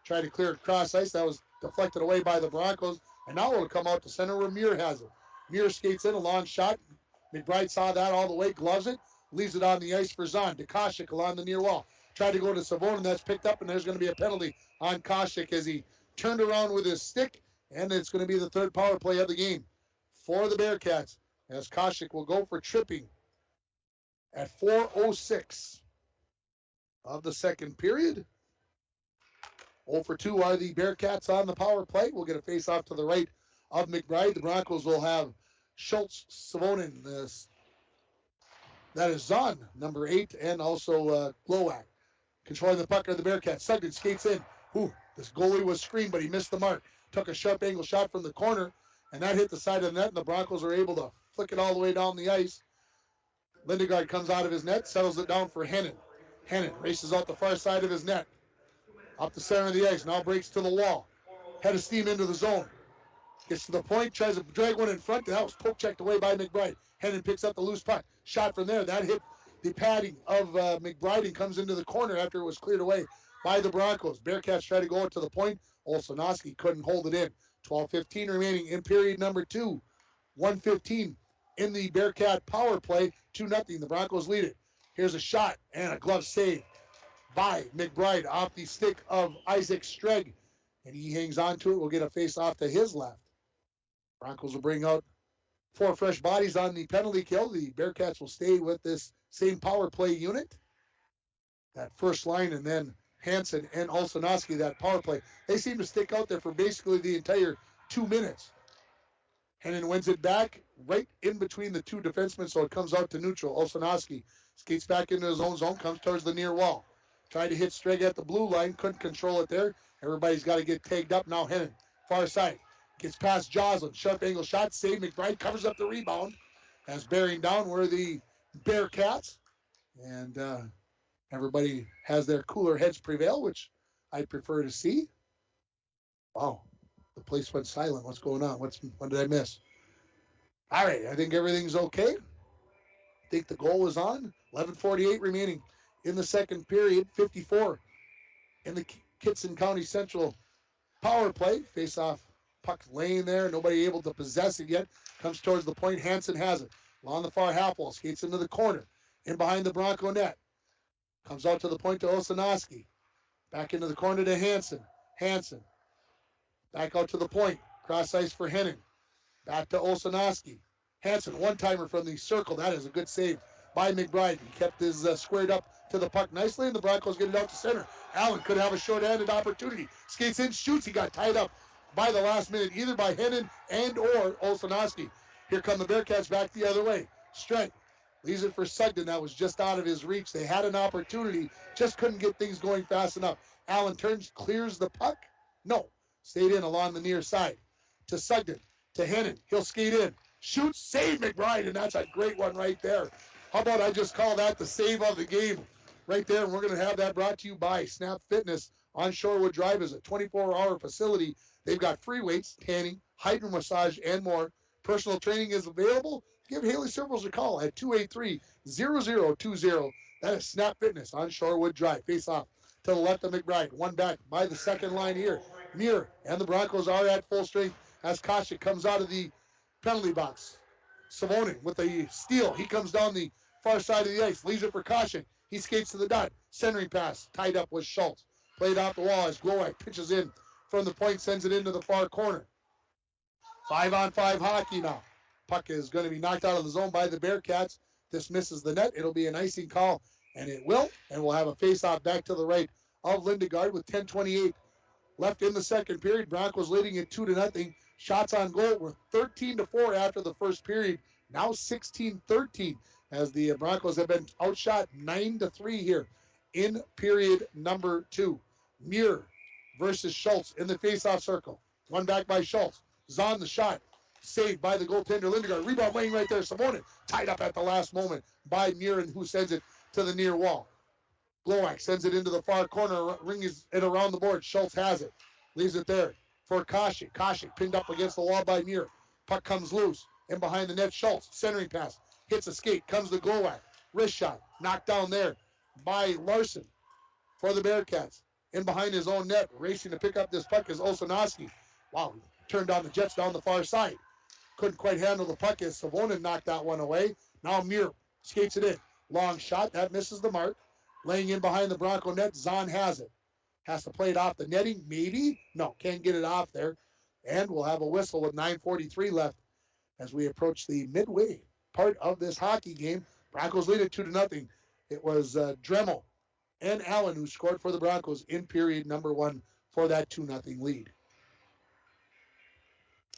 Try to clear it across ice. That was deflected away by the Broncos. And now it'll come out to center where Muir has it. Muir skates in, a long shot. McBride saw that all the way, gloves it, leaves it on the ice for Zahn. To Koshik along the near wall. Tried to go to Savonin, that's picked up, and there's going to be a penalty on Koshik as he turned around with his stick, and it's going to be the third power play of the game for the Bearcats, as Koshik will go for tripping at 4:06 of the second period. 0 for 2 are the Bearcats on the power play. We'll get a face-off to the right of McBride. The Broncos will have Schultz, Savonin, that is Zahn, number 8, and also Glowak. Controlling the puck are the Bearcats. Sugden skates in. This goalie was screened, but he missed the mark. Took a sharp angle shot from the corner, and that hit the side of the net, and the Broncos are able to flick it all the way down the ice. Lindegaard comes out of his net, settles it down for Hennon. Hennon races out the far side of his net. Up the center of the ice, now breaks to the wall. Head of steam into the zone. Gets to the point, tries to drag one in front. That was poke checked away by McBride. Hennon picks up the loose puck. Shot from there. That hit the padding of McBride and comes into the corner after it was cleared away by the Broncos. Bearcats try to go to the point. Olsonowski couldn't hold it in. 12:15 remaining in period number 2. 1:15 in the Bearcat power play. 2-0. The Broncos lead it. Here's a shot and a glove save by McBride off the stick of Isaac Stregg. And he hangs on to it. We'll get a face off to his left. Broncos will bring out 4 fresh bodies on the penalty kill. The Bearcats will stay with this same power play unit. That first line, and then Hansen and Olsonowski, that power play. They seem to stick out there for basically the entire 2 minutes. Hennon wins it back right in between the 2 defensemen, so it comes out to neutral. Olsonowski skates back into his own zone, comes towards the near wall. Tried to hit Stregg at the blue line, couldn't control it there. Everybody's got to get tagged up. Now Hennon, far side. Gets past Joslin. Sharp angle shot. Save. McBride covers up the rebound. As bearing down were the Bearcats. And everybody has their cooler heads prevail, which I prefer to see. Wow. The place went silent. What's going on? What did I miss? All right. I think everything's okay. I think the goal is on. 11:48 remaining in the second period. 54 in the Kittson County Central power play. Face off. Puck laying there, nobody able to possess it yet. Comes towards the point. Hansen has it. Along the far half wall, skates into the corner. In behind the Bronco net. Comes out to the point to Olsonowski. Back into the corner to Hansen. Hansen. Back out to the point. Cross ice for Henning. Back to Olsonowski. Hansen, one-timer from the circle. That is a good save by McBride. He kept his squared up to the puck nicely, and the Broncos get it out to center. Allen could have a short-handed opportunity. Skates in, shoots. He got tied up by the last minute, either by Hennon and or Olsonowski. Here come the Bearcats back the other way. Stregg leaves it for Sugden. That was just out of his reach. They had an opportunity, just couldn't get things going fast enough. Allen turns, clears the puck. No, stayed in along the near side. To Sugden, to Hennon. He'll skate in. Shoots, save McBride, and that's a great one right there. How about I just call that the save of the game right there, and we're going to have that brought to you by Snap Fitness on Shorewood Drive. Is a 24-hour facility. They've got free weights, tanning, hydro massage, and more. Personal training is available. Give Haley Servals a call at 283-0020. That is Snap Fitness on Shorewood Drive. Face off to the left of McBride. One back by the second line here. Muir and the Broncos are at full strength as Koshik comes out of the penalty box. Savonin with a steal. He comes down the far side of the ice. Leaves it for Koshik. He skates to the dot. Centering pass. Tied up with Schultz. Played off the wall as Glowak pitches in from the point, sends it into the far corner. 5-on-5 hockey now. Puck is going to be knocked out of the zone by the Bearcats. This misses the net. It'll be an icing call, and it will. And we'll have a face-off back to the right of Lindegaard with 10:28 left in the second period. Broncos leading it 2-0. Shots on goal were 13-4 after the first period. Now 16-13 as the Broncos have been outshot 9-3 here in period number 2. Muir versus Schultz in the face-off circle. One back by Schultz. Zahn the shot. Saved by the goaltender Lindegaard. Rebound laying right there. Simonin tied up at the last moment by Muir, who sends it to the near wall. Glowak sends it into the far corner, rings it around the board. Schultz has it. Leaves it there for Koshik. Koshik pinned up against the wall by Muir. Puck comes loose. In behind the net, Schultz. Centering pass. Hits a skate. Comes to Glowak. Wrist shot. Knocked down there by Larson for the Bearcats. In behind his own net, racing to pick up this puck is Olsonowski. Wow, turned on the Jets down the far side. Couldn't quite handle the puck as Savonin knocked that one away. Now Muir skates it in. Long shot, that misses the mark. Laying in behind the Bronco net, Zahn has it. Has to play it off the netting, maybe? No, can't get it off there. And we'll have a whistle with 9:43 left as we approach the midway part of this hockey game. Broncos lead it 2-0. It was Dremel and Allen who scored for the Broncos in period number 1 for that 2-0 lead.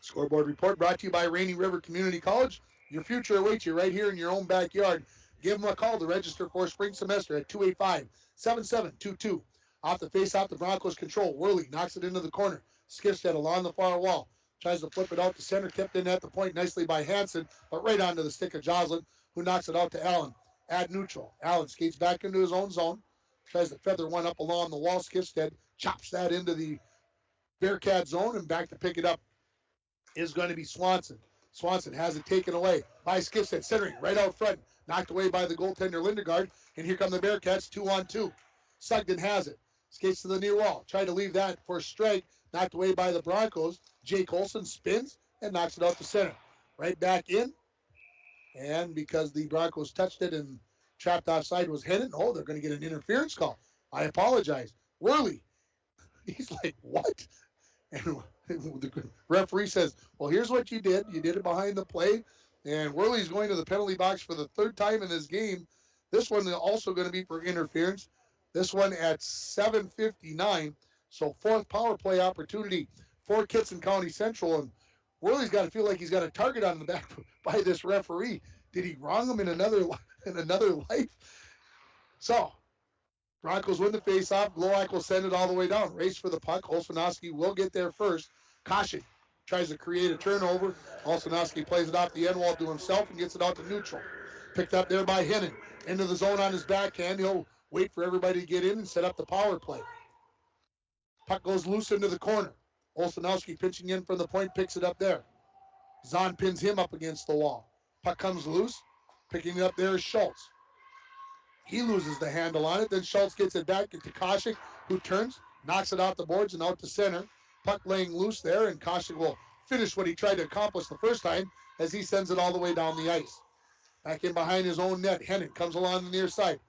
Scoreboard report brought to you by Rainy River Community College. Your future awaits you right here in your own backyard. Give them a call to register for spring semester at 285-7722. Off the face-off, the Broncos control. Worley knocks it into the corner. Skifstead along the far wall. Tries to flip it out to center. Kept in at the point nicely by Hansen, but right onto the stick of Joslin, who knocks it out to Allen at neutral. Allen skates back into his own zone, tries to feather one up along the wall. Skifstead chops that into the Bearcat zone, and back to pick it up is going to be Swanson. Swanson has it taken away by Skifstead, centering right out front, knocked away by the goaltender Lindegaard, and here come the Bearcats 2-on-2. Sugden has it, skates to the near wall, tried to leave that for a strike, knocked away by the Broncos. Jake Olson spins and knocks it out to center. Right back in, and because the Broncos touched it and trapped offside was Hennon, oh, they're going to get an interference call. I apologize. Worley, he's like, what? And the referee says, well, here's what you did. You did it behind the play. And Worley's going to the penalty box for the third time in this game. This one is also going to be for interference. This one at 7:59. So fourth power play opportunity for Kittson County Central. And Worley's got to feel like he's got a target on the back by this referee. Did he wrong him in another life? So Broncos win the faceoff. Glowacz will send it all the way down. Race for the puck. Olszanowski will get there first. Koshik tries to create a turnover. Olszanowski plays it off the end wall to himself and gets it out to neutral. Picked up there by Hennon. Into the zone on his backhand. He'll wait for everybody to get in and set up the power play. Puck goes loose into the corner. Olszanowski pitching in from the point, picks it up there. Zahn pins him up against the wall. Puck comes loose. Picking it up there is Schultz. He loses the handle on it. Then Schultz gets it back into Koshik, who turns, knocks it off the boards and out to center. Puck laying loose there, and Koshik will finish what he tried to accomplish the first time as he sends it all the way down the ice. Back in behind his own net, Hennon comes along the near side.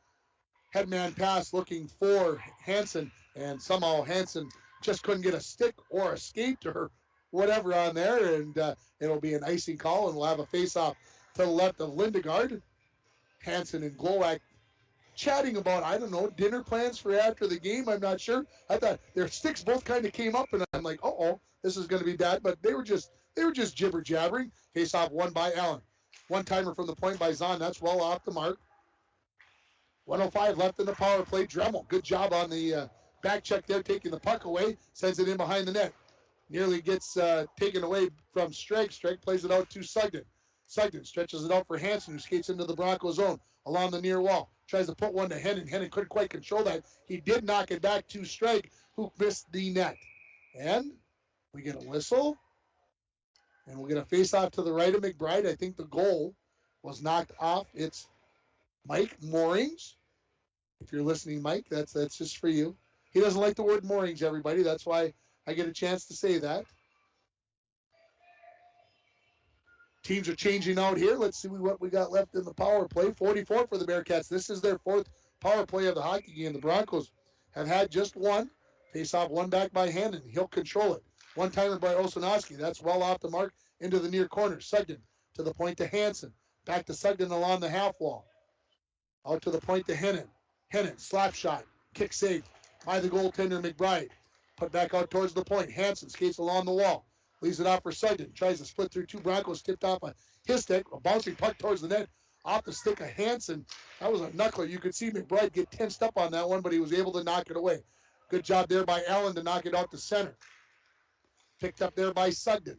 Headman pass looking for Hansen, and somehow Hansen just couldn't get a stick or a skate or whatever on there, and it'll be an icing call, and we'll have a face-off to the left of Lindegaard. Hansen and Glowacz chatting about, I don't know, dinner plans for after the game. I'm not sure. I thought their sticks both kind of came up, and I'm like, uh-oh, this is going to be bad. But they were just jibber jabbering. Face off won by Allen. One timer from the point by Zahn. That's well off the mark. 1:05 left in the power play. Dremel, good job on the back check there, taking the puck away. Sends it in behind the net. Nearly gets taken away from Streg. Streg plays it out to Sugden. Sugden stretches it out for Hansen, who skates into the Bronco zone along the near wall. Tries to put one to Hennon. Hennon couldn't quite control that. He did knock it back to Streg, who missed the net. And we get a whistle. And we'll get a face-off to the right of McBride. I think the goal was knocked off. It's Mike Moorings. If you're listening, Mike, that's just for you. He doesn't like the word moorings, everybody. That's why I get a chance to say that. Teams are changing out here. Let's see what we got left in the power play. 44 for the Bearcats. This is their fourth power play of the hockey game. The Broncos have had just one. Face-off one back by Hannon. He'll control it. One-timer by Olszanowski. That's well off the mark into the near corner. Sugden to the point to Hansen. Back to Sugden along the half wall. Out to the point to Hennon. Hennon, slap shot. Kick saved by the goaltender McBride. Put back out towards the point. Hansen skates along the wall. Leaves it off for Sugden. Tries to split through two Broncos. Tipped off his stick. A bouncing puck towards the net. Off the stick of Hansen. That was a knuckler. You could see McBride get tensed up on that one, but he was able to knock it away. Good job there by Allen to knock it out to center. Picked up there by Sugden.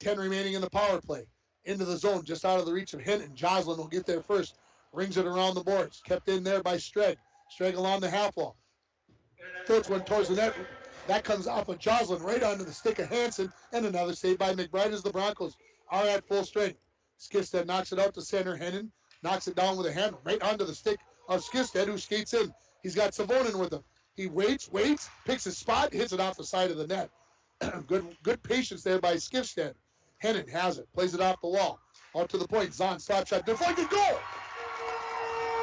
10 remaining in the power play. Into the zone, just out of the reach of Hinton. Joslin will get there first. Rings it around the boards. Kept in there by Streg. Streg along the half wall. Throws one towards the net. That comes off of Joslin right onto the stick of Hansen. And another save by McBride as the Broncos are at full strength. Skifstead knocks it out to center. Hennon knocks it down with a handle right onto the stick of Skifstead, who skates in. He's got Savonin with him. He waits, picks his spot, hits it off the side of the net. Good patience there by Skifstead. Hennon has it, plays it off the wall. Out to the point, Zahn, slap shot, deflected goal!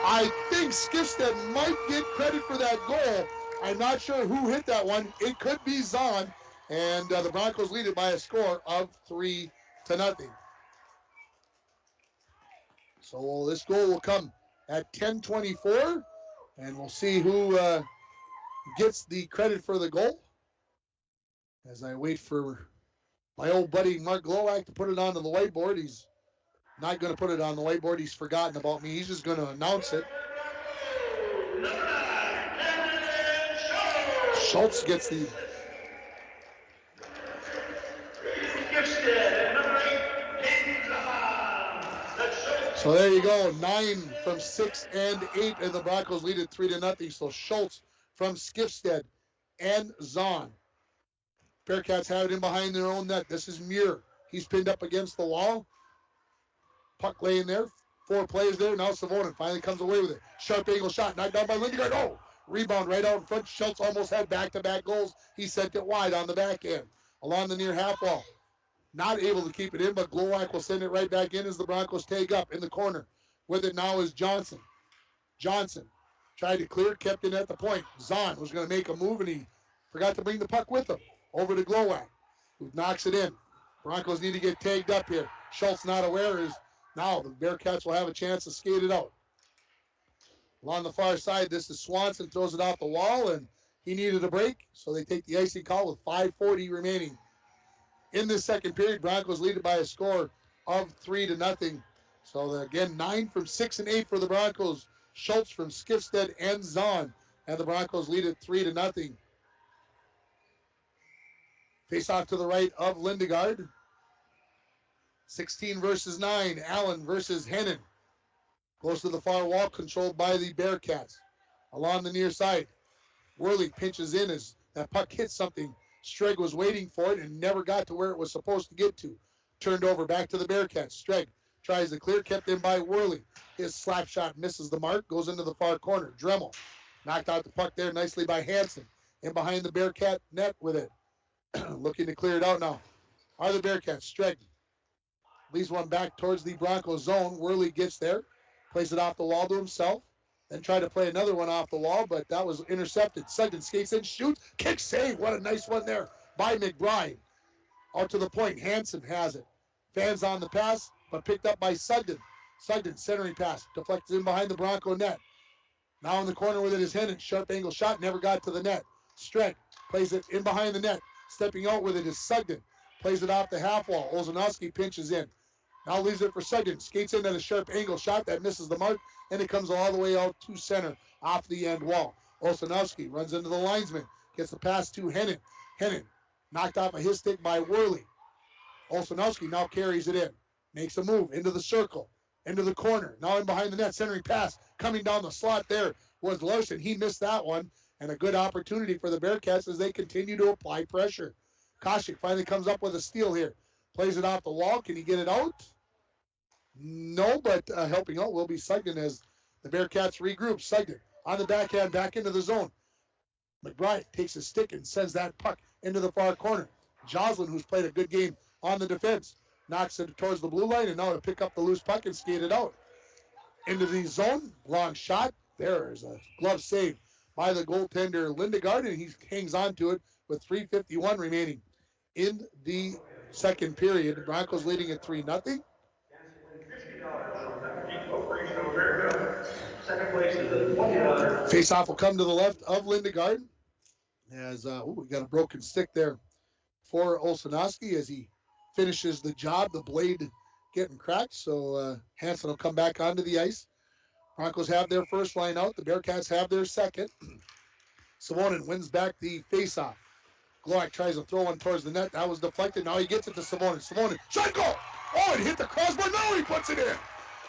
I think Skifstead might get credit for that goal. I'm not sure who hit that one. It could be Zahn, and the Broncos lead it by a score of 3-0. So this goal will come at 10:24, and we'll see who gets the credit for the goal. As I wait for my old buddy Mark Glowacz to put it onto the whiteboard. He's not going to put it on the whiteboard. He's forgotten about me. He's just going to announce it. Schultz gets the... So there you go, 9 from 6 and 8, and the Broncos lead it 3-0. So Schultz from Skifstead and Zahn. Bearcats have it in behind their own net. This is Muir. He's pinned up against the wall. Puck laying there. 4 plays there. Now Savonin finally comes away with it. Sharp angle shot. Knocked down by Lindegaard. Oh! Rebound right out in front. Schultz almost had back-to-back goals. He sent it wide on the back end. Along the near half wall. Not able to keep it in, but Glowacz will send it right back in as the Broncos take up in the corner. With it now is Johnson. Johnson tried to clear, kept it at the point. Zahn was going to make a move, and he forgot to bring the puck with him. Over to Glowacz, who knocks it in. Broncos need to get tagged up here. Schultz not aware is now the Bearcats will have a chance to skate it out. Along the far side, this is Swanson, throws it off the wall, and he needed a break, so they take the icing call with 5:40 remaining. In this second period, Broncos lead it by a score of 3-0. So again, 9 from 6 and 8 for the Broncos. Schultz from Skifstead and Zahn, and the Broncos lead it 3-0. Face off to the right of Lindegaard. 16 versus 9. Allen versus Hennon. Goes to the far wall, controlled by the Bearcats. Along the near side, Worley pinches in as that puck hits something. Streg was waiting for it and never got to where it was supposed to get to. Turned over back to the Bearcats. Streg tries to clear, kept in by Worley. His slap shot misses the mark, goes into the far corner. Dremel knocked out the puck there nicely by Hansen. In behind the Bearcat net with it. Looking to clear it out now are the Bearcats. Streg leaves one back towards the Broncos zone. Worley gets there, plays it off the wall to himself, then tried to play another one off the wall, but that was intercepted. Sugden skates in, shoots, kick save. What a nice one there by McBride. Out to the point, Hansen has it. Fans on the pass, but picked up by Sugden. Sugden centering pass, deflected in behind the Bronco net. Now in the corner with it is Hennon. Sharp angle shot, never got to the net. Streg plays it in behind the net. Stepping out with it is Sugden. Plays it off the half wall. Olszanowski pinches in. Now leaves it for Sugden. Skates in at a sharp angle shot that misses the mark, and it comes all the way out to center off the end wall. Olszanowski runs into the linesman. Gets the pass to Hennon. Hennon knocked off of his stick by Worley. Olszanowski now carries it in. Makes a move into the circle. Into the corner. Now in behind the net. Centering pass. Coming down the slot there was Larson. He missed that one. And a good opportunity for the Bearcats as they continue to apply pressure. Koshik finally comes up with a steal here. Plays it off the wall. Can he get it out? No, but helping out will be Sugden as the Bearcats regroup. Sugden on the backhand, back into the zone. McBride takes his stick and sends that puck into the far corner. Joslin, who's played a good game on the defense, knocks it towards the blue line, and now to pick up the loose puck and skate it out. Into the zone, long shot. There's a glove save by the goaltender Lindegaard, and he hangs on to it with 3:51 remaining in the second period. The Broncos leading at 3-0. Face-off will come to the left of Lindegaard. As we got a broken stick there for Olszanowski as he finishes the job. The blade getting cracked, so Hansen will come back onto the ice. Broncos have their first line out. The Bearcats have their second. Savonin wins back the face-off. Glowacz tries to throw one towards the net. That was deflected. Now he gets it to Savonin. Savonin, shot goal! Oh, it hit the crossbar. Now he puts it in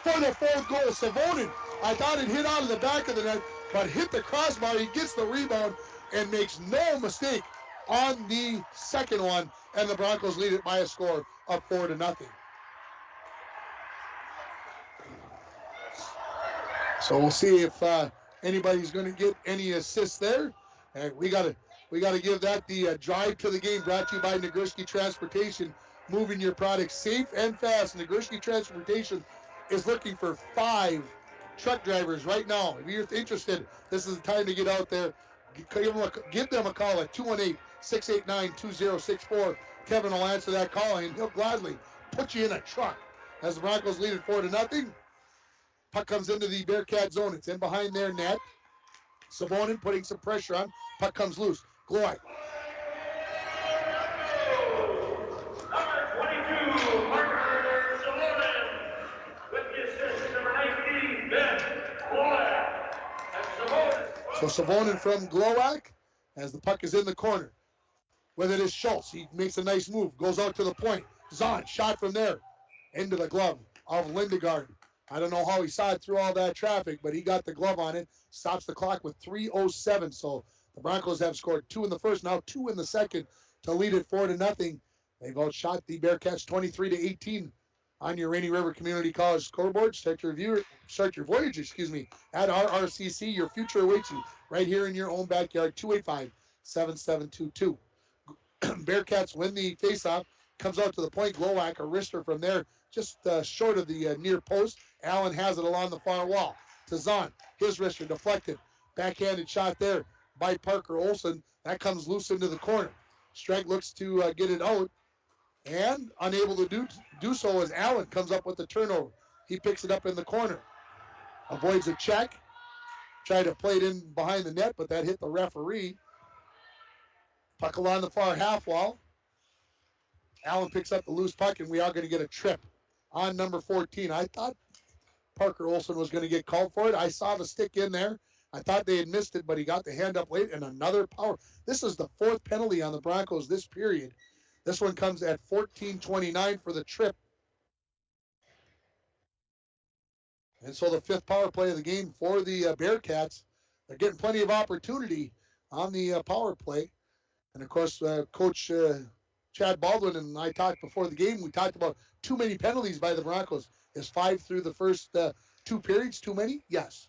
for the fourth goal. Savonin, I thought it hit out of the back of the net, but hit the crossbar. He gets the rebound and makes no mistake on the second one, and the Broncos lead it by a score of 4-0. So we'll see if anybody's going to get any assists there. And we got to give that the drive to the game, brought to you by Nagurski Transportation, moving your products safe and fast. Nagurski Transportation is looking for 5 truck drivers right now. If you're interested, this is the time to get out there. Give them a call at 218-689-2064. Kevin will answer that call, and he'll gladly put you in a truck. As the Broncos lead it 4-0. Puck comes into the Bearcat zone. It's in behind their net. Savonin putting some pressure on. Puck comes loose. Glowacz. Number 22, Marker Savonin. With the assist, number 19, Ben Glowacz. And Savonin. So Savonin from Glowacz as the puck is in the corner. With it is Schultz. He makes a nice move. Goes out to the point. Zahn, shot from there. Into the glove of Lindegaard. I don't know how he saw it through all that traffic, but he got the glove on it. Stops the clock with 3:07. So the Broncos have scored 2 in the first, now 2 in the second to lead it 4-0. They've outshot the Bearcats 23-18 on your Rainy River Community College scoreboard. Start your voyage, at RRCC. Your future awaits you right here in your own backyard. 285-7722. Bearcats win the faceoff. Comes out to the point. Glowacz, a wrister from there, just short of the near post. Allen has it along the far wall. To Zahn. His wrister deflected. Backhanded shot there by Parker Olson. That comes loose into the corner. Streg looks to get it out. And unable to do so as Allen comes up with the turnover. He picks it up in the corner. Avoids a check. Tried to play it in behind the net, but that hit the referee. Puck along the far half wall. Allen picks up the loose puck, and we are going to get a trip on number 14. I thought Parker Olson was going to get called for it. I saw the stick in there. I thought they had missed it, but he got the hand up late, and another power. This is the 4th penalty on the Broncos this period. This one comes at 14:29 for the trip. And so the 5th power play of the game for the Bearcats. They're getting plenty of opportunity on the power play. And, of course, Coach Chad Baldwin and I talked before the game. We talked about too many penalties by the Broncos. Is 5 through the first 2 periods too many? Yes.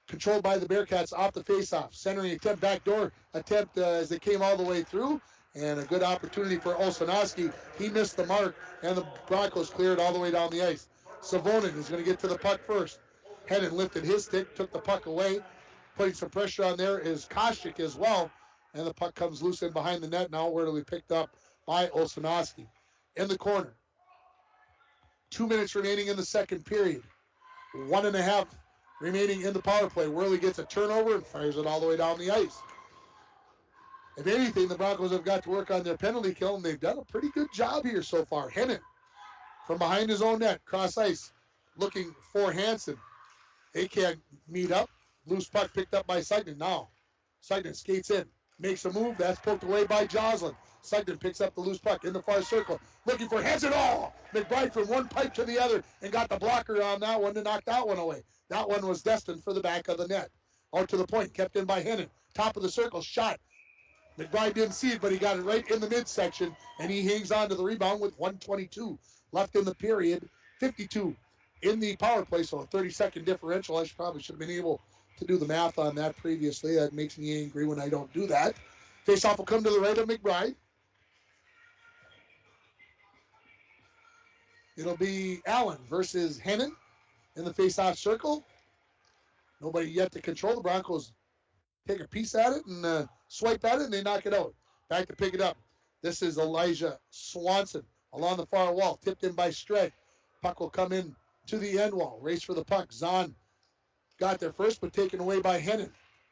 Controlled by the Bearcats off the faceoff. Centering attempt, backdoor attempt as they came all the way through. And a good opportunity for Olszanowski. He missed the mark, and the Broncos cleared all the way down the ice. Savonin is going to get to the puck first. Hennon lifted his stick, took the puck away. Putting some pressure on there is Koshik as well. And the puck comes loose in behind the net now, where it'll be picked up by Olszanowski. In the corner. 2 minutes remaining in the second period. 1.5 remaining in the power play. Worley gets a turnover and fires it all the way down the ice. If anything, the Broncos have got to work on their penalty kill, and they've done a pretty good job here so far. Hennon from behind his own net, cross ice, looking for Hansen. They can't meet up. Loose puck picked up by Sugden. Now, Sugden skates in, makes a move. That's poked away by Joslin. Sugden picks up the loose puck in the far circle, looking for Hansen. Oh! McBride from one pipe to the other and got the blocker on that one to knock that one away. That one was destined for the back of the net. Out to the point, kept in by Hennon. Top of the circle, shot. McBride didn't see it, but he got it right in the midsection, and he hangs on to the rebound with 1:22 left in the period. 52 in the power play, so a 30-second differential. I probably should have been able to do the math on that previously. That makes me angry when I don't do that. Face-off will come to the right of McBride. It'll be Allen versus Hennon in the face-off circle. Nobody yet to control. The Broncos take a piece at it and swipe at it, and they knock it out. Back to pick it up. This is Elijah Swanson along the far wall, tipped in by Streg. Puck will come in to the end wall. Race for the puck. Zahn got there first, but taken away by Hennon.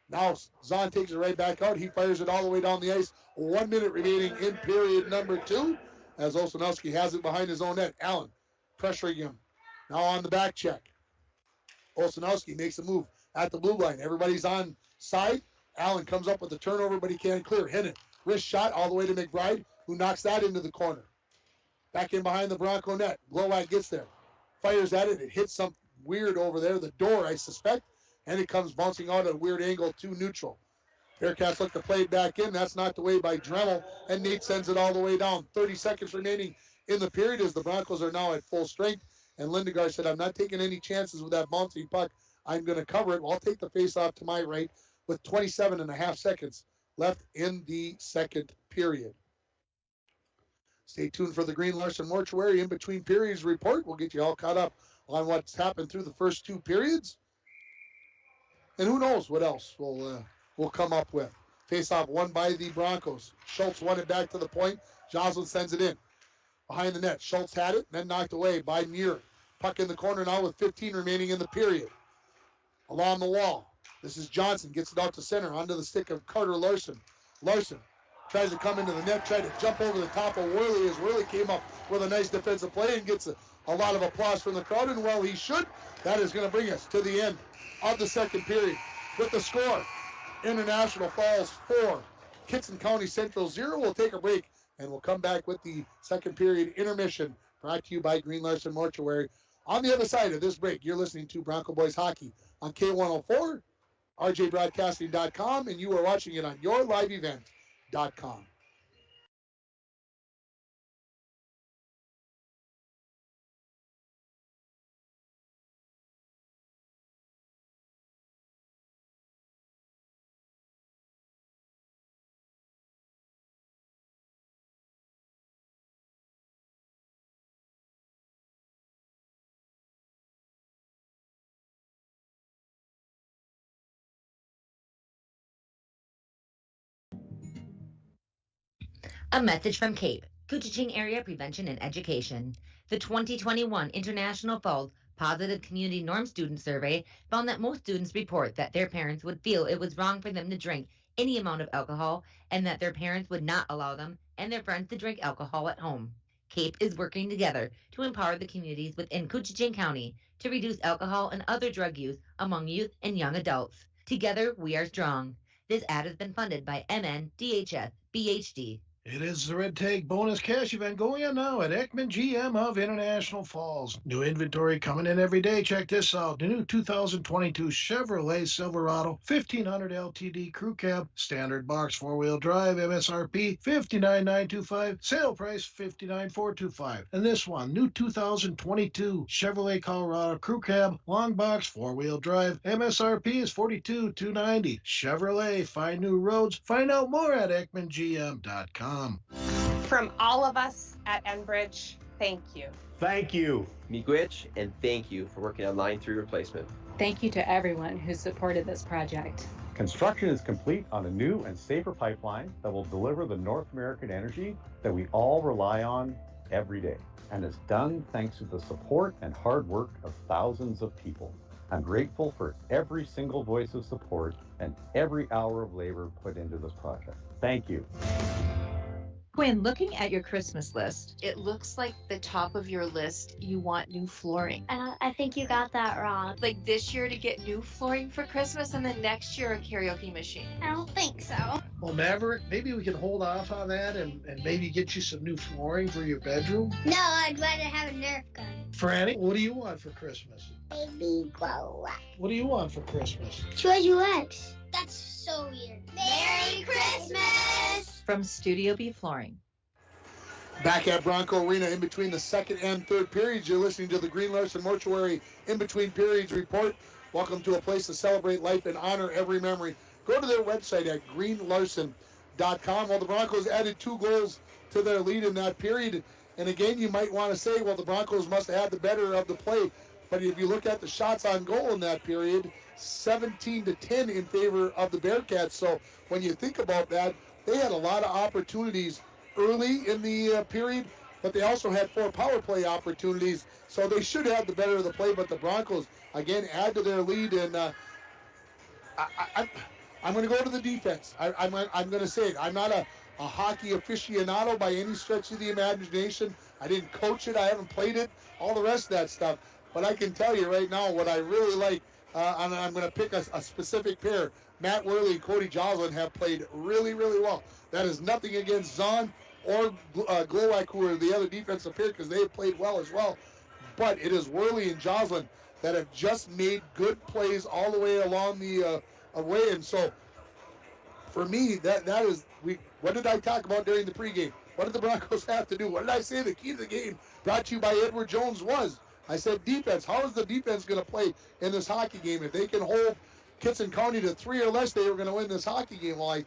Now Zahn takes it right back out. He fires it all the way down the ice. 1 minute remaining in period number 2, as Olszanowski has it behind his own net. Allen pressuring him. Now on the back check. Olszanowski makes a move at the blue line. Everybody's on side. Allen comes up with the turnover, but he can't clear. Hennon, wrist shot all the way to McBride, who knocks that into the corner. Back in behind the Bronco net. Glowacz gets there. Fires at it. It hits something weird over there. The door, I suspect. And it comes bouncing out at a weird angle to neutral. Bearcats look to play it back in. That's knocked away by Dremel. And Nate sends it all the way down. 30 seconds remaining in the period as the Broncos are now at full strength. And Lindegaard said, I'm not taking any chances with that bouncing puck. I'm going to cover it. Well, I'll take the face-off to my right with 27.5 seconds left in the second period. Stay tuned for the Green Larson Mortuary in between periods report. We'll get you all caught up on what's happened through the first 2 periods. And who knows what else we'll come up with. Face-off won by the Broncos. Schultz won it back to the point. Joslin sends it in. Behind the net. Schultz had it, then knocked away by Muir. Puck in the corner now with 15 remaining in the period. Along the wall. This is Johnson. Gets it out to center. Onto the stick of Carter Larson. Larson tries to come into the net. Tried to jump over the top of Worley as Worley came up with a nice defensive play and gets a lot of applause from the crowd. And well, he should. That is going to bring us to the end of the second period. With the score, International Falls 4, Kittson County Central 0. We'll take a break and we'll come back with the second period intermission brought to you by Green Larson Mortuary On the other side of this break, you're listening to Bronco Boys Hockey on K104, rjbroadcasting.com, and you are watching it on yourliveevent.com. A message from CAPE, Kittson Area Prevention and Education. The 2021 International Falls Positive Community Norm Student Survey found that most students report that their parents would feel it was wrong for them to drink any amount of alcohol and that their parents would not allow them and their friends to drink alcohol at home. CAPE is working together to empower the communities within Kittson County to reduce alcohol and other drug use among youth and young adults. Together, we are strong. This ad has been funded by MNDHS BHD. It is the Red Tag bonus cash event going on now at Ekman GM of International Falls. New inventory coming in every day. Check this out. The new 2022 Chevrolet Silverado 1500 LTD Crew Cab, standard box 4-wheel drive, MSRP $59,925, sale price $59,425. And this one, new 2022 Chevrolet Colorado Crew Cab, long box 4-wheel drive, MSRP is $42,290. Chevrolet, find new roads. Find out more at EkmanGM.com. From all of us at Enbridge, thank you. Thank you. Miigwech, and thank you for working on Line 3 replacement. Thank you to everyone who supported this project. Construction is complete on a new and safer pipeline that will deliver the North American energy that we all rely on every day. And it's done thanks to the support and hard work of thousands of people. I'm grateful for every single voice of support and every hour of labor put into this project. Thank you. Quinn, looking at your Christmas list, it looks like the top of your list, you want new flooring. I think you got that wrong. Like this year to get new flooring for Christmas and then next year a karaoke machine. I don't think so. Well, Maverick, maybe we can hold off on that and maybe get you some new flooring for your bedroom. No, I'd rather have a Nerf gun. Franny, what do you want for Christmas? Baby grow up. What do you want for Christmas? Treasure X. That's so weird. Merry Christmas! From Studio B Flooring. Back at Bronco Arena in between the second and third periods, you're listening to the Green Larson Mortuary in between periods report. Welcome to a place to celebrate life and honor every memory. Go to their website at greenlarson.com. Well, the Broncos added 2 goals to their lead in that period. And again, you might want to say, well, the Broncos must have had the better of the play. But if you look at the shots on goal in that period, 17-10 in favor of the Bearcats. So when you think about that, they had a lot of opportunities early in the period, but they also had 4 power play opportunities. So they should have the better of the play, but the Broncos, again, add to their lead. And I'm going to go to the defense. I'm going to say it. I'm not a hockey aficionado by any stretch of the imagination. I didn't coach it. I haven't played it, all the rest of that stuff. But I can tell you right now what I really like, and I'm going to pick a specific pair. Matt Worley and Cody Joslin have played really, really well. That is nothing against Zahn or Glowak, who are the other defensive pair, because they have played well as well. But it is Worley and Joslin that have just made good plays all the way along the way. And so, for me, that is, what did I talk about during the pregame? What did the Broncos have to do? What did I say the key to the game, brought to you by Edward Jones, was? I said defense. How is the defense going to play in this hockey game? If they can hold Kittson County to 3 or less, they were going to win this hockey game. Well,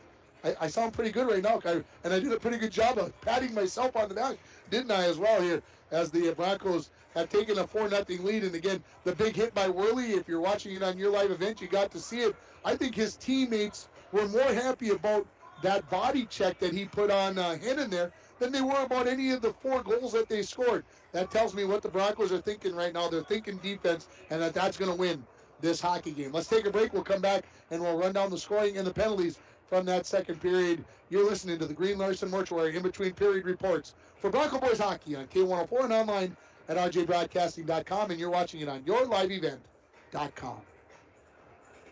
I sound pretty good right now, and I did a pretty good job of patting myself on the back, didn't I, as well here, as the Broncos have taken a 4-0 lead. And again, the big hit by Worley, if you're watching it on your live event, you got to see it. I think his teammates were more happy about that body check that he put on Hennon there than they were about any of the 4 goals that they scored. That tells me what the Broncos are thinking right now. They're thinking defense, and that's going to win this hockey game. Let's take a break. We'll come back, and we'll run down the scoring and the penalties from that second period. You're listening to the Green Larson Mortuary in between period reports for Bronco Boys Hockey on K104 and online at rjbroadcasting.com, and you're watching it on yourliveevent.com.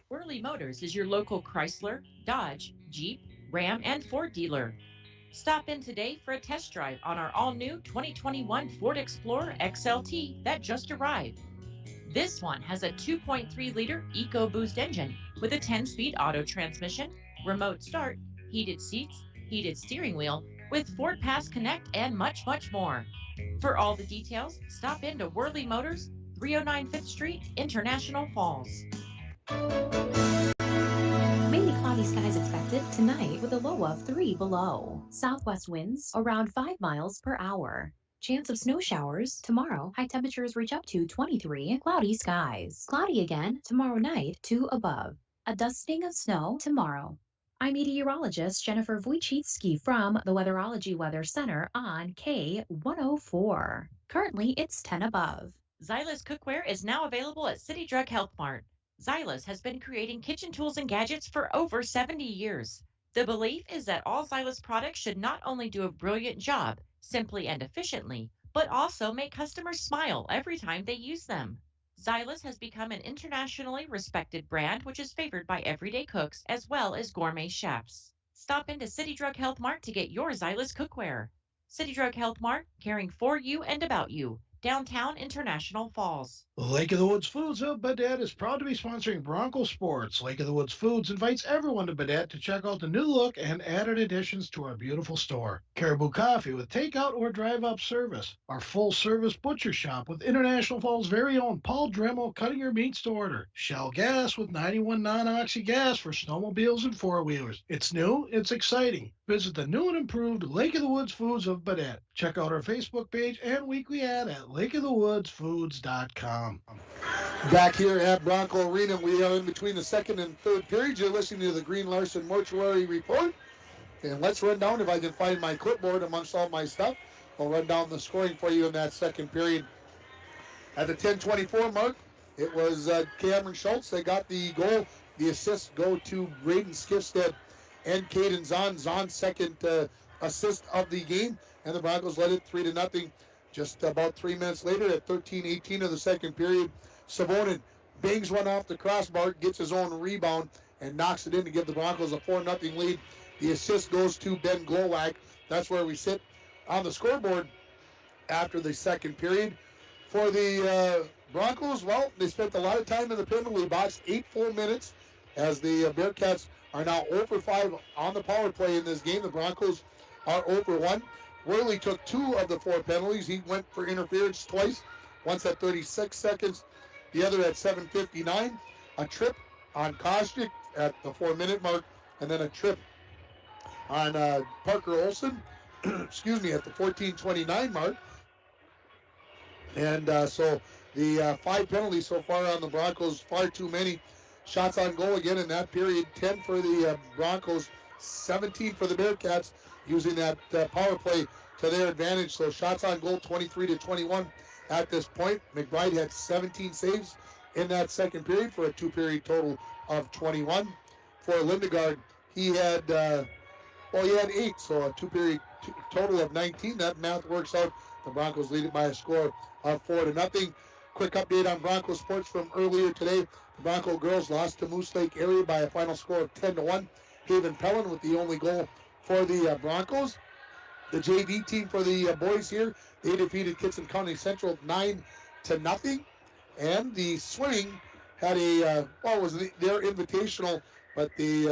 Worley Motors is your local Chrysler, Dodge, Jeep, Ram, and Ford dealer. Stop in today for a test drive on our all-new 2021 Ford Explorer XLT that just arrived. This one has a 2.3-liter EcoBoost engine with a 10-speed auto transmission, remote start, heated seats, heated steering wheel, with Ford Pass Connect and much, much more. For all the details, stop into Worley Motors, 309 5th Street, International Falls. Mainly cloudy skies expected tonight with a low of 3 below. Southwest winds around 5 miles per hour. Chance of snow showers tomorrow. High temperatures reach up to 23. Cloudy skies. Cloudy again tomorrow night, 2 above. A dusting of snow tomorrow. I'm meteorologist Jennifer Wojcicki from the Weatherology Weather Center on K104. Currently, it's 10 above. Xylus Cookware is now available at City Drug Health Mart. Xylus has been creating kitchen tools and gadgets for over 70 years. The belief is that all Xylus products should not only do a brilliant job, simply and efficiently, but also make customers smile every time they use them. Xylus has become an internationally respected brand which is favored by everyday cooks as well as gourmet chefs. Stop into City Drug Health Mart to get your Xylus cookware. City Drug Health Mart, caring for you and about you. Downtown International Falls. Lake of the Woods Foods of Baudette is proud to be sponsoring Bronco Sports. Lake of the Woods Foods invites everyone to Baudette to check out the new look and added additions to our beautiful store. Caribou Coffee with takeout or drive-up service. Our full-service butcher shop with International Falls' very own Paul Dremel cutting your meats to order. Shell Gas with 91 non-oxy gas for snowmobiles and four-wheelers. It's new, it's exciting. Visit the new and improved Lake of the Woods Foods of Baudette. Check out our Facebook page and weekly ad at lakeofthewoodsfoods.com. Back here at Bronco Arena, we are in between the second and third periods. You're listening to the Green Larson Mortuary Report. And let's run down, if I can find my clipboard amongst all my stuff, I'll run down the scoring for you in that second period. At the 10:24 mark, it was Cameron Schultz that got the goal. The assists go to Braden Skifstead and Caden Zahn. Zahn's second assist of the game, and the Broncos led it 3-0. Just about 3 minutes later, at 13:18 of the second period, Savonin bangs one off the crossbar, gets his own rebound, and knocks it in to give the Broncos a 4-0 lead. The assist goes to Ben Glowak. That's where we sit on the scoreboard after the second period. For the Broncos, well, they spent a lot of time in the penalty box, 8 full minutes, as the Bearcats are now 0 for 5 on the power play in this game. The Broncos are 0 for 1. Worley took 2 of the 4 penalties. He went for interference twice, once at 36 seconds, the other at 7:59. A trip on Kostick at the 4-minute mark, and then a trip on Parker Olson, excuse me, at the 14:29 mark. And so the 5 penalties so far on the Broncos, far too many. Shots on goal again in that period, 10 for the Broncos, 17 for the Bearcats, using that power play to their advantage. So shots on goal, 23-21 at this point. McBride had 17 saves in that second period for a 2-period total of 21. For Lindegaard, he had 8, so a 2-period total of 19. That math works out. The Broncos lead it by a score of 4-0. Quick update on Bronco sports from earlier today. The Bronco girls lost to Moose Lake area by a final score of 10-1. Haven Pellin with the only goal for the Broncos. The JV team for the boys here, they defeated Kittson County Central 9-0. And the swimming had a, it was their invitational, but they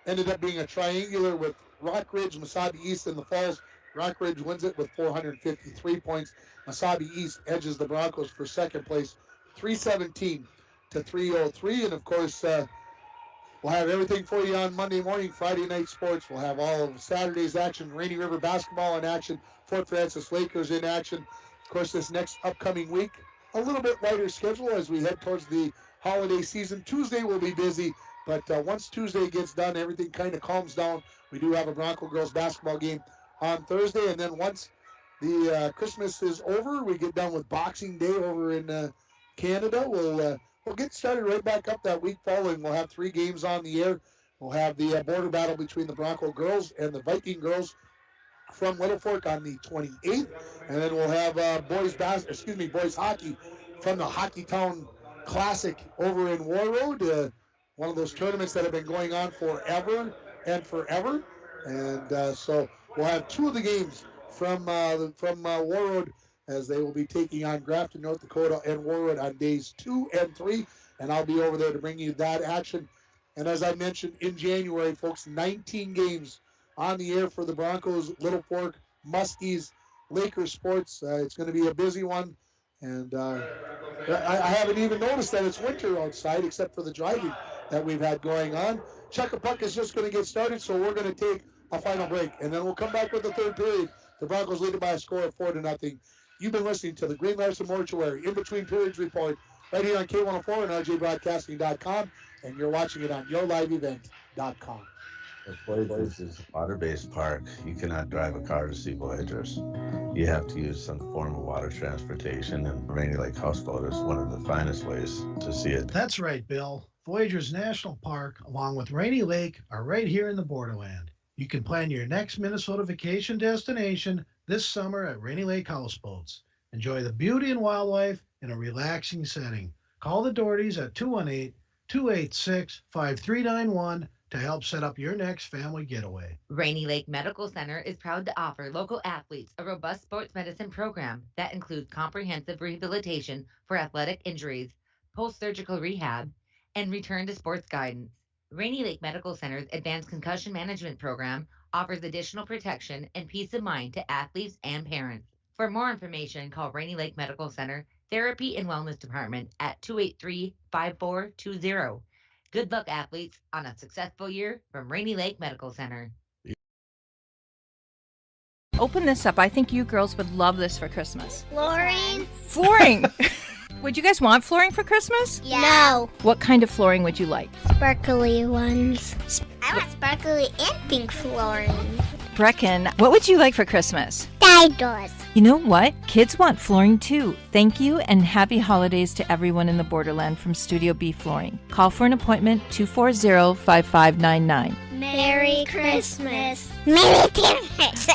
ended up being a triangular with Rockridge, Mesabi East, and the Falls. Rockridge wins it with 453 points. Mesabi East edges the Broncos for second place, 317-303. And of course, we'll have everything for you on Monday morning, Friday night sports. We'll have all of Saturday's action, Rainy River basketball in action, Fort Francis Lakers in action. Of course, this next upcoming week, a little bit lighter schedule as we head towards the holiday season. Tuesday will be busy, but once Tuesday gets done, everything kind of calms down. We do have a Bronco girls basketball game on Thursday, and then once the Christmas is over, we get done with Boxing Day over in Canada. We'll get started right back up that week following. We'll have 3 games on the air. We'll have the border battle between the Bronco girls and the Viking girls from Little Fork on the 28th, and then we'll have boys hockey from the Hockeytown Classic over in War Road, one of those tournaments that have been going on forever and forever. And so we'll have two of the games from Warroad, as they will be taking on Grafton, North Dakota, and Warroad on days 2 and 3. And I'll be over there to bring you that action. And as I mentioned, in January, folks, 19 games on the air for the Broncos, Little Fork, Muskies, Lakers Sports. It's going to be a busy one. And I haven't even noticed that it's winter outside, except for the driving that we've had going on. Chuck-a-Puck is just going to get started, so we're going to take a final break. And then we'll come back with the third period. The Broncos lead it by a score of 4-0. You've been listening to the Green Larson Mortuary In Between Periods Report right here on K104 and RJBroadcasting.com, and you're watching it on YourLiveEvent.com. Voyagers is a water-based park. You cannot drive a car to see Voyagers. You have to use some form of water transportation, and Rainy Lake Houseboat is one of the finest ways to see it. That's right, Bill. Voyagers National Park, along with Rainy Lake, are right here in the borderland. You can plan your next Minnesota vacation destination this summer at Rainy Lake Houseboats. Enjoy the beauty and wildlife in a relaxing setting. Call the Dohertys at 218-286-5391 to help set up your next family getaway. Rainy Lake Medical Center is proud to offer local athletes a robust sports medicine program that includes comprehensive rehabilitation for athletic injuries, post-surgical rehab, and return to sports guidance. Rainy Lake Medical Center's Advanced Concussion Management Program offers additional protection and peace of mind to athletes and parents. For more information, call Rainy Lake Medical Center Therapy and Wellness Department at 283-5420. Good luck, athletes, on a successful year from Rainy Lake Medical Center. Open this up. I think you girls would love this for Christmas. Flooring? Flooring! Would you guys want flooring for Christmas? Yeah. No. What kind of flooring would you like? Sparkly ones. I want sparkly and pink flooring. Brecken, what would you like for Christmas? Dinosaurs. You know what? Kids want flooring too. Thank you and happy holidays to everyone in the borderland from Studio B Flooring. Call for an appointment 240-5599. Merry Christmas. Merry Christmas.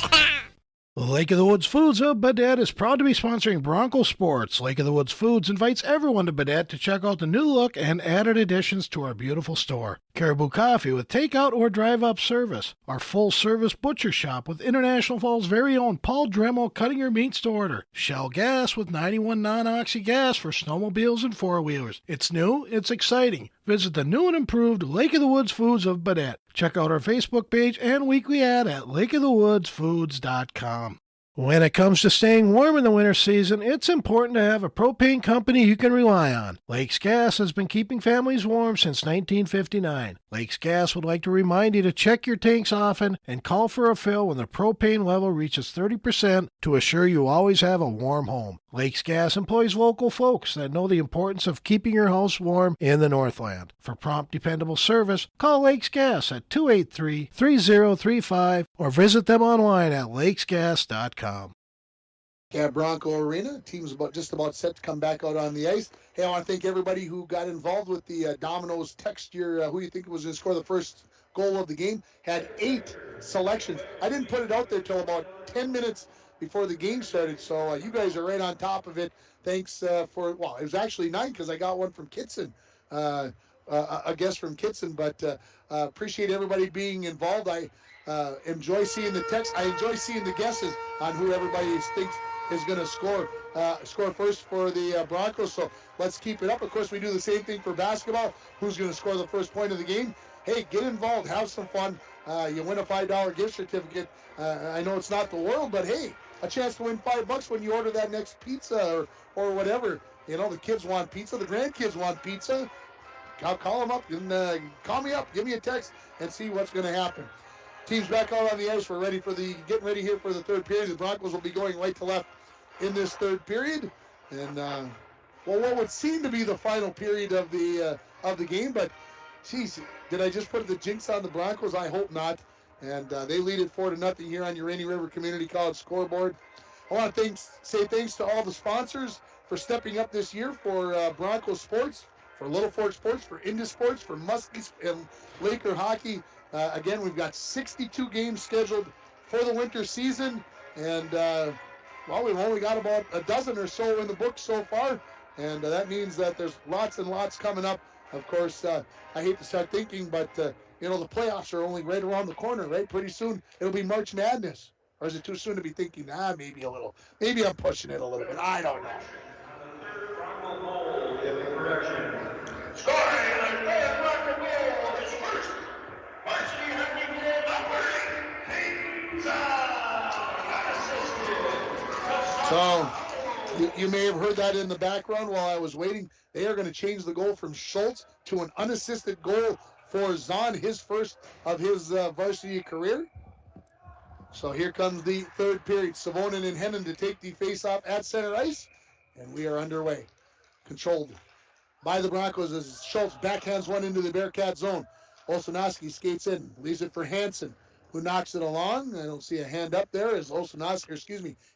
Lake of the Woods Foods of Baudette is proud to be sponsoring Bronco Sports. Lake of the Woods Foods invites everyone to Baudette to check out the new look and added additions to our beautiful store. Caribou Coffee with takeout or drive-up service. Our full-service butcher shop with International Falls' very own Paul Dremel cutting your meats to order. Shell Gas with 91 non-oxy gas for snowmobiles and four-wheelers. It's new, it's exciting. Visit the new and improved Lake of the Woods Foods of Baudette. Check out our Facebook page and weekly ad at lakeofthewoodsfoods.com. When it comes to staying warm in the winter season, it's important to have a propane company you can rely on. Lakes Gas has been keeping families warm since 1959. Lakes Gas would like to remind you to check your tanks often and call for a fill when the propane level reaches 30% to assure you always have a warm home. Lakes Gas employs local folks that know the importance of keeping your house warm in the Northland. For prompt, dependable service, call Lakes Gas at 283-3035 or visit them online at lakesgas.com. Bronco Arena. Team's just about set to come back out on the ice. Hey, I want to thank everybody who got involved with the Domino's text your who you think was going to score the first goal of the game. Had 8 selections. I didn't put it out there till about 10 minutes before the game started, so you guys are right on top of it. Thanks for, well, it was actually 9 because I got one from Kittson, a guest from Kittson, but appreciate everybody being involved. I enjoy seeing the text. I enjoy seeing the guesses on who everybody thinks is going to score first for the Broncos, so let's keep it up. Of course, we do the same thing for basketball. Who's going to score the first point of the game? Hey, get involved, have some fun. You win a $5 gift certificate. I know it's not the world, but hey, a chance to win $5 when you order that next pizza or whatever. You know, the kids want pizza, the grandkids want pizza. I'll call them up and call me up, give me a text, and see what's going to happen. Teams back out on the ice. We're getting ready here for the third period. The Broncos will be going right to left in this third period, and what would seem to be the final period of the game. But, geez, did I just put the jinx on the Broncos? I hope not. And they lead it 4-0 here on your Rainy River Community College scoreboard. I want to say thanks to all the sponsors for stepping up this year for Broncos Sports, for Little Fork Sports, for Indus Sports, for Muskies and Laker Hockey. Again, we've got 62 games scheduled for the winter season, and we've only got about a dozen or so in the books so far, and that means that there's lots and lots coming up. Of course, I hate to start thinking, but You know, the playoffs are only right around the corner, right? Pretty soon it'll be March Madness. Or is it too soon to be thinking, maybe a little. Maybe I'm pushing it a little bit. I don't know. So, you may have heard that in the background while I was waiting. They are going to change the goal from Schultz to an unassisted goal for Zahn, his first of his varsity career. So here comes the third period. Savonen and Hennon to take the face-off at center ice, and we are underway. Controlled by the Broncos as Schultz backhands one into the Bearcat zone. Olsonowski skates in, leaves it for Hansen, who knocks it along. I don't see a hand up there as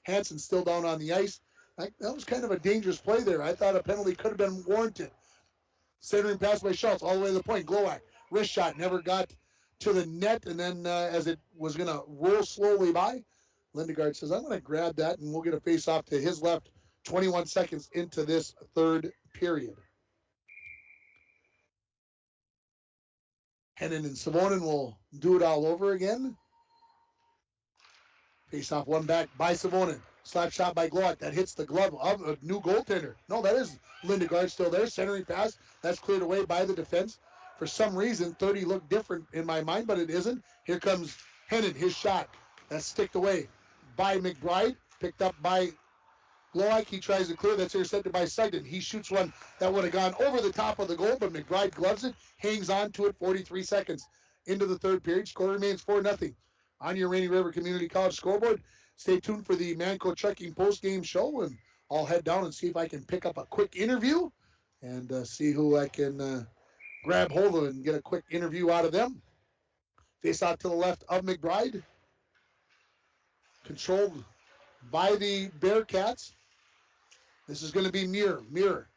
Hansen's still down on the ice. That was kind of a dangerous play there. I thought a penalty could have been warranted. Centering pass by Schultz all the way to the point. Glowak, wrist shot, never got to the net, and then as it was going to roll slowly by, Lindegaard says, I'm going to grab that, and we'll get a face-off to his left 21 seconds into this third period. Hennon and Savonen will do it all over again. Face-off one back by Savonen. Slap shot by Glowak. That hits the glove of a new goaltender. No, that is Lindegaard still there. Centering pass. That's cleared away by the defense. For some reason, 30 looked different in my mind, but it isn't. Here comes Hennon, his shot. That's sticked away by McBride. Picked up by Glowak. He tries to clear. That's intercepted by Sugden. He shoots one that would have gone over the top of the goal, but McBride gloves it, hangs on to it 43 seconds into the third period. Score remains 4-0 on your Rainy River Community College scoreboard. Stay tuned for the Manco Trucking post-game show, and I'll head down and see if I can pick up a quick interview and see who I can grab hold of and get a quick interview out of them. Face out to the left of McBride. Controlled by the Bearcats. This is going to be Muir. Muir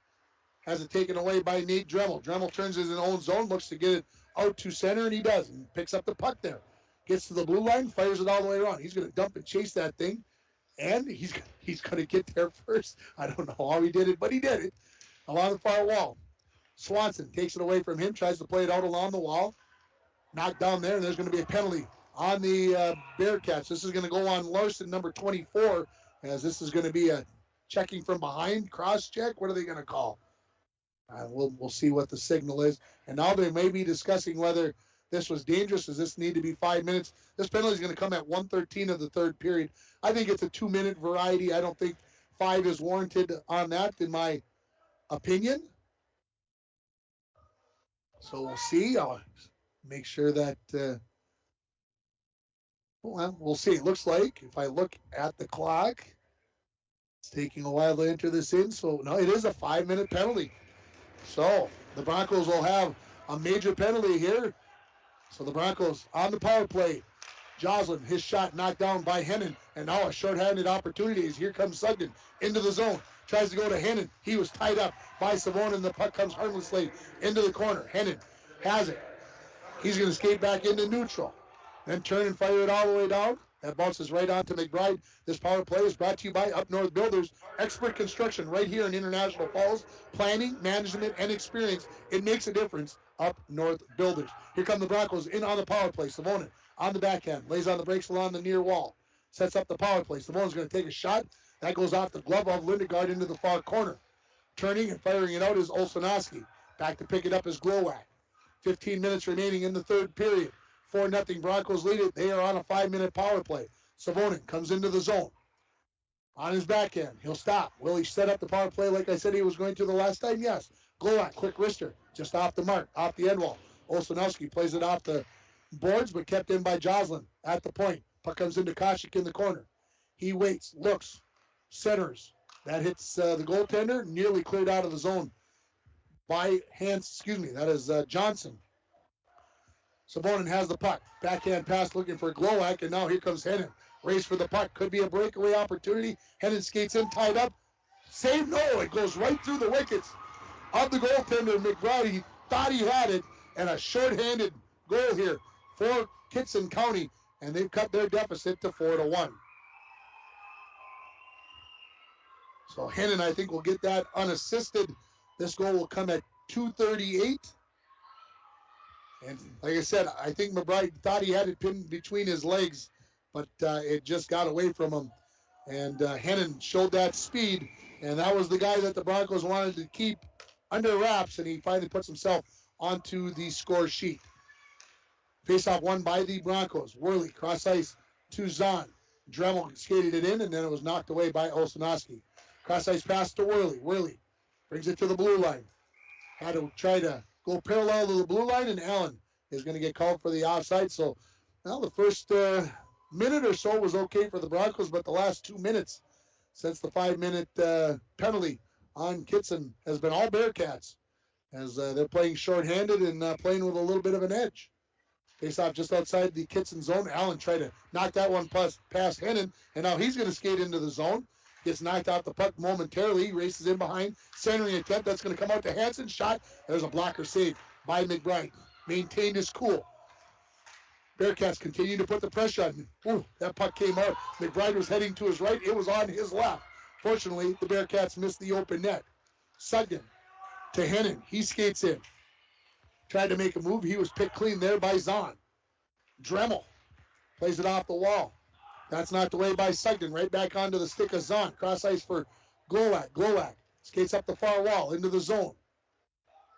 has it taken away by Nate Dremel. Dremel turns in his own zone, looks to get it out to center, and he does. And picks up the puck there. Gets to the blue line, fires it all the way around. He's going to dump and chase that thing, and he's going to get there first. I don't know how he did it, but he did it along the far wall. Swanson takes it away from him, tries to play it out along the wall. Knocked down there, and there's going to be a penalty on the Bearcats. This is going to go on Larson, number 24, as this is going to be a checking from behind, cross-check. What are they going to call? We'll see what the signal is. And now they may be discussing whether this was dangerous. Does this need to be 5 minutes? This penalty is going to come at 1:13 of the third period. I think it's a 2-minute variety. I don't think 5 is warranted on that, in my opinion. So we'll see. I'll make sure that, well, we'll see. It looks like, if I look at the clock, it's taking a while to enter this in. So, no, it is a 5-minute penalty. So the Broncos will have a major penalty here. So the Broncos on the power play. Joslin, his shot knocked down by Hennon. And now a short-handed opportunity as here comes Sugden into the zone. Tries to go to Hennon. He was tied up by Savonen. The puck comes harmlessly into the corner. Hennon has it. He's going to skate back into neutral. Then turn and fire it all the way down. That bounces right on to McBride. This power play is brought to you by Up North Builders. Expert construction right here in International Falls. Planning, management, and experience. It makes a difference. Up North Builders. Here come the Broncos in on the power play. Savonen on the backhand. Lays on the brakes along the near wall. Sets up the power play. Savonen's going to take a shot. That goes off the glove of Lindegaard into the far corner. Turning and firing it out is Olsonowski. Back to pick it up is Glowak. 15 minutes remaining in the third period. 4-0 Broncos lead it. They are on a 5-minute power play. Savonen comes into the zone. On his backhand. He'll stop. Will he set up the power play like I said he was going to the last time? Yes. Glowak, quick wrister. Just off the mark. Off the end wall. Olsonowski plays it off the boards, but kept in by Joslin at the point. Puck comes into Koshik in the corner. He waits. Looks. Centers. That hits the goaltender. Nearly cleared out of the zone by that is Johnson. Savonen has the puck. Backhand pass looking for Glowak, and now here comes Hennon. Race for the puck. Could be a breakaway opportunity. Hennon skates in, tied up. Save, no. It goes right through the wickets of the goaltender, McBride. He thought he had it, and a shorthanded goal here for Kittson County, and they've cut their deficit to 4-1. So Hennon, I think, will get that unassisted. This goal will come at 2:38. And like I said, I think McBride thought he had it pinned between his legs, but it just got away from him. And Hennon showed that speed, and that was the guy that the Broncos wanted to keep under wraps, and he finally puts himself onto the score sheet. Face-off won by the Broncos. Worley cross ice to Zahn. Dremel skated it in, and then it was knocked away by Olszewski. Cross ice pass to Worley. Worley brings it to the blue line. Had to try to go parallel to the blue line, and Allen is going to get called for the offside. So, well, the first minute or so was okay for the Broncos, but the last 2 minutes since the 5-minute penalty on Kittson has been all Bearcats, as they're playing shorthanded and playing with a little bit of an edge. Face off just outside the Kittson zone. Allen tried to knock that one past Hennon, and now he's going to skate into the zone. Gets knocked out the puck momentarily. He races in behind. Centering attempt. That's going to come out to Hansen. Shot. There's a blocker save by McBride. Maintained his cool. Bearcats continue to put the pressure on. Ooh, that puck came out. McBride was heading to his right. It was on his left. Fortunately, the Bearcats missed the open net. Sugden to Hennon. He skates in. Tried to make a move. He was picked clean there by Zahn. Dremel plays it off the wall. That's knocked away by Sugden. Right back onto the stick of Zahn. Cross ice for Glowak. Glowak skates up the far wall into the zone.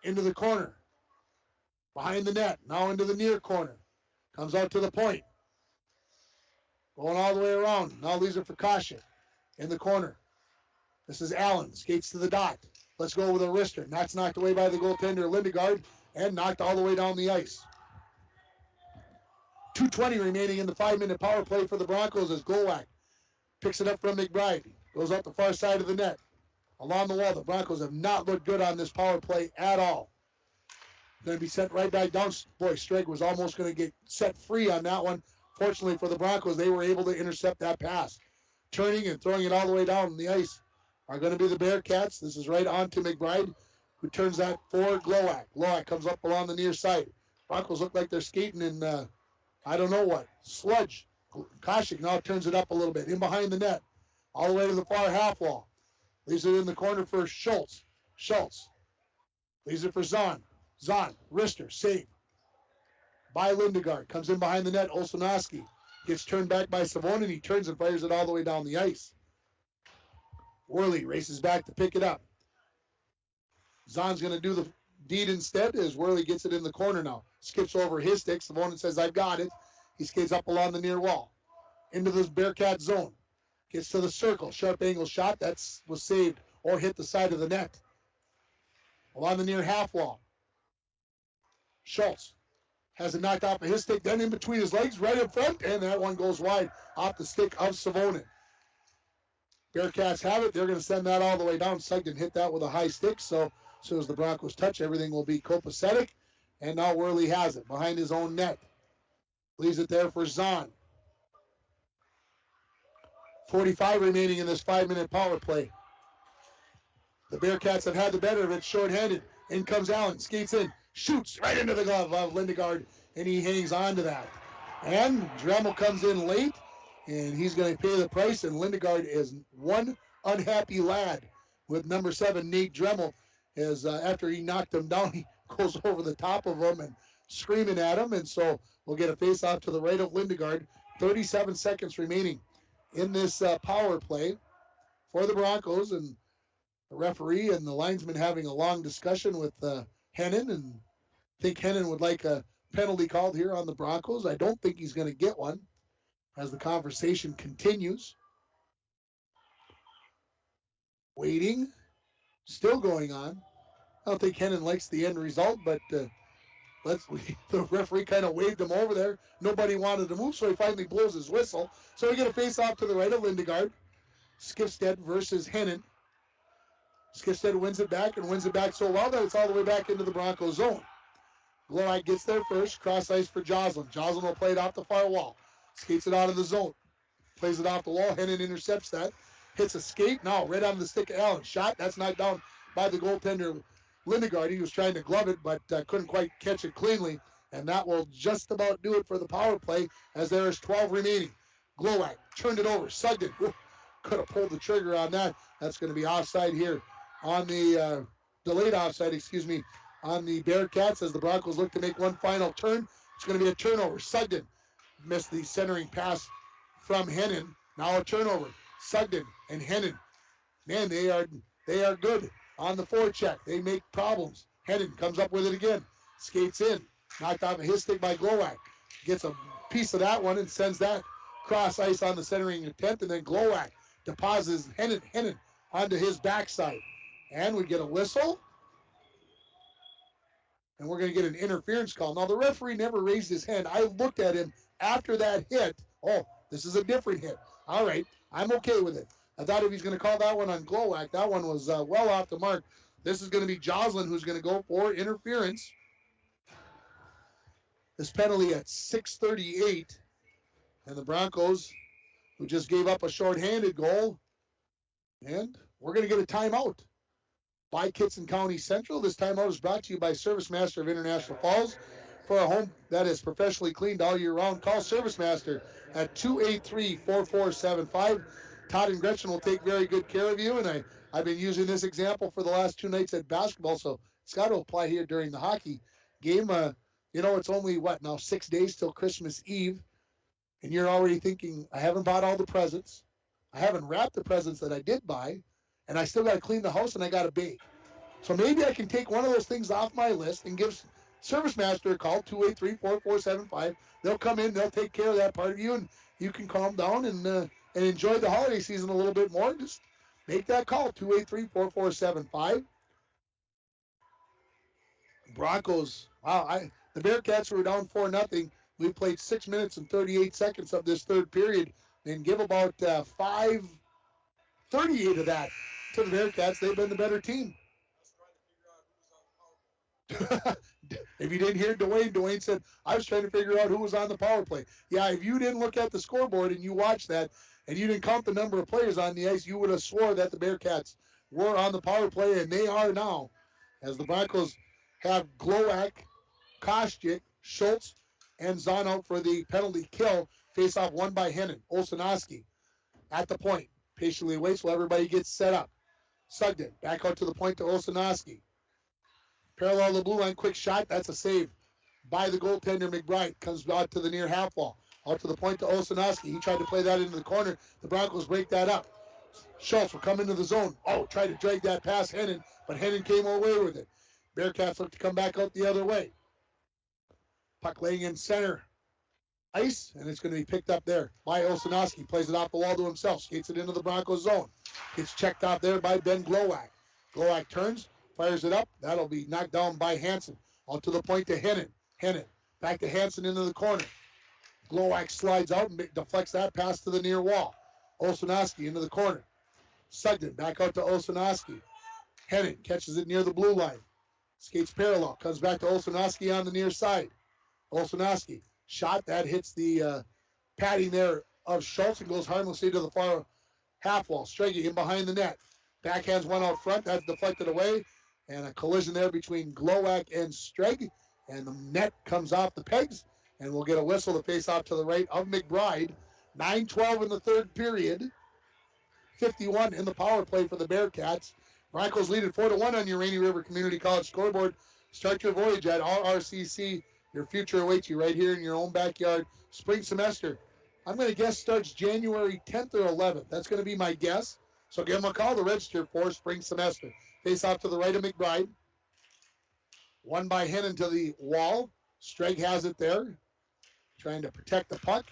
Into the corner. Behind the net. Now into the near corner. Comes out to the point. Going all the way around. Now leaves it for Kasha in the corner. This is Allen. Skates to the dot. Let's go with a wrister. That's knocked away by the goaltender, Lindegaard, and knocked all the way down the ice. 2:20 remaining in the 5-minute power play for the Broncos as Golak picks it up from McBride. Goes up the far side of the net. Along the wall, the Broncos have not looked good on this power play at all. Going to be sent right back down. Boy, Streg was almost going to get set free on that one. Fortunately for the Broncos, they were able to intercept that pass. Turning and throwing it all the way down the ice are going to be the Bearcats. This is right on to McBride, who turns that for Glowak. Glowak comes up along the near side. Broncos look like they're skating in, I don't know what, sludge. Koshik now turns it up a little bit, in behind the net, all the way to the far half wall. Leaves it in the corner for Schultz. Schultz leaves it for Zahn. Zahn, wrister, save by Lindegaard. Comes in behind the net, Olszewski. Gets turned back by Savonin. He turns and fires it all the way down the ice. Worley races back to pick it up. Zahn's going to do the deed instead as Worley gets it in the corner now. Skips over his stick. Savonin says, I've got it. He skates up along the near wall. Into this Bearcat zone. Gets to the circle. Sharp angle shot. That was saved or hit the side of the net. Along the near half wall. Schultz has it knocked off of his stick, then in between his legs, right up front, and that one goes wide off the stick of Savonin. Bearcats have it. They're going to send that all the way down. Sugden hit that with a high stick, so as soon as the Broncos touch, everything will be copacetic. And now Worley has it behind his own net. Leaves it there for Zahn. 45 remaining in this 5-minute power play. The Bearcats have had the better of it, shorthanded. In comes Allen, skates in, shoots right into the glove of Lindegaard, and he hangs on to that. And Dremel comes in late, and he's going to pay the price, and Lindegaard is one unhappy lad with number 7, Nate Dremel, as after he knocked him down, he goes over the top of him and screaming at him, and so we'll get a face-off to the right of Lindegaard. 37 seconds remaining in this power play for the Broncos, and the referee and the linesman having a long discussion with Hennon, and I think Hennon would like a penalty called here on the Broncos. I don't think he's going to get one as the conversation continues. Waiting, still going on. I don't think Hennon likes the end result, but the referee kind of waved him over there. Nobody wanted to move, so he finally blows his whistle. So we get a face-off to the right of Lindegaard. Skifstead versus Hennon. Skifstead wins it back and wins it back so well that it's all the way back into the Broncos zone. Glowak gets there first, cross ice for Joslin. Joslin will play it off the far wall. Skates it out of the zone. Plays it off the wall. Hennon intercepts that. Hits a skate. Now right on the stick of Allen. Shot. That's knocked down by the goaltender, Lindegaard. He was trying to glove it, but couldn't quite catch it cleanly. And that will just about do it for the power play as there is 12 remaining. Glowak turned it over. Sugden could have pulled the trigger on that. That's going to be offside here on the delayed offside, on the Bearcats as the Broncos look to make one final turn. It's going to be a turnover. Sugden missed the centering pass from Hennon. Now a turnover. Sugden and Hennon. Man, they are good on the forecheck. They make problems. Hennon comes up with it again. Skates in. Knocked off of his stick by Glowak. Gets a piece of that one and sends that cross ice on the centering attempt. And then Glowak deposits Hennon onto his backside. And we get a whistle. And we're going to get an interference call. Now, the referee never raised his hand. I looked at him after that hit. Oh, this is a different hit. All right, I'm okay with it. I thought if he's going to call that one on Glowak, that one was well off the mark. This is going to be Joslin who's going to go for interference. This penalty at 6:38. And the Broncos, who just gave up a shorthanded goal. And we're going to get a timeout by Kittson County Central. This timeout is brought to you by Service Master of International Falls. For a home that is professionally cleaned all year round, call Service Master at 283-4475. Todd and Gretchen will take very good care of you, and I've been using this example for the last 2 nights at basketball, so it's got to apply here during the hockey game. It's only, 6 days till Christmas Eve, and you're already thinking, I haven't bought all the presents. I haven't wrapped the presents that I did buy, and I still got to clean the house and I got to bake. So maybe I can take one of those things off my list and give Service Master a call, 283-4475. They'll come in, they'll take care of that part of you, and you can calm down and enjoy the holiday season a little bit more. Just make that call, 283-4475. Broncos, the Bearcats were down 4-0. We played 6 minutes and 38 seconds of this third period and give about 5:38 of that to the Bearcats. They've been the better team. If you didn't hear Dwayne said, I was trying to figure out who was on the power play. Yeah, if you didn't look at the scoreboard and you watched that and you didn't count the number of players on the ice, you would have swore that the Bearcats were on the power play, and they are now, as the Broncos have Glowak, Kostyk, Schultz, and Zahn out for the penalty kill. Face off won by Hennon. Olsonowski at the point. Patiently waits while everybody gets set up. Sugden back out to the point to Olsonowski. Parallel the blue line, quick shot. That's a save by the goaltender, McBride. Comes out to the near half wall. Out to the point to Olsonowski. He tried to play that into the corner. The Broncos break that up. Schultz will come into the zone. Tried to drag that past Hennon, but Hennon came away with it. Bearcats look to come back out the other way. Puck laying in center ice, and it's going to be picked up there by Olsonowski. Plays it off the wall to himself. Skates it into the Broncos zone. Gets checked off there by Ben Glowak. Glowak turns, fires it up. That'll be knocked down by Hansen. Out to the point to Hennon. Hennon back to Hansen into the corner. Glowak slides out and deflects that pass to the near wall. Olsonowski into the corner. Sugden back out to Olsonowski. Hennon catches it near the blue line. Skates parallel. Comes back to Olsonowski on the near side. Olsonowski. Shot that hits the padding there of Schultz and goes harmlessly to the far half wall. Strege in behind the net. Backhands one out front. That's deflected away. And a collision there between Glowak and Strege. And the net comes off the pegs. And we'll get a whistle to face off to the right of McBride. 9:12 in the third period. 51 in the power play for the Bearcats. Broncos lead at 4-1 on your Rainy River Community College scoreboard. Start your voyage at RRCC. Your future awaits you right here in your own backyard. Spring semester, I'm going to guess starts January 10th or 11th. That's going to be my guess. So give them a call to register for spring semester. Face off to the right of McBride. One by Hennon to the wall. Streg has it there. Trying to protect the puck.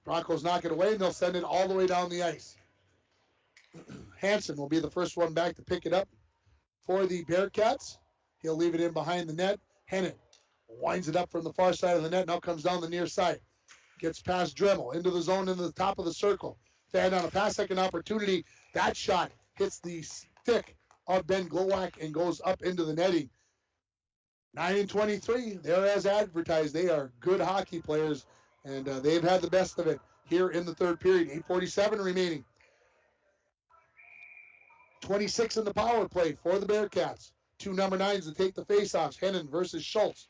Broncos knock it away, and they'll send it all the way down the ice. Hansen will be the first one back to pick it up for the Bearcats. He'll leave it in behind the net. Hennon winds it up from the far side of the net. Now comes down the near side. Gets past Dremel. Into the zone, into the top of the circle. Fan on a pass, second opportunity. That shot hits the stick of Ben Glowak and goes up into the netting. 9-23. They're as advertised. They are good hockey players, and they've had the best of it here in the third period. 8:47 remaining. 26 in the power play for the Bearcats. Two number 9s to take the faceoffs. Hennon versus Schultz.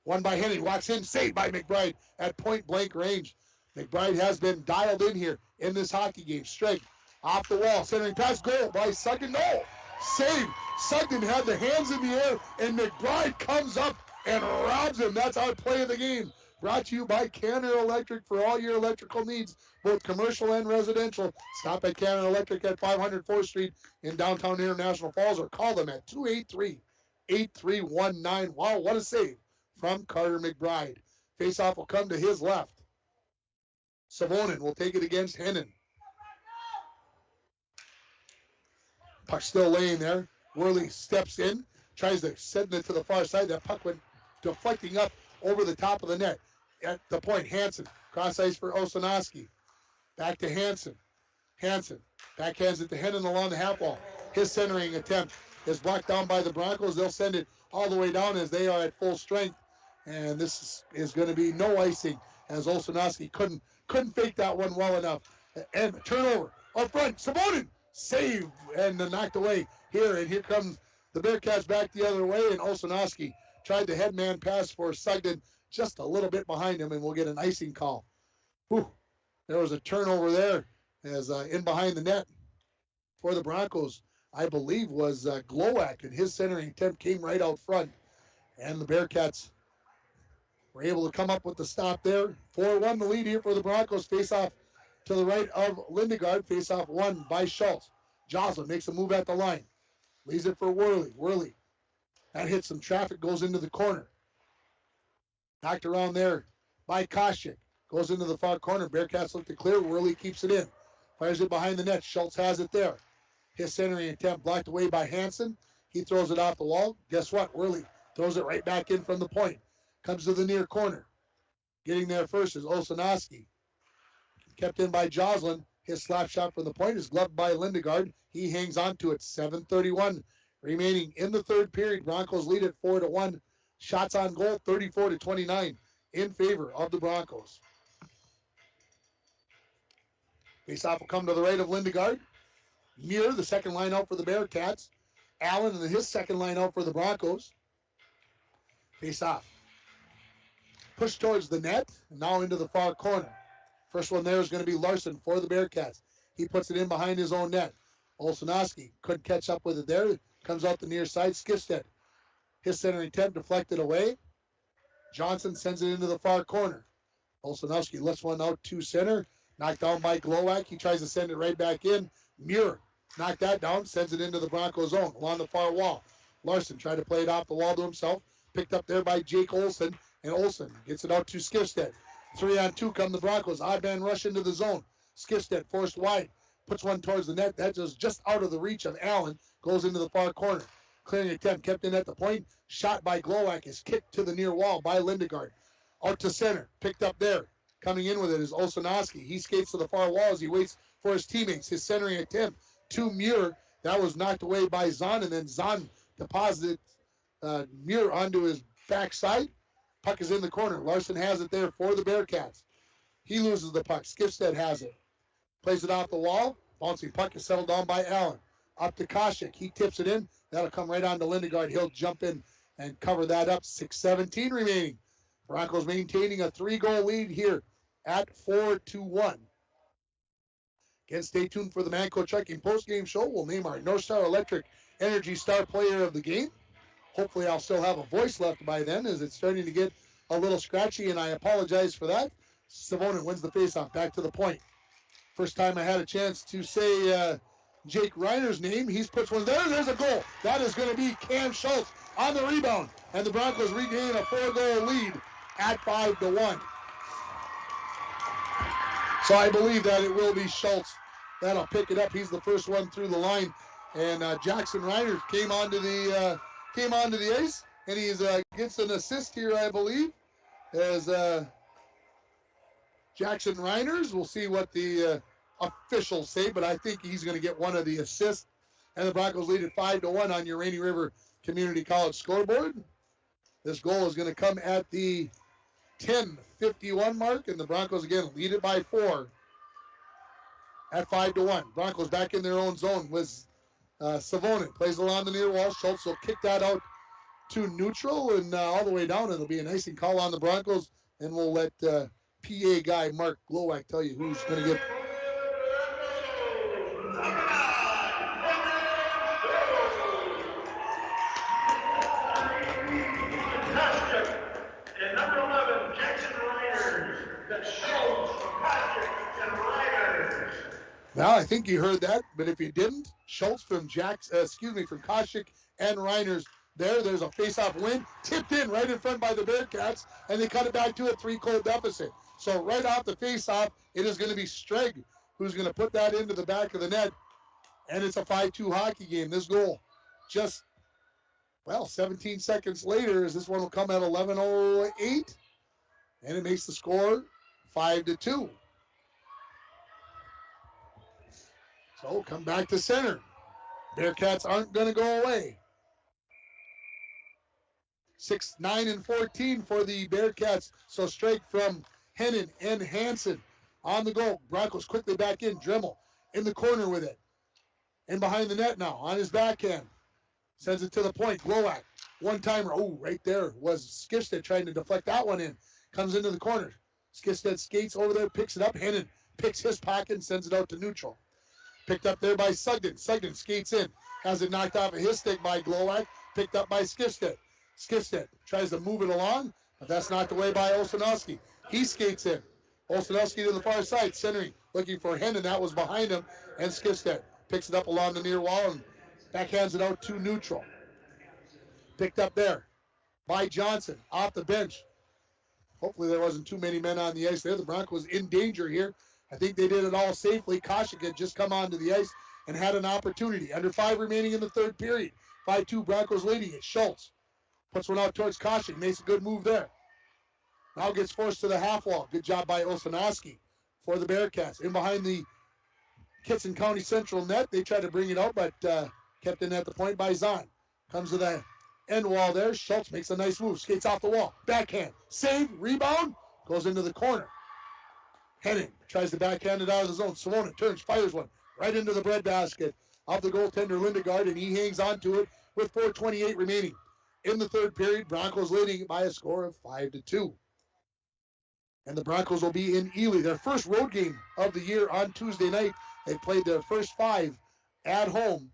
One by Hennon. Walks in. Saved by McBride at point-blank range. McBride has been dialed in here in this hockey game. Straight off the wall. Centering pass. Goal by Sugden. No! Save. Sugden had the hands in the air, and McBride comes up and robs him. That's our play of the game. Brought to you by Canada Electric for all your electrical needs, both commercial and residential. Stop at Canada Electric at 500 4th Street in downtown International Falls, or call them at 283-8319. Wow, what a save from Carter McBride. Faceoff will come to his left. Savonin will take it against Hennon. Puck still laying there. Worley steps in, tries to send it to the far side. That puck went deflecting up over the top of the net. At the point, Hansen, cross ice for Osinoski. Back to Hansen. Hansen backhands it to Hennon along the half wall. His centering attempt is blocked down by the Broncos. They'll send it all the way down as they are at full strength. And this is going to be no icing, as Osinoski couldn't fake that one well enough. And turnover up front. Savonin save and knocked away here. And here comes the Bearcats back the other way. And Osinoski tried the headman pass for Sugden, just a little bit behind him, and we'll get an icing call. Whew. There was a turnover there as in behind the net for the Broncos, I believe, was Glowak, and his centering attempt came right out front. And the Bearcats were able to come up with the stop there. 4-1 the lead here for the Broncos. Face off to the right of Lindegaard. Face off won by Schultz. Joslin makes a move at the line. Leaves it for Worley. Worley. That hits some traffic, goes into the corner. Knocked around there by Koshik. Goes into the far corner. Bearcats look to clear. Worley keeps it in. Fires it behind the net. Schultz has it there. His centering attempt blocked away by Hansen. He throws it off the wall. Guess what? Worley throws it right back in from the point. Comes to the near corner. Getting there first is Osinoski. Kept in by Joslin. His slap shot from the point is gloved by Lindegaard. He hangs on to it. 7:31 remaining in the third period. Broncos lead at 4-1. Shots on goal, 34-29 in favor of the Broncos. Faceoff will come to the right of Lindegaard. Muir, the second line out for the Bearcats. Allen and his second line out for the Broncos. Faceoff. Push towards the net, and now into the far corner. First one there is going to be Larson for the Bearcats. He puts it in behind his own net. Olsonowski couldn't catch up with it there. Comes out the near side. Skifstead. His centering attempt deflected away. Johnson sends it into the far corner. Olsonowski lets one out to center. Knocked down by Glowak. He tries to send it right back in. Muir knocked that down. Sends it into the Broncos zone along the far wall. Larson tried to play it off the wall to himself. Picked up there by Jake Olsen. And Olsen gets it out to Skifstead. 3-on-2 come the Broncos. Odd man rush into the zone. Skifstead forced wide. Puts one towards the net. That is just out of the reach of Allen. Goes into the far corner. Clearing attempt kept in at the point. Shot by Glowak is kicked to the near wall by Lindegaard. Out to center. Picked up there. Coming in with it is Olsinoski. He skates to the far wall as he waits for his teammates. His centering attempt to Muir. That was knocked away by Zahn, and then Zahn deposited Muir onto his backside. Puck is in the corner. Larson has it there for the Bearcats. He loses the puck. Skifstead has it. Plays it off the wall. Bouncing puck is settled down by Allen. Up to Koshik. He tips it in. That'll come right on to Lindegaard. He'll jump in and cover that up. 6:17 remaining. Broncos maintaining a 3-goal lead here at 4-1. Again, stay tuned for the Manco Trucking postgame show. We'll name our North Star Electric Energy Star Player of the Game. Hopefully I'll still have a voice left by then, as it's starting to get a little scratchy, and I apologize for that. Savonin wins the faceoff. Back to the point. First time I had a chance to say Jake Reiner's name. He's puts one there. There's a goal. That is going to be Cam Schultz on the rebound. And the Broncos regain a 4-goal lead at 5-1. So I believe that it will be Schultz that'll pick it up. He's the first one through the line. And Jackson Reiner came onto the ice, and he gets an assist here, I believe, as Jackson Reiners. We'll see what the officials say, but I think he's going to get one of the assists. And the Broncos lead at 5-1 on your Rainy River Community College scoreboard. This goal is going to come at the 10:51 mark, and the Broncos again lead it by 4 at 5-1. Broncos back in their own zone with Savonin. Plays along the near wall. Schultz will kick that out to neutral and all the way down. It'll be an icing call on the Broncos, and we'll let PA guy Mark Glowak tell you who's going to get. Well, I think you heard that, but if you didn't, Schultz from from Koshik and Reiners there's a face-off win, tipped in right in front by the Bearcats, and they cut it back to a 3-goal deficit. So right off the face-off, it is going to be Streg who's going to put that into the back of the net, and it's a 5-2 hockey game. This goal just, 17 seconds later, as this one will come at 11:08, and it makes the score 5-2. So come back to center. Bearcats aren't going to go away. 6, 9, and 14 for the Bearcats. So straight from Hennon and Hansen on the goal. Broncos quickly back in. Dremel in the corner with it. And behind the net now on his backhand. Sends it to the point. Glowak. One-timer. Oh, right there was Skifstead trying to deflect that one in. Comes into the corner. Skifstead skates over there, picks it up. Hennon picks his pocket and sends it out to neutral. Picked up there by Sugden. Sugden skates in. Has it knocked off of his stick by Glowak. Picked up by Skifstead. Skifstead tries to move it along, but that's knocked away by Olszanowski. He skates in. Olszanowski to the far side, centering, looking for Hennon. That was behind him, and Skifstead picks it up along the near wall and backhands it out to neutral. Picked up there by Johnson off the bench. Hopefully there wasn't too many men on the ice there. The Broncos in danger here. I think they did it all safely. Koshik had just come onto the ice and had an opportunity. Under 5 remaining in the third period. 5-2 Broncos leading it. Schultz puts one out towards Koshik. Makes a good move there. Now gets forced to the half wall. Good job by Olszanowski for the Bearcats. In behind the Kittson County Central net. They tried to bring it out, but kept in at the point by Zahn. Comes to the end wall there. Schultz makes a nice move. Skates off the wall. Backhand. Save. Rebound. Goes into the corner. Henning tries to backhand it out of the zone. Savona turns, fires one right into the breadbasket of the goaltender Lindegaard, and he hangs on to it with 4:28 remaining. In the third period, Broncos leading by a score of 5-2. And the Broncos will be in Ely, their first road game of the year on Tuesday night. They played their first 5 at home.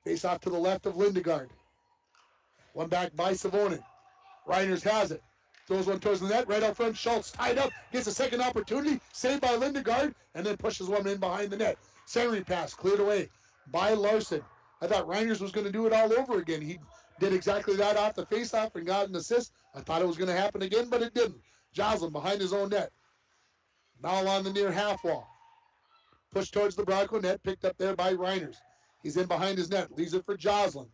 Face off to the left of Lindegaard. One back by Savonin. Reiners has it. Throws one towards the net, right out front. Schultz tied up, gets a second opportunity, saved by Lindegaard, and then pushes one in behind the net. Centering pass cleared away by Larson. I thought Reiners was going to do it all over again. He did exactly that off the faceoff and got an assist. I thought it was going to happen again, but it didn't. Joslin behind his own net. Now on the near half wall. Pushed towards the Bronco net, picked up there by Reiners. He's in behind his net, leaves it for Joslin.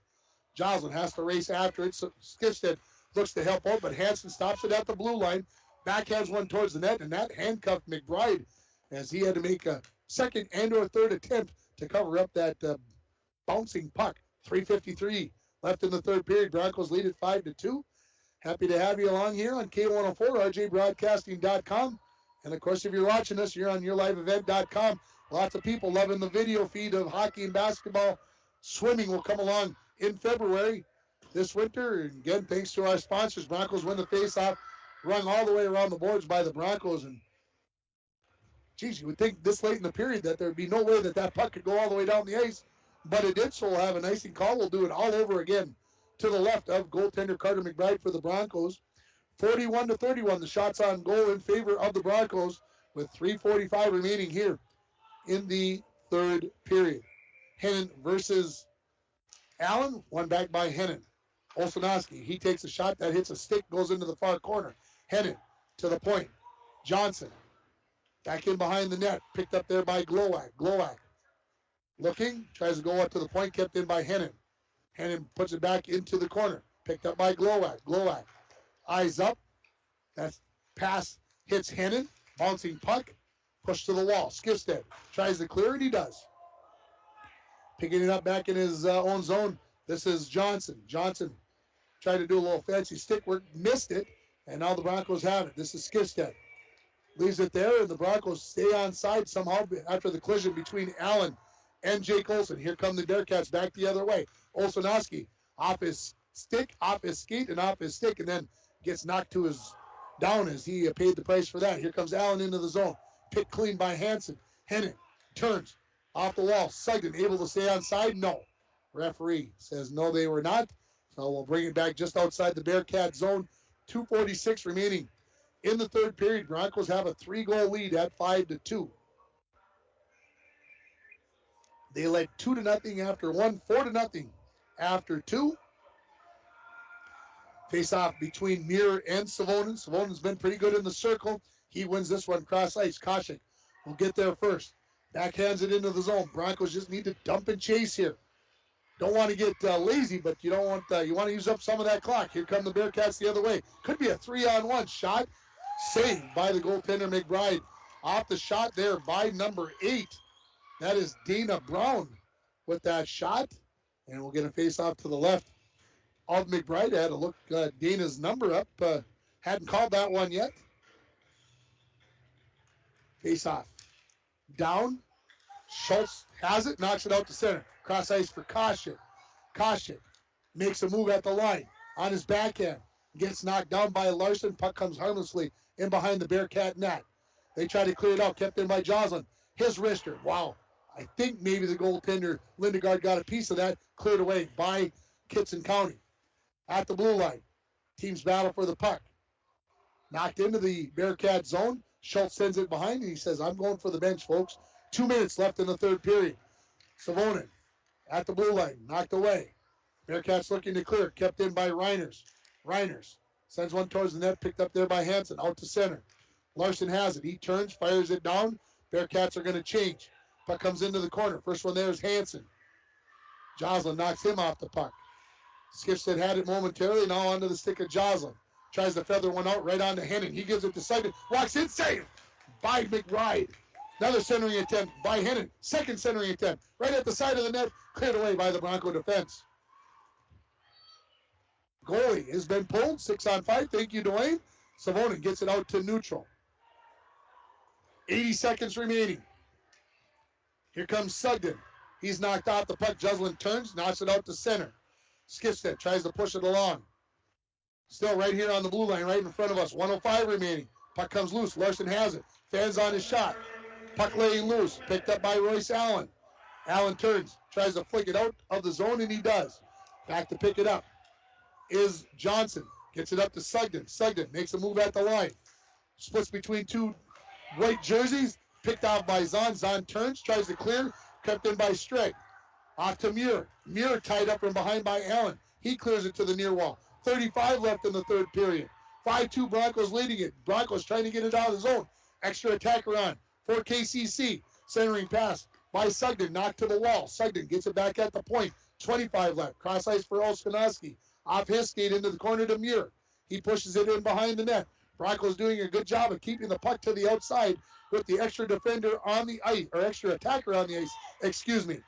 Joslin has to race after it, so Skifstead looks to help out, but Hansen stops it at the blue line. Backhands one towards the net, and that handcuffed McBride as he had to make a second and or third attempt to cover up that bouncing puck. 3:53 left in the third period. Broncos lead at 5-2. Happy to have you along here on K104, rjbroadcasting.com. And, of course, if you're watching us, you're on yourliveevent.com. Lots of people loving the video feed of hockey and basketball. Swimming will come along in February this winter. And, again, thanks to our sponsors. Broncos win the faceoff, run all the way around the boards by the Broncos. And, geez, you would think this late in the period that there would be no way that that puck could go all the way down the ice. But it did, so we'll have an icing call. We'll do it all over again to the left of goaltender Carter McBride for the Broncos. 41-31, the shots on goal in favor of the Broncos with 3:45 remaining here in the third period. Hennon versus Allen, one back by Hennon. Olszanowski, he takes a shot that hits a stick, goes into the far corner. Hennon to the point. Johnson back in behind the net, picked up there by Glowak. Glowak looking, tries to go up to the point, kept in by Hennon. Hennon puts it back into the corner, picked up by Glowak. Glowak, eyes up. That pass hits Hennon, bouncing puck, pushed to the wall. Skifstead tries to clear it, he does. Picking it up back in his own zone. This is Johnson. Johnson tried to do a little fancy stick work, missed it, and now the Broncos have it. This is Skifstead. Leaves it there, and the Broncos stay on side somehow after the collision between Allen and Jake Olsen. Here come the Bearcats back the other way. Olszanowski off his stick, off his skate, and off his stick, and then gets knocked to his down as he paid the price for that. Here comes Allen into the zone. Picked clean by Hansen. Hennon turns off the wall. Sugden able to stay on side? No. Referee says no, they were not. So we'll bring it back just outside the Bearcat zone. 2:46 remaining in the third period. Broncos have a 3-goal lead at 5-2. They led 2-0 after 1, 4-0 after 2. Face off between Muir and Savonin. Savonen's been pretty good in the circle. He wins this one cross ice. Koshik will get there first. Backhands it into the zone. Broncos just need to dump and chase here. Don't want to get lazy, but you don't want you want to use up some of that clock. Here come the Bearcats the other way. Could be a 3-on-1 shot. Saved by the goaltender McBride. Off the shot there by number 8. That is Dana Brown with that shot. And we'll get a face off to the left of McBride. Had to look Dana's number up. Hadn't called that one yet. Face off. Down. Schultz has it. Knocks it out to center. Cross ice for Koshik. Koshik makes a move at the line. On his backhand. Gets knocked down by Larson. Puck comes harmlessly in behind the Bearcat net. They try to clear it out. Kept in by Joslin. His wrister. Wow. I think maybe the goaltender Lindegaard got a piece of that. Cleared away by Kittson County. At the blue line. Teams battle for the puck. Knocked into the Bearcat zone. Schultz sends it behind and he says, I'm going for the bench, folks. 2 minutes left in the third period. Savonin at the blue line. Knocked away. Bearcats looking to clear. Kept in by Reiners. Reiners sends one towards the net. Picked up there by Hansen. Out to center. Larson has it. He turns. Fires it down. Bearcats are going to change. Puck comes into the corner. First one there is Hansen. Joslin knocks him off the puck. Skifstead had it momentarily. Now onto the stick of Joslin. Tries to feather one out right onto Henning. He gives it to Simon. Walks in. Save by McBride. Another centering attempt by Henning. Second centering attempt. Right at the side of the net. Cleared away by the Bronco defense. Goalie has been pulled. 6-on-5. Thank you, Dwayne. Savonin gets it out to neutral. 80 seconds remaining. Here comes Sugden. He's knocked off the puck. Joslin turns. Knocks it out to center. Skifstead tries to push it along. Still right here on the blue line, right in front of us. 1:05 remaining. Puck comes loose. Larson has it. Fans on his shot. Puck laying loose. Picked up by Royce Allen. Allen turns. Tries to flick it out of the zone, and he does. Back to pick it up is Johnson. Gets it up to Sugden. Sugden makes a move at the line. Splits between two white jerseys. Picked off by Zahn. Zahn turns. Tries to clear. Kept in by Streg. Off to Muir. Muir tied up from behind by Allen. He clears it to the near wall. 35 left in the third period. 5-2 Broncos leading it. Broncos trying to get it out of the zone. Extra attacker on for KCC. Centering pass by Sugden. Knocked to the wall. Sugden gets it back at the point. 25 left. Cross ice for Olszkanowski. Off his skate into the corner to Muir. He pushes it in behind the net. Broncos doing a good job of keeping the puck to the outside with the extra defender on the ice, or extra attacker on the ice, excuse me.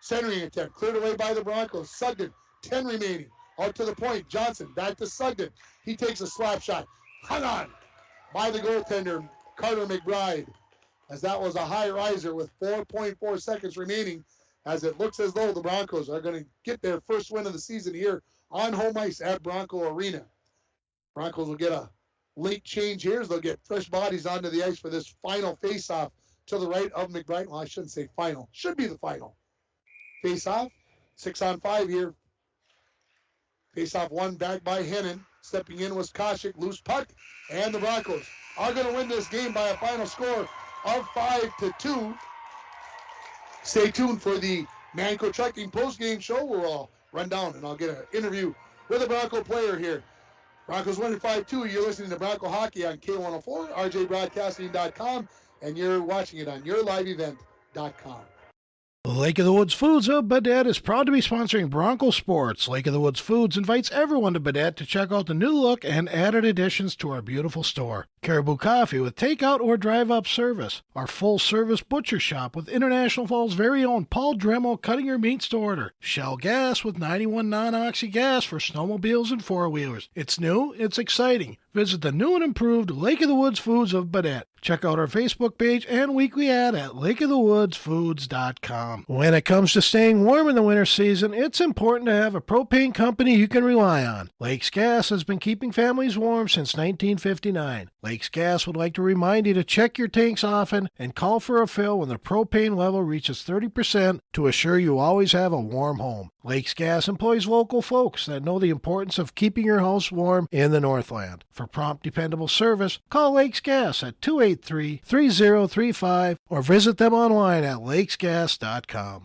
Centering attempt. Cleared away by the Broncos. Sugden. 10 remaining. Out to the point. Johnson back to Sugden. He takes a slap shot. Hung on by the goaltender, Carter McBride, as that was a high riser with 4.4 seconds remaining, as it looks as though the Broncos are going to get their first win of the season here on home ice at Bronco Arena. Broncos will get a late change here as they'll get fresh bodies onto the ice for this final face-off to the right of McBride. Well, I shouldn't say final. Should be the final. Face-off. 6-on-5 here. Face-off one back by Hennon. Stepping in was Koshik. Loose puck. And the Broncos are going to win this game by a final score of 5-2. Stay tuned for the Manco Trucking post-game show where I'll run down and I'll get an interview with a Bronco player here. Broncos winning 5-2. You're listening to Bronco Hockey on K104, RJBroadcasting.com, and you're watching it on YourLiveEvent.com. Lake of the Woods Foods of Baudette is proud to be sponsoring Bronco Sports. Lake of the Woods Foods invites everyone to Baudette to check out the new look and added additions to our beautiful store. Caribou Coffee with takeout or drive-up service. Our full-service butcher shop with International Falls' very own Paul Dremel cutting your meats to order. Shell Gas with 91 non-oxy gas for snowmobiles and four-wheelers. It's new, it's exciting. Visit the new and improved Lake of the Woods Foods of Baudette. Check out our Facebook page and weekly ad at lakeofthewoodsfoods.com. When it comes to staying warm in the winter season, it's important to have a propane company you can rely on. Lakes Gas has been keeping families warm since 1959. Lakes Gas would like to remind you to check your tanks often and call for a fill when the propane level reaches 30% to assure you always have a warm home. Lakes Gas employs local folks that know the importance of keeping your house warm in the Northland. For prompt, dependable service, call Lakes Gas at 283-3035 or visit them online at lakesgas.com.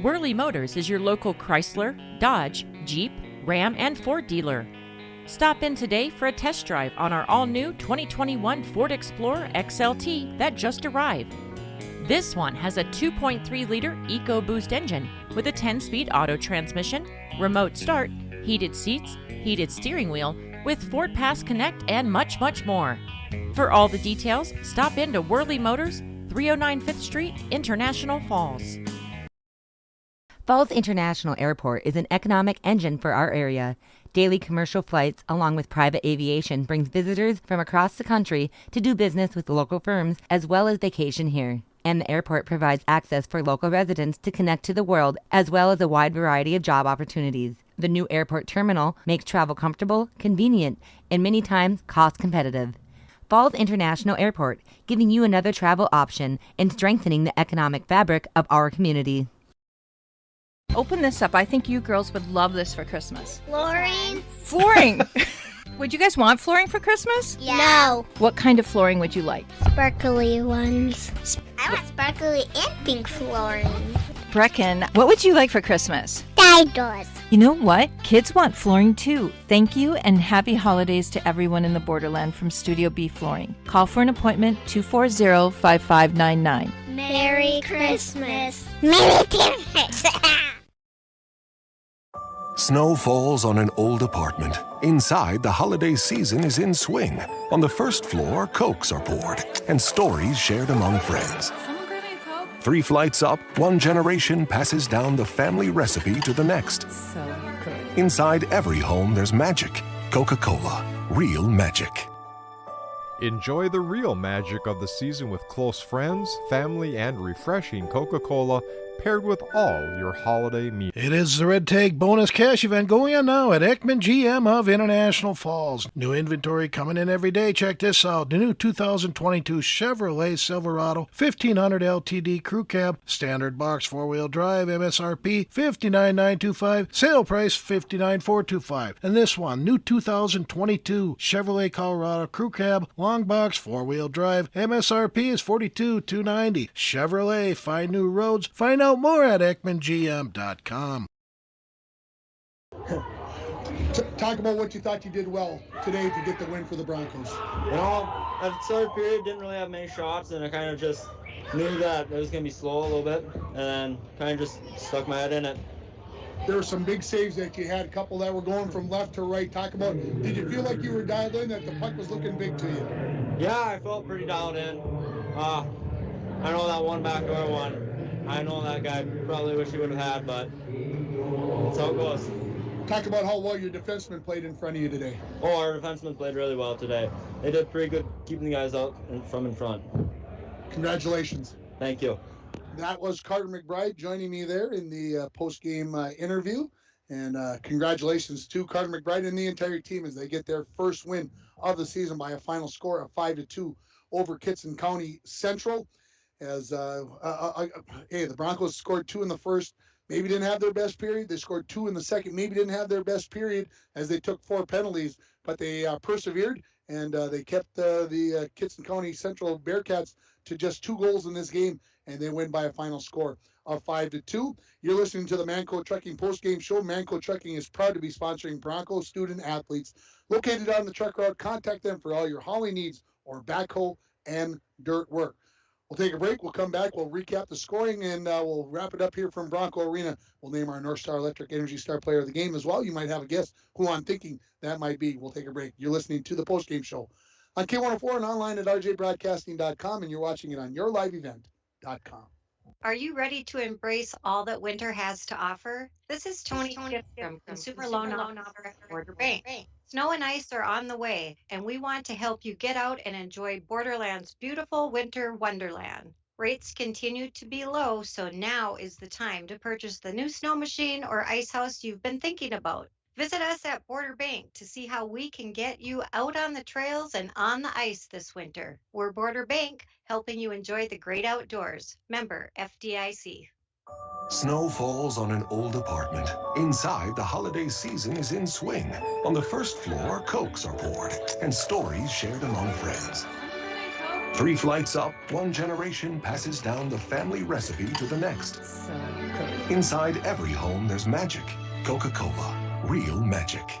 Worley Motors is your local Chrysler, Dodge, Jeep, Ram, and Ford dealer. Stop in today for a test drive on our all-new 2021 Ford Explorer XLT that just arrived. This one has a 2.3-liter EcoBoost engine with a 10-speed auto transmission, remote start, heated seats, heated steering wheel, with Ford Pass Connect, and much, much more. For all the details, stop into Worley Motors, 309 5th Street, International Falls. Falls International Airport is an economic engine for our area. Daily commercial flights, along with private aviation, brings visitors from across the country to do business with local firms as well as vacation here. And the airport provides access for local residents to connect to the world as well as a wide variety of job opportunities. The new airport terminal makes travel comfortable, convenient, and many times cost competitive. Falls International Airport, giving you another travel option and strengthening the economic fabric of our community. Open this up. I think you girls would love this for Christmas. Flooring? Flooring! Would you guys want flooring for Christmas? Yeah. No. What kind of flooring would you like? Sparkly ones. I want sparkly and pink flooring. Brecken, what would you like for Christmas? Dinosaurs. You know what? Kids want flooring too. Thank you and happy holidays to everyone in the borderland from Studio B Flooring. Call for an appointment 240-5599. Merry Christmas. Merry Christmas. Snow falls on an old apartment. Inside, the holiday season is in swing. On the first floor, Cokes are poured and stories shared among friends. 3 flights up, one generation passes down the family recipe to the next. So good. Inside every home, there's magic. Coca-Cola, real magic. Enjoy the real magic of the season with close friends, family, and refreshing Coca-Cola paired with all your holiday meals. It is the Red Tag Bonus Cash event going on now at Ekman GM of International Falls. New inventory coming in every day. Check this out. The new 2022 Chevrolet Silverado 1500 LTD Crew Cab, standard box 4-wheel drive, MSRP $59,925, sale price $59,425. And this one, new 2022 Chevrolet Colorado Crew Cab, long box 4-wheel drive, MSRP is $42,290. Chevrolet, find new roads. Find out more at EkmanGM.com. Talk about what you thought you did well today to get the win for the Broncos. You know, at the third period, didn't really have many shots, and I kind of just knew that it was going to be slow a little bit, and then kind of just stuck my head in it. There were some big saves that you had, a couple that were going from left to right. Talk about, did you feel like you were dialed in, that the puck was looking big to you? Yeah, I felt pretty dialed in. I know that one backdoor one. I know that guy probably wish he would have had, but that's how it goes. Talk about how well your defenseman played in front of you today. Oh, our defensemen played really well today. They did pretty good keeping the guys out from in front. Congratulations. Thank you. That was Carter McBride joining me there in the post-game interview. And congratulations to Carter McBride and the entire team as they get their first win of the season by a final score of 5-2 over Kittson County Central. As the Broncos scored 2 in the first, maybe didn't have their best period. They scored 2 in the second, maybe didn't have their best period as they took 4 penalties, but they persevered and they kept the Kittson County Central Bearcats to just 2 goals in this game, and they win by a final score of 5-2. You're listening to the Manco Trucking postgame show. Manco Trucking is proud to be sponsoring Broncos student athletes located on the truck route. Contact them for all your hauling needs or backhoe and dirt work. We'll take a break. We'll come back. We'll recap the scoring, and we'll wrap it up here from Bronco Arena. We'll name our North Star Electric Energy Star Player of the Game as well. You might have a guess who I'm thinking that might be. We'll take a break. You're listening to the postgame show on K104 and online at rjbroadcasting.com, and you're watching it on yourliveevent.com. Are you ready to embrace all that winter has to offer? This is Tony from Consumer Loan Officer at Border Bank. Snow and ice are on the way, and we want to help you get out and enjoy Borderland's beautiful winter wonderland. Rates continue to be low, so now is the time to purchase the new snow machine or ice house you've been thinking about. Visit us at Border Bank to see how we can get you out on the trails and on the ice this winter. We're Border Bank, helping you enjoy the great outdoors. Member FDIC. Snow falls on an old apartment. Inside, the holiday season is in swing. On the first floor, Cokes are poured and stories shared among friends. 3 flights up, one generation passes down the family recipe to the next. Inside every home, there's magic. Coca-Cola, real magic.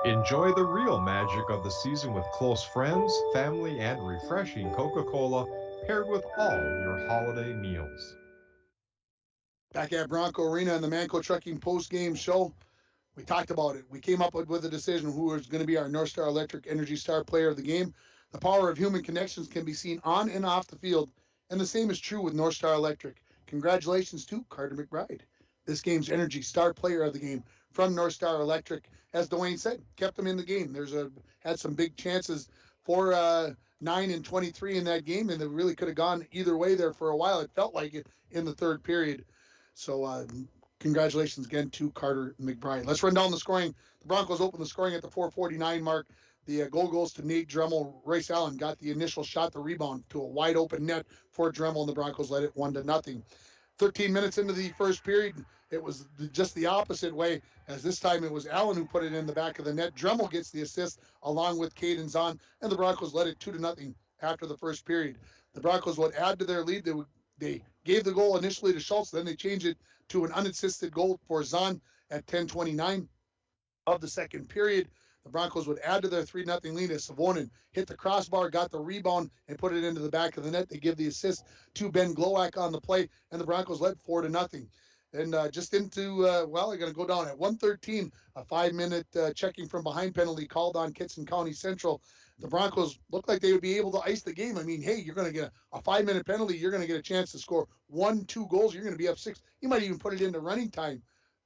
Enjoy the real magic of the season with close friends, family, and refreshing Coca-Cola paired with all your holiday meals. Back at Bronco Arena in the Manco Trucking post-game show, we talked about it. We came up with a decision who was going to be our North Star Electric Energy Star player of the game. The power of human connections can be seen on and off the field, and the same is true with North Star Electric. Congratulations to Carter McBride, this game's Energy Star player of the game from North Star Electric. As Dwayne said, kept them in the game. Had some big chances for 9 and 23 in that game, and it really could have gone either way there for a while. It felt like it in the third period. So congratulations again to Carter McBride. Let's run down the scoring. The Broncos opened the scoring at the 4:49 mark. The goal goes to Nate Dremel. Royce Allen got the initial shot, the rebound to a wide open net for Dremel, and the Broncos led it 1-0. 13 minutes into the first period, it was just the opposite way, as this time it was Allen who put it in the back of the net. Dremel gets the assist along with Caden Zahn, and the Broncos led it 2-0 after the first period. The Broncos would add to their lead. They gave the goal initially to Schultz, then they changed it to an unassisted goal for Zahn at 10:29 of the second period. The Broncos would add to their 3-0 lead as Savonin hit the crossbar, got the rebound, and put it into the back of the net. They give the assist to Ben Glowak on the play, and the Broncos led 4-0. And just into, they're going to go down at 1:13, a 5-minute checking from behind penalty called on Kittson County Central. The Broncos looked like they would be able to ice the game. I mean, hey, you're going to get a 5-minute penalty. You're going to get a chance to score 1-2 goals. You're going to be up 6. You might even put it into running time.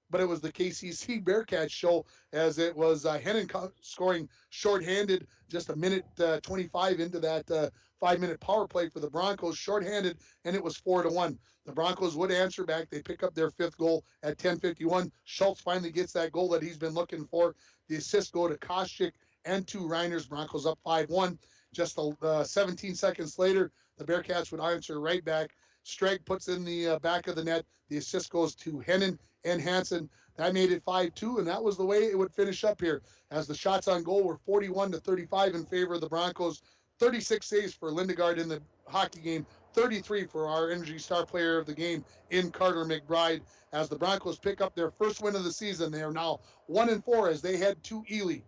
But it was the KCC Bearcats show, as it was Hennon scoring shorthanded just a minute 25 into that 5-minute power play for the Broncos, shorthanded, and it was 4-1. The Broncos would answer back. They pick up their 5th goal at 10:51. Schultz finally gets that goal that he's been looking for. The assists go to Koscheck and to Reiners. Broncos up 5-1. Just 17 seconds later, the Bearcats would answer right back. Streg puts in the back of the net. The assist goes to Hennon and Hansen. That made it 5-2, and that was the way it would finish up here, as the shots on goal were 41-35 in favor of the Broncos. 36 saves for Lindegard in the hockey game, 33 for our Energy Star player of the game in Carter McBride. As the Broncos pick up their first win of the season, they are now 1-4 as they head to Ely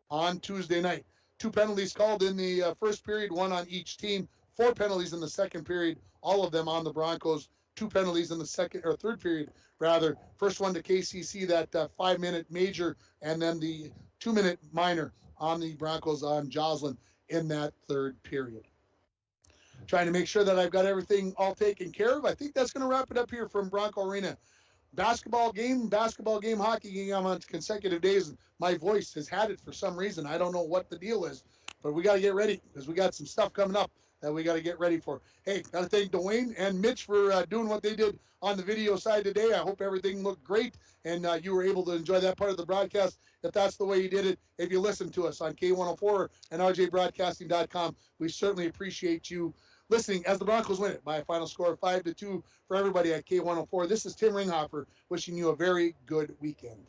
on Tuesday night. 2 penalties called in the first period, 1 on each team. 4 penalties in the second period, all of them on the Broncos. 2 penalties in the third period, rather. First one to KCC, that 5-minute major, and then the 2-minute minor on the Broncos on Joslin in that third period. Trying to make sure that I've got everything all taken care of. I think that's going to wrap it up here from Bronco Arena. Basketball game, hockey game on consecutive days. My voice has had it for some reason. I don't know what the deal is, but we got to get ready because we got some stuff coming up that we got to get ready for. Hey, got to thank Dwayne and Mitch for doing what they did on the video side today. I hope everything looked great and you were able to enjoy that part of the broadcast. If that's the way you did it, if you listened to us on K104 and rjbroadcasting.com, we certainly appreciate you listening as the Broncos win it by a final score of 5-2 for everybody at K104. This is Tim Ringhoffer wishing you a very good weekend.